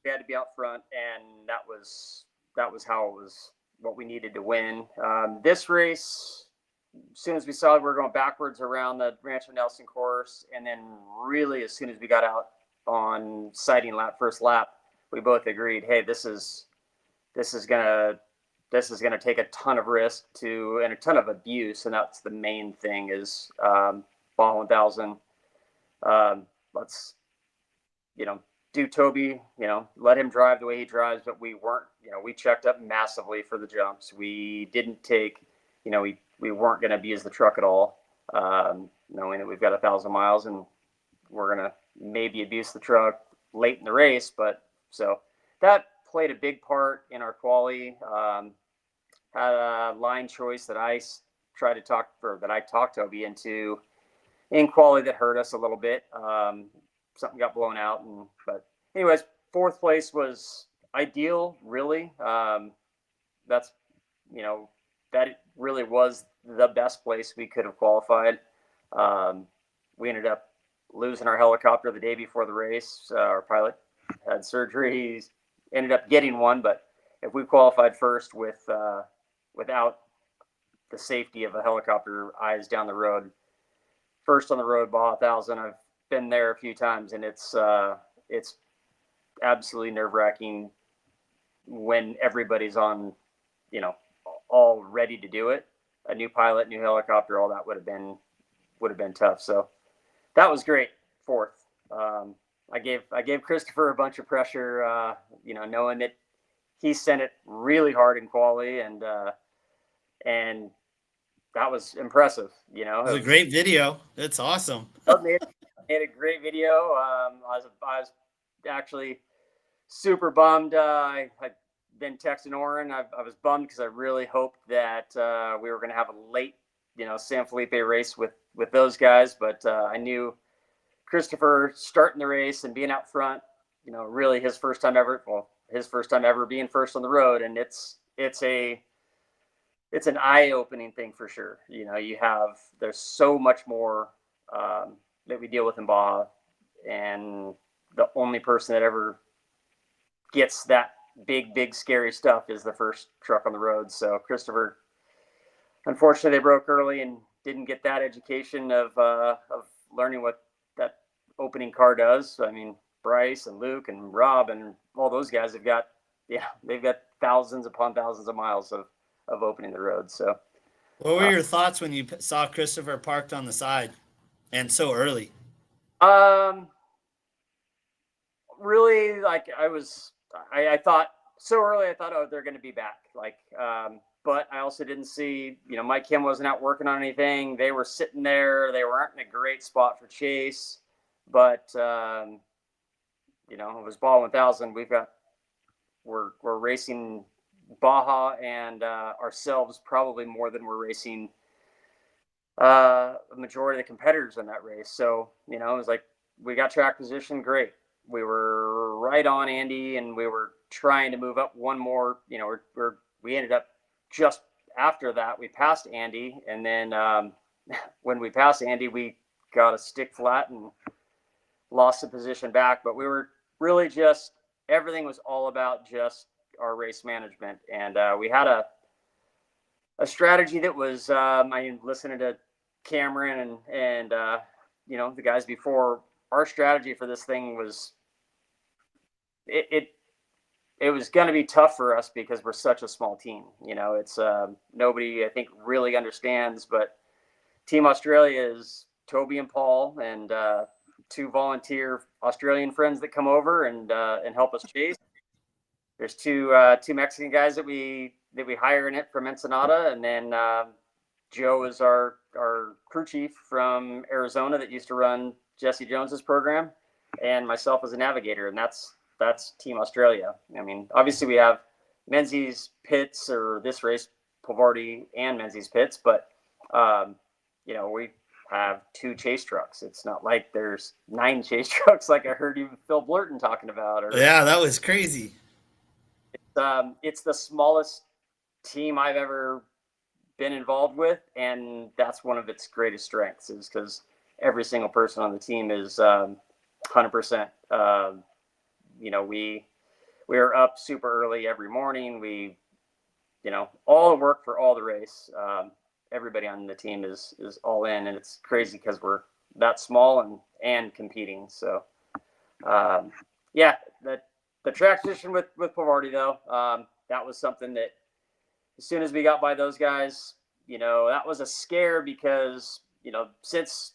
We had to be out front, and that was how it was, what we needed to win. This race, as soon as we saw we were going backwards around the Rancho Nelson course, and then really as soon as we got out on sighting lap, first lap, we both agreed, hey, this is gonna take a ton of risk and a ton of abuse, and that's the main thing is Baja 1000. Let's do Toby, let him drive the way he drives, but we weren't, we checked up massively for the jumps. We didn't take, we weren't going to abuse the truck at all, knowing that we've got 1,000 miles and we're going to maybe abuse the truck late in the race. But so that played a big part in our quali. Had a line choice that I talked Toby into in quali that hurt us a little bit. Something got blown out, but anyways, fourth place was ideal, really. That's that really was the best place we could have qualified. We ended up losing our helicopter the day before the race. Our pilot had surgery. He ended up getting one, but if we qualified first without the safety of a helicopter eyes down the road, first on the road, Baja 1000, I've been there a few times, and it's absolutely nerve-wracking when everybody's on, all ready to do it. A new pilot, new helicopter, all that would have been tough. So that was great. Fourth. I gave Christopher a bunch of pressure, knowing that he sent it really hard in quali, and that was impressive. It was a great video. That's awesome. made a great video. I was actually super bummed. I then texting Oren. I was bummed because I really hoped that we were going to have a late, San Felipe race with those guys. But I knew Christopher starting the race and being out front, really his first time ever being first on the road, and it's an eye-opening thing for sure. There's so much more that we deal with in Baja, and the only person that ever gets that big scary stuff is the first truck on the road. So Christopher, unfortunately, they broke early and didn't get that education of learning what that opening car does. I mean, Bryce and Luke and Rob and all those guys they've got thousands upon thousands of miles of opening the road. So what were your thoughts when you saw Christopher parked on the side and so early? Really, like I thought so early, I thought, oh, they're going to be back. But I also didn't see, Mike Kim wasn't out working on anything. They were sitting there. They weren't in a great spot for chase, but it was Baja 1000. We're racing Baja and ourselves probably more than we're racing a majority of the competitors in that race. So, it was like we got track position, great. We were right on Andy, and we were trying to move up one more. We ended up just after that, we passed Andy, and then when we passed Andy, we got a stick flat and lost the position back. But we were really everything was all about just our race management, and we had a strategy that was listening to Cameron and the guys before. Our strategy for this thing was it was going to be tough for us because we're such a small team. You know, it's nobody I think really understands, but Team Australia is Toby and Paul and two volunteer Australian friends that come over and help us chase. There's two Mexican guys that we hire in it from Ensenada, and then Joe is our crew chief from Arizona that used to run Jesse Jones's program, and myself as a navigator, and that's Team Australia. I mean, obviously we have Menzies pits, or this race Pavarti and Menzies pits, but you know, we have 2 chase trucks. It's not like there's 9 chase trucks like I heard even Phil Blurton talking about. Or Yeah, that was crazy. it's the smallest team I've ever been involved with, and that's one of its greatest strengths, is because every single person on the team is 100%. You know, we are up super early every morning. We, you know, all the work for all the race. Everybody on the team is all in, and it's crazy because we're that small and competing. So, yeah, the track position with Pavarti though, that was something that as soon as we got by those guys, you know, that was a scare because, you know, since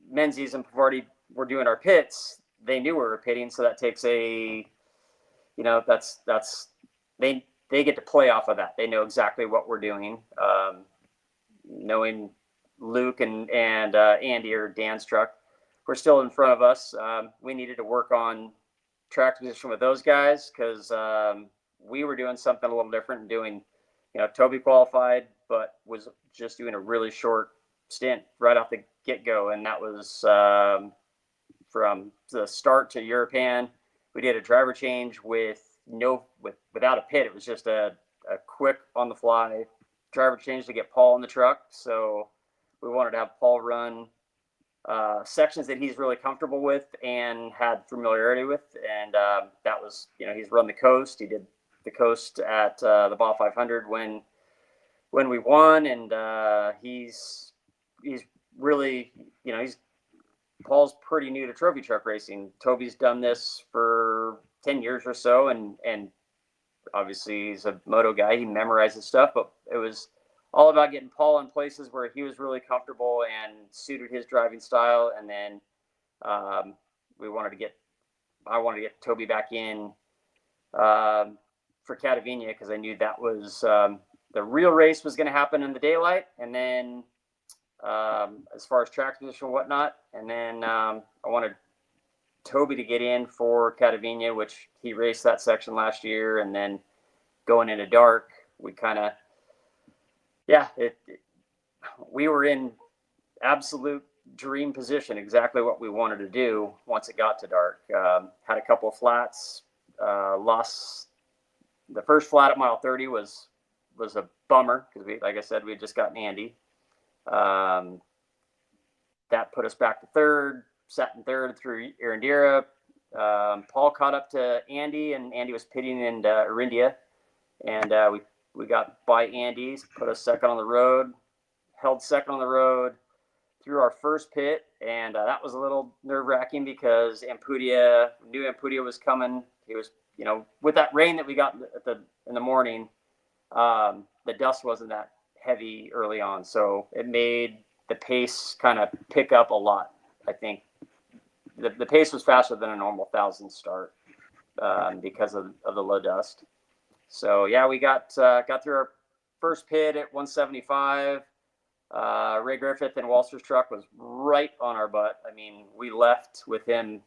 Menzies and Pavarti were doing our pits, they knew we were pitting. So that takes you know, that's they get to play off of that. They know exactly what we're doing. Knowing Luke and Andy or Dan's truck were still in front of us, we needed to work on track position with those guys because we were doing something a little different and doing, you know, Toby qualified, but was just doing a really short stint right off the get-go, and that was from the start to European. We did a driver change without a pit. It was just a quick on the fly driver change to get Paul in the truck. So we wanted to have Paul run sections that he's really comfortable with and had familiarity with. And that was, you know, he's run the coast. He did the coast at the Baja 500 when we won. And he's really, you know, Paul's pretty new to trophy truck racing. Toby's done this for 10 years or so. And obviously he's a moto guy. He memorizes stuff, but it was all about getting Paul in places where he was really comfortable and suited his driving style. And then I wanted to get Toby back in for Catavina because I knew that was the real race was going to happen in the daylight. And then as far as track position and whatnot, and then I wanted Toby to get in for Catavina, which he raced that section last year. And then going into dark, we kind of, we were in absolute dream position, exactly what we wanted to do once it got to dark. Had a couple of flats, lost the first flat at mile 30 was a bummer because like I said, we had just gotten Andy. That put us back to third, sat in third through Erindira. Paul caught up to Andy, and Andy was pitting in Arindia, and we got by Andy's, put us second on the road, held second on the road through our first pit, and that was a little nerve-wracking because knew Ampudia was coming. He was, you know, with that rain that we got in the morning, the dust wasn't that heavy early on, so it made the pace kind of pick up a lot. I think the pace was faster than a normal 1,000 start because of the low dust. So yeah, we got through our first pit at 175. Ray Griffith and Walster's truck was right on our butt. I mean, we left with him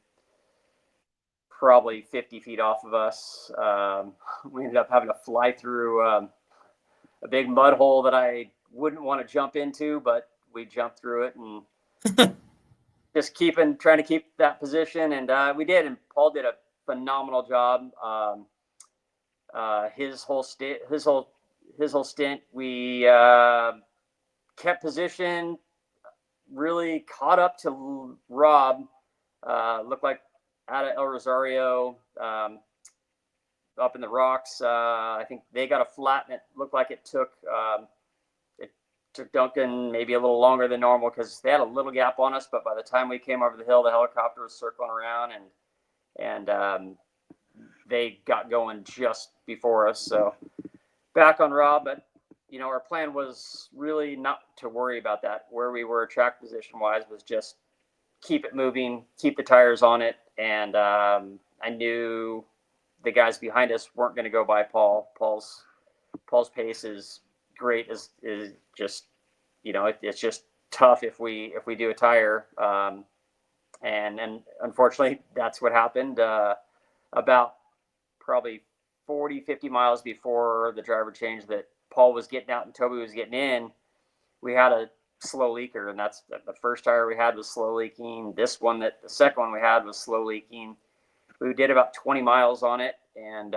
probably 50 feet off of us. We ended up having to fly through a big mud hole that I wouldn't want to jump into, but we jumped through it and just trying to keep that position. And we did, and Paul did a phenomenal job. His whole stint, we kept position, really caught up to Rob. Looked like out of El Rosario, up in the rocks. I think they got a flat, and it looked like it took Duncan maybe a little longer than normal because they had a little gap on us. But by the time we came over the hill, the helicopter was circling around, and they got going just before us. So back on Rob, but our plan was really not to worry about that. Where we were track position wise was just keep it moving, keep the tires on it. And I knew the guys behind us weren't going to go by Paul. Paul's pace is great. Is just, it's just tough if we do a tire. And unfortunately that's what happened. About probably 40, 50 miles before the driver change that Paul was getting out and Toby was getting in, we had a slow leaker, and that's the first tire we had was slow leaking. The second one we had was slow leaking. We did about 20 miles on it, and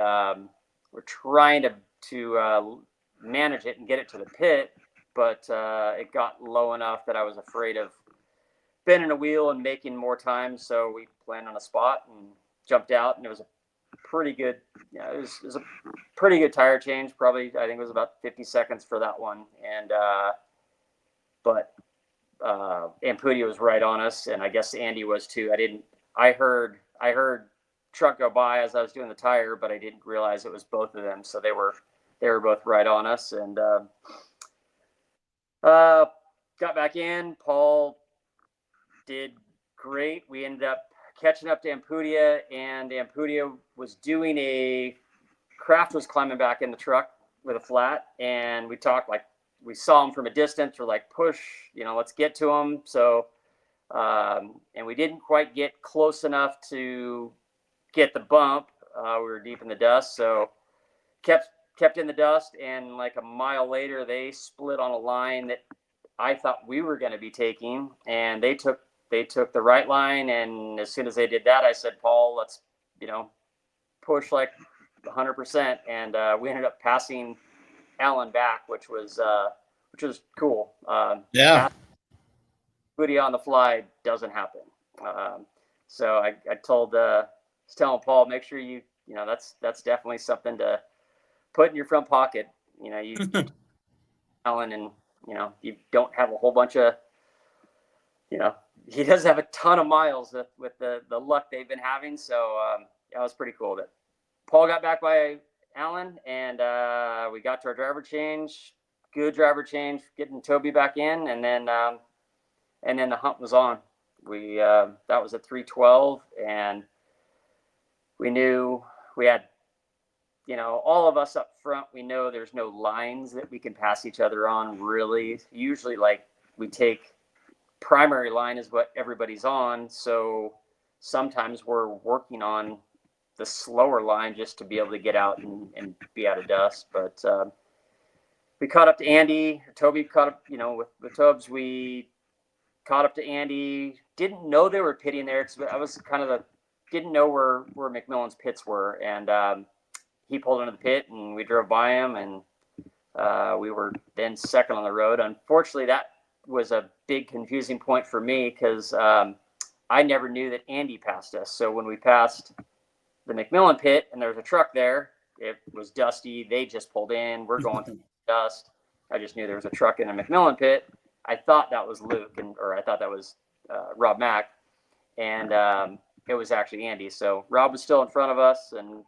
we're trying to manage it and get it to the pit, but it got low enough that I was afraid of bending a wheel and making more time. So we planned on a spot and jumped out, and it was a pretty good. It was a pretty good tire change. Probably, I think it was about 50 seconds for that one. And but Ampudia was right on us, and I guess Andy was too. I heard truck go by as I was doing the tire, but I didn't realize it was both of them. So they were both right on us, and got back in. Paul did great. We ended up catching up to Ampudia, and Ampudia was doing Kraft was climbing back in the truck with a flat, and we talked, like, we saw him from a distance. We're like, push, let's get to him. So, and we didn't quite get close enough to get the bump. We were deep in the dust, so kept in the dust. And like a mile later, they split on a line that I thought we were going to be taking, and they took the right line. And as soon as they did that, I said, Paul, let's, push like 100%. And we ended up passing Alan back, which was cool. Yeah. Booty on the fly doesn't happen. So I was telling Paul, make sure that's definitely something to put in your front pocket. You Alan, and you don't have a whole bunch of, he doesn't have a ton of miles with the luck they've been having. So that was pretty cool that Paul got back by Alan, and we got to our driver change. Good driver change, getting Toby back in, and then the hunt was on. We that was at 3:12, and we knew we had, all of us up front. We know there's no lines that we can pass each other on, really. Usually, like, we take primary line is what everybody's on, so sometimes we're working on the slower line just to be able to get out and be out of dust. But we caught up to Andy. Toby caught up, with Tubbs. We caught up to Andy. Didn't know they were pitting there because I was didn't know where McMillan's pits were. And he pulled into the pit, and we drove by him, and we were then second on the road. Unfortunately, that was a big confusing point for me because I never knew that Andy passed us. So when we passed the McMillan pit and there was a truck there, it was dusty. They just pulled in. We're going through dust. I just knew there was a truck in a McMillan pit. I thought that was Luke, or I thought that was Rob Mack, and it was actually Andy. So Rob was still in front of us, and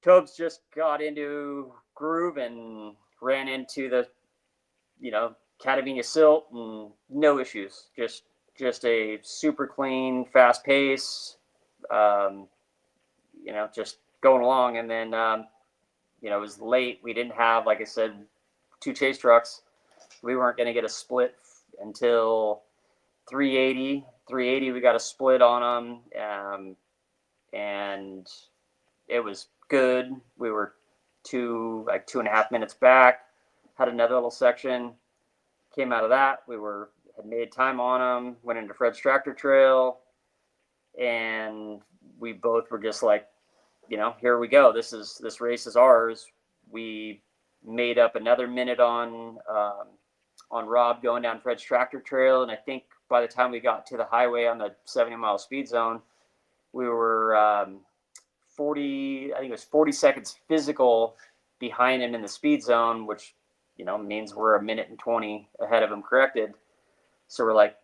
Tobes just got into groove and ran into the, Catavenia silt, and no issues. Just a super clean, fast pace. Just going along. And then, it was late. We didn't have, like I said, 2 chase trucks. We weren't going to get a split until 380. 380, we got a split on them. And it was good. We were 2.5 minutes back, had another little section, came out of that. We had made time on them, went into Fred's tractor trail, and we both were just like, here we go. This race is ours. We made up another minute on Rob going down Fred's tractor trail. And I think by the time we got to the highway on the 70-mile speed zone, we were 40 seconds physical behind him in the speed zone, which, means we're 1:20 ahead of him corrected. So we're like,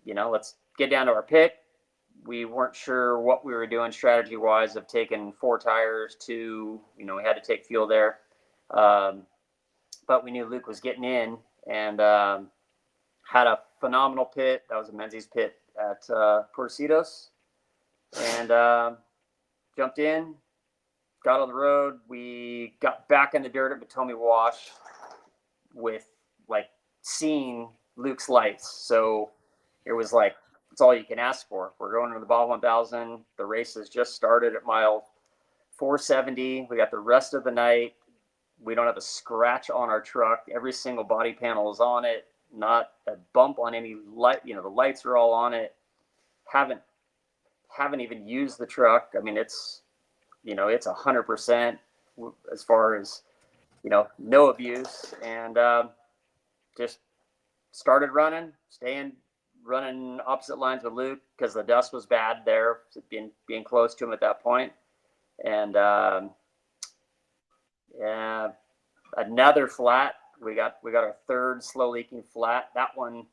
let's get down to our pit, we weren't sure what we were doing strategy wise of taking 4 tires to, we had to take fuel there. But we knew Luke was getting in, and had a phenomenal pit. That was a Menzies pit at Porcitos, and jumped in, got on the road. We got back in the dirt at Potomac Wash with like seeing Luke's lights. So it was like, it's all you can ask for. We're going to the Baja 1000. The race has just started at mile 470. We got the rest of the night. We don't have a scratch on our truck. Every single body panel is on it. Not a bump on any light. The lights are all on it. Haven't even used the truck. I mean, it's 100% as far as, no abuse, and just started running, running opposite lines with Luke because the dust was bad there, being close to him at that point. And another flat. We got our third slow leaking flat. That one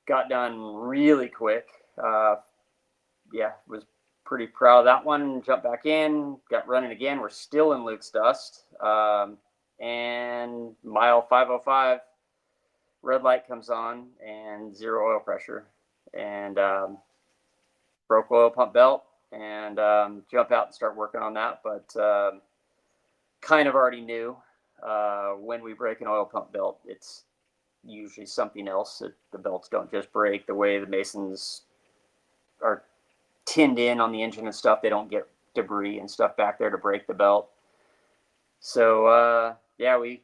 got done really quick. Was pretty proud of that one. Jumped back in, got running again. We're still in Luke's dust. And mile 505, red light comes on and 0 oil pressure, and broke oil pump belt, and jump out and start working on that. But kind of already knew when we break an oil pump belt, it's usually something else. The belts don't just break the way the Masons are tinned in on the engine and stuff. They don't get debris and stuff back there to break the belt. So we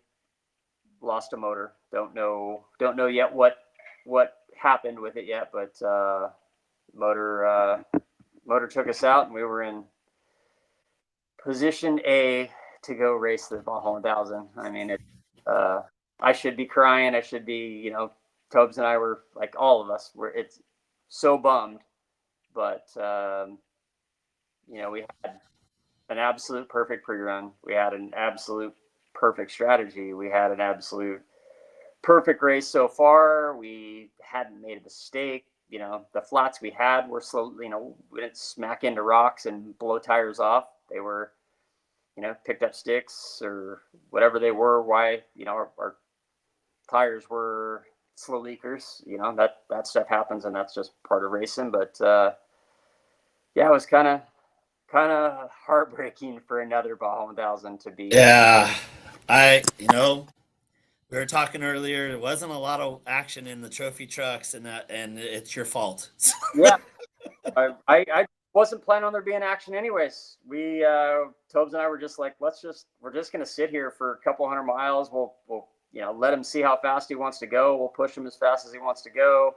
lost a motor. Don't know yet what happened with it yet, but motor took us out, and we were in position A to go race the Baja 1000. I mean, I should be crying. I should be, Tobes and I were, like, all of us were. It's so bummed, but we had an absolute perfect pre-run. We had an absolute perfect strategy. We had an absolute perfect race so far. We hadn't made a mistake. The flats we had were slow. We didn't smack into rocks and blow tires off. They were, picked up sticks or whatever they were. Why, our tires were slow leakers. That stuff happens, and that's just part of racing. But it was kind of heartbreaking for another Baja 1000 to be. Yeah, we were talking earlier. There wasn't a lot of action in the trophy trucks, and it's your fault. Yeah, I wasn't planning on there being action anyways. We Tobes and I were just like, we're just gonna sit here for a couple 100 miles. We'll let him see how fast he wants to go. We'll push him as fast as he wants to go.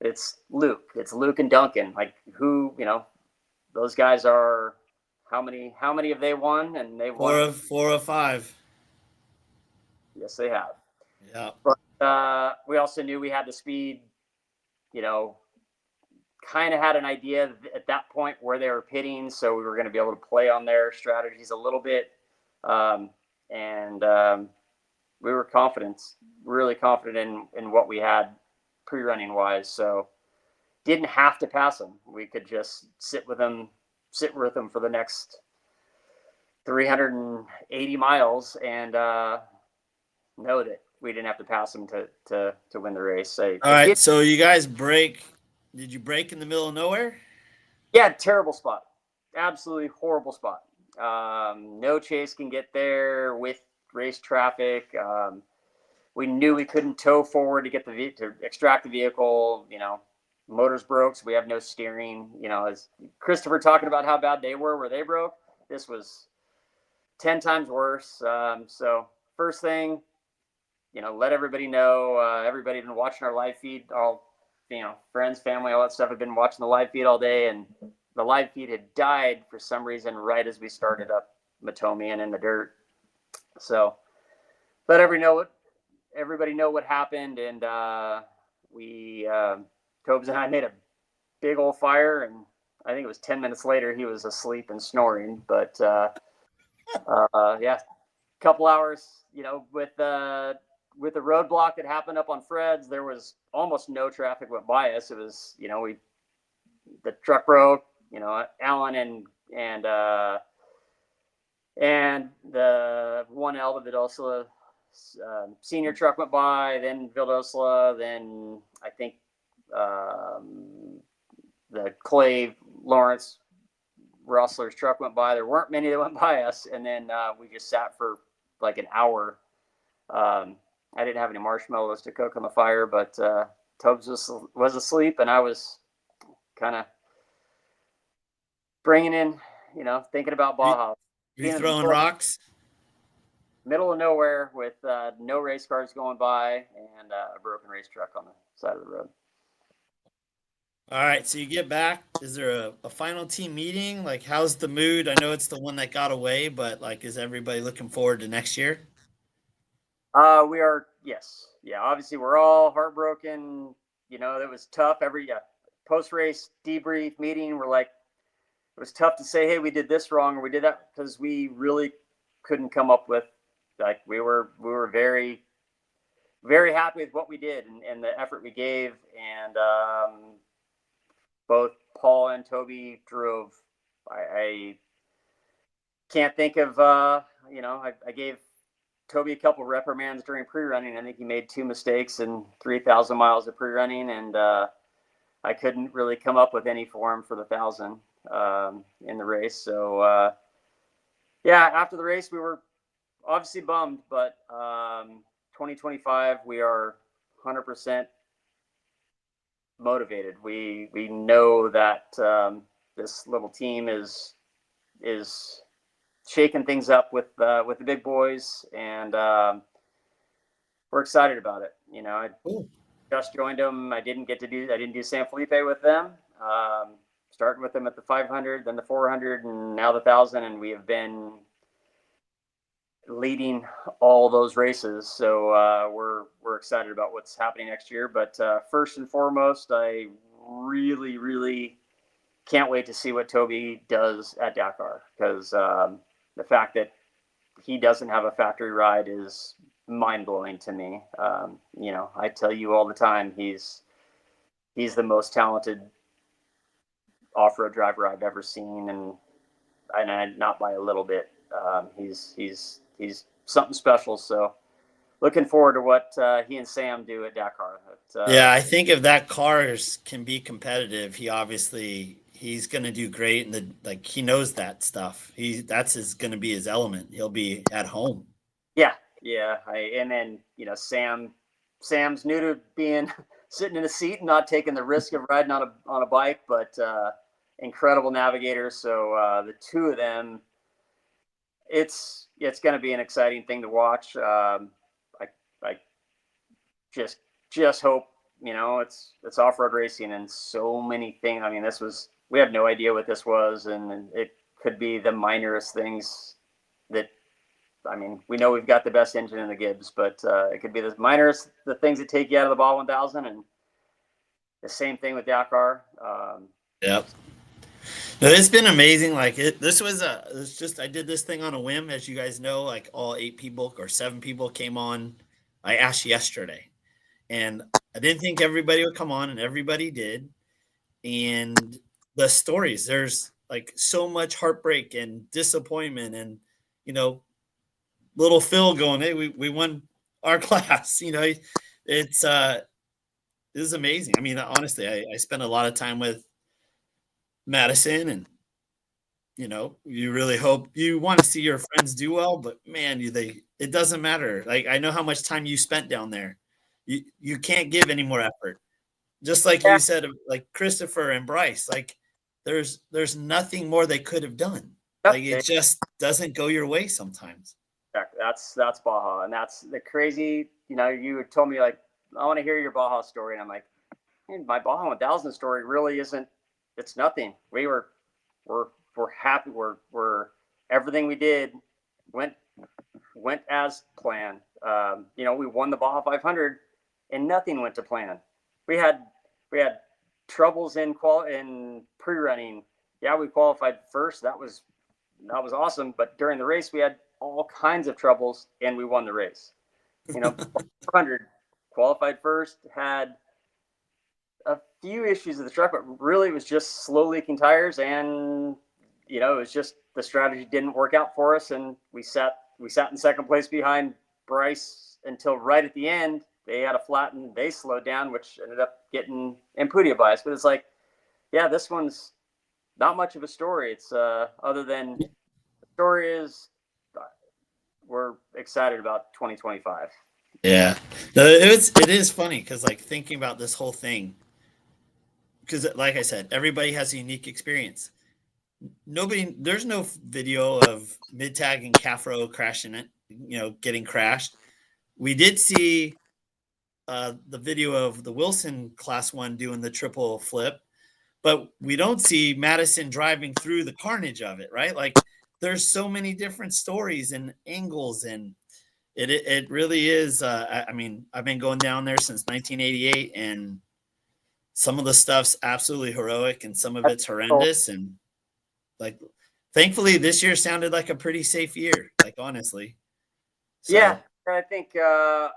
It's Luke. It's Luke and Duncan. Like, who, those guys are. How many have they won? And they've won 4 of 5. Yes, they have. Yeah. But we also knew we had the speed. Kind of had an idea at that point where they were pitting, so we were going to be able to play on their strategies a little bit. And we were really confident in what we had pre-running wise. So didn't have to pass them. We could just sit with them for the next 380 miles and know that we didn't have to pass them to win the race. All right. So you guys break. Did you break in the middle of nowhere? Yeah, terrible spot. Absolutely horrible spot. No chase can get there with race traffic. We knew we couldn't tow forward to extract the vehicle. Motors broke, so we have no steering. As Christopher talking about how bad they were where they broke, this was 10 times worse. So first thing, let everybody know. Everybody been watching our live feed. All friends, family, all that stuff have been watching the live feed all day, and the live feed had died for some reason right as we started up Matomian in the dirt. So let everybody know what happened, and we Tobes and I made a big old fire, and I think it was 10 minutes later he was asleep and snoring. But couple hours, with with the roadblock that happened up on Fred's, there was almost no traffic went by us. It was, the truck broke, Alan and the 1L of Vidosla senior truck went by, then Vidosla, then I think the Clave Lawrence Rustler's truck went by. There weren't many that went by us, and then we just sat for like an hour. I didn't have any marshmallows to cook on the fire, but Tubbs was asleep, and I was kind of bringing in, thinking about Baja. You throwing rocks? Middle of nowhere with no race cars going by and a broken race truck on the side of the road. All right, so you get back. Is there a final team meeting? Like, how's the mood? I know it's the one that got away, but like, is everybody looking forward to next year? We are, yes. Yeah, obviously we're all heartbroken. It was tough. Every post-race debrief meeting, we're like, it was tough to say, hey, we did this wrong or we did that, because we really couldn't come up with, like, we were very, very happy with what we did and the effort we gave. And both Paul and Toby drove. I can't think of, I gave Toby a couple of reprimands during pre-running. I think he made 2 mistakes in 3,000 miles of pre-running, and I couldn't really come up with any for him for the 1,000 in the race. So after the race, we were obviously bummed, but 2025, we are 100% motivated. We know that this little team is shaking things up with the big boys, and we're excited about it. I just joined them. I didn't do San Felipe with them. Started with them at the 500, then the 400, and now the 1,000, and we have been leading all those races. So we're excited about what's happening next year. But first and foremost, I really, really can't wait to see what Toby does at Dakar, because the fact that he doesn't have a factory ride is mind-blowing to me. I tell you all the time, he's the most talented off-road driver I've ever seen, and not by a little bit. He's something special. So looking forward to what he and Sam do at Dakar. I think if that cars can be competitive, he's going to do great. And he knows that stuff. That's going to be his element. He'll be at home. Yeah. And then, Sam's new to being sitting in a seat and not taking the risk of riding on a bike, but incredible navigator. So the two of them, it's going to be an exciting thing to watch. I just hope, it's off-road racing and so many things. I mean, we have no idea what this was, and it could be the minorest things that, we know we've got the best engine in the Gibbs, but it could be the things that take you out of the Baja 1000, and the same thing with Dakar. Yep. No, it's been amazing. I did this thing on a whim, as you guys know. Like, all 8 people or 7 people came on. I asked yesterday, and I didn't think everybody would come on, and everybody did. And the stories, there's like so much heartbreak and disappointment, and little Phil going, hey, we won our class. It is amazing. Honestly, I spent a lot of time with Madison, and you really hope, you want to see your friends do well, but man, it doesn't matter. Like, I know how much time you spent down there. You can't give any more effort. Just like you said, like Christopher and Bryce, like there's nothing more they could have done. Like, it just doesn't go your way sometimes. That's Baja, and that's the crazy. You told me, like, I want to hear your Baja story, and I'm like, man, my Baja 1000 story really isn't. It's nothing. We're happy. We're everything we did went as planned. We won the Baja 500, and nothing went to plan. We had troubles in pre-running. Yeah, we qualified first. That was awesome. But during the race, we had all kinds of troubles, and we won the race. 400, qualified first, had a few issues with the truck, but really it was just slow leaking tires, and it was just the strategy didn't work out for us, and we sat in second place behind Bryce until right at the end. They had a flat and they slowed down, which ended up getting Impudia by us. But it's like, yeah, this one's not much of a story. It's other than the story is we're excited about 2025. Yeah, it is funny because like thinking about this whole thing, because like I said, everybody has a unique experience. There's no video of mid-tag and Cafro crashing it, getting crashed. We did see the video of the Wilson Class 1 doing the triple flip, but we don't see Madison driving through the carnage of it, right? Like there's so many different stories and angles, and it really is. I mean, I've been going down there since 1988, and some of the stuff's absolutely heroic and some of it's horrendous. And like, thankfully this year sounded like a pretty safe year, like honestly. So, yeah, I think I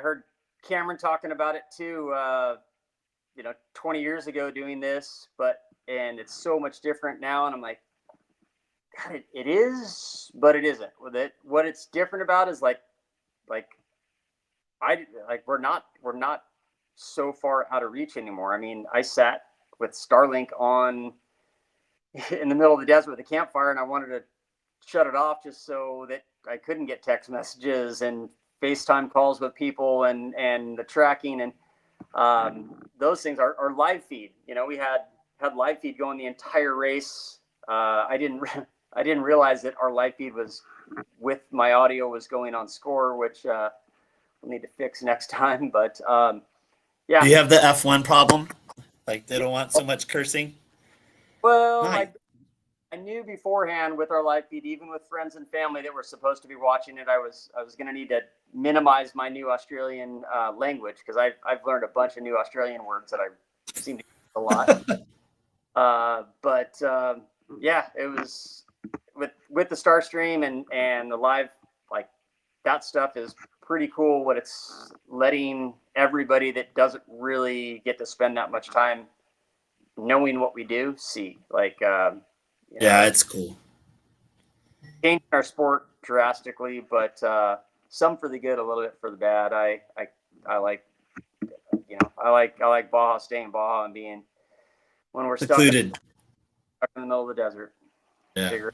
heard Cameron talking about it too, 20 years ago doing this, and it's so much different now. And I'm like, God, it is, but it isn't. What it's different about is we're not so far out of reach anymore. I mean, I sat with Starlink on in the middle of the desert with a campfire, and I wanted to shut it off just so that I couldn't get text messages and FaceTime calls with people and the tracking and those things are live feed. We had live feed going the entire race. I didn't realize that our live feed was with my audio was going on score, which we'll need to fix next time. But yeah. Do you have the F1 problem? Like they don't want so much cursing? Well, nice. I knew beforehand with our live feed, even with friends and family that were supposed to be watching it, I was going to need to minimize my new Australian language because I've learned a bunch of new Australian words that I seem to use a lot. Yeah, it was with the Starstream and the live, like that stuff is pretty cool. What it's letting everybody that doesn't really get to spend that much time knowing what we do see, yeah, it's cool. Changing our sport drastically, but some for the good, a little bit for the bad. I like Baja, staying Baja and being when we're secluded stuck in the middle of the desert. Yeah.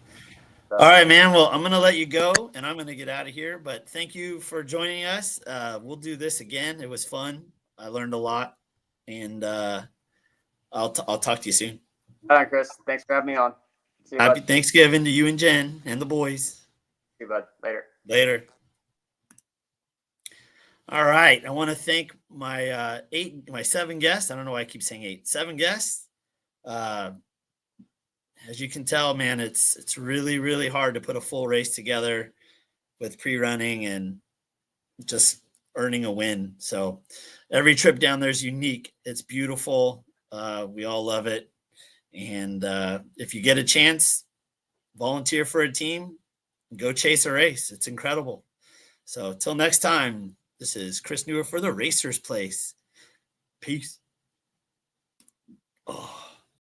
All right, man. Well, I'm going to let you go and I'm going to get out of here, but thank you for joining us. We'll do this again. It was fun. I learned a lot, and I'll talk to you soon. All right, Chris. Thanks for having me on. See you, Happy bud. Thanksgiving to you and Jen and the boys. See you, bud. Later. All right. I want to thank my 7 guests. I don't know why I keep saying 8. 7 guests. As you can tell, man, it's really, really hard to put a full race together with pre-running and just earning a win. So every trip down there is unique. It's beautiful. We all love it. And if you get a chance, volunteer for a team, go chase a race. It's incredible. So till next time, this is Chris Newer for the Racers Place. Peace. Oh.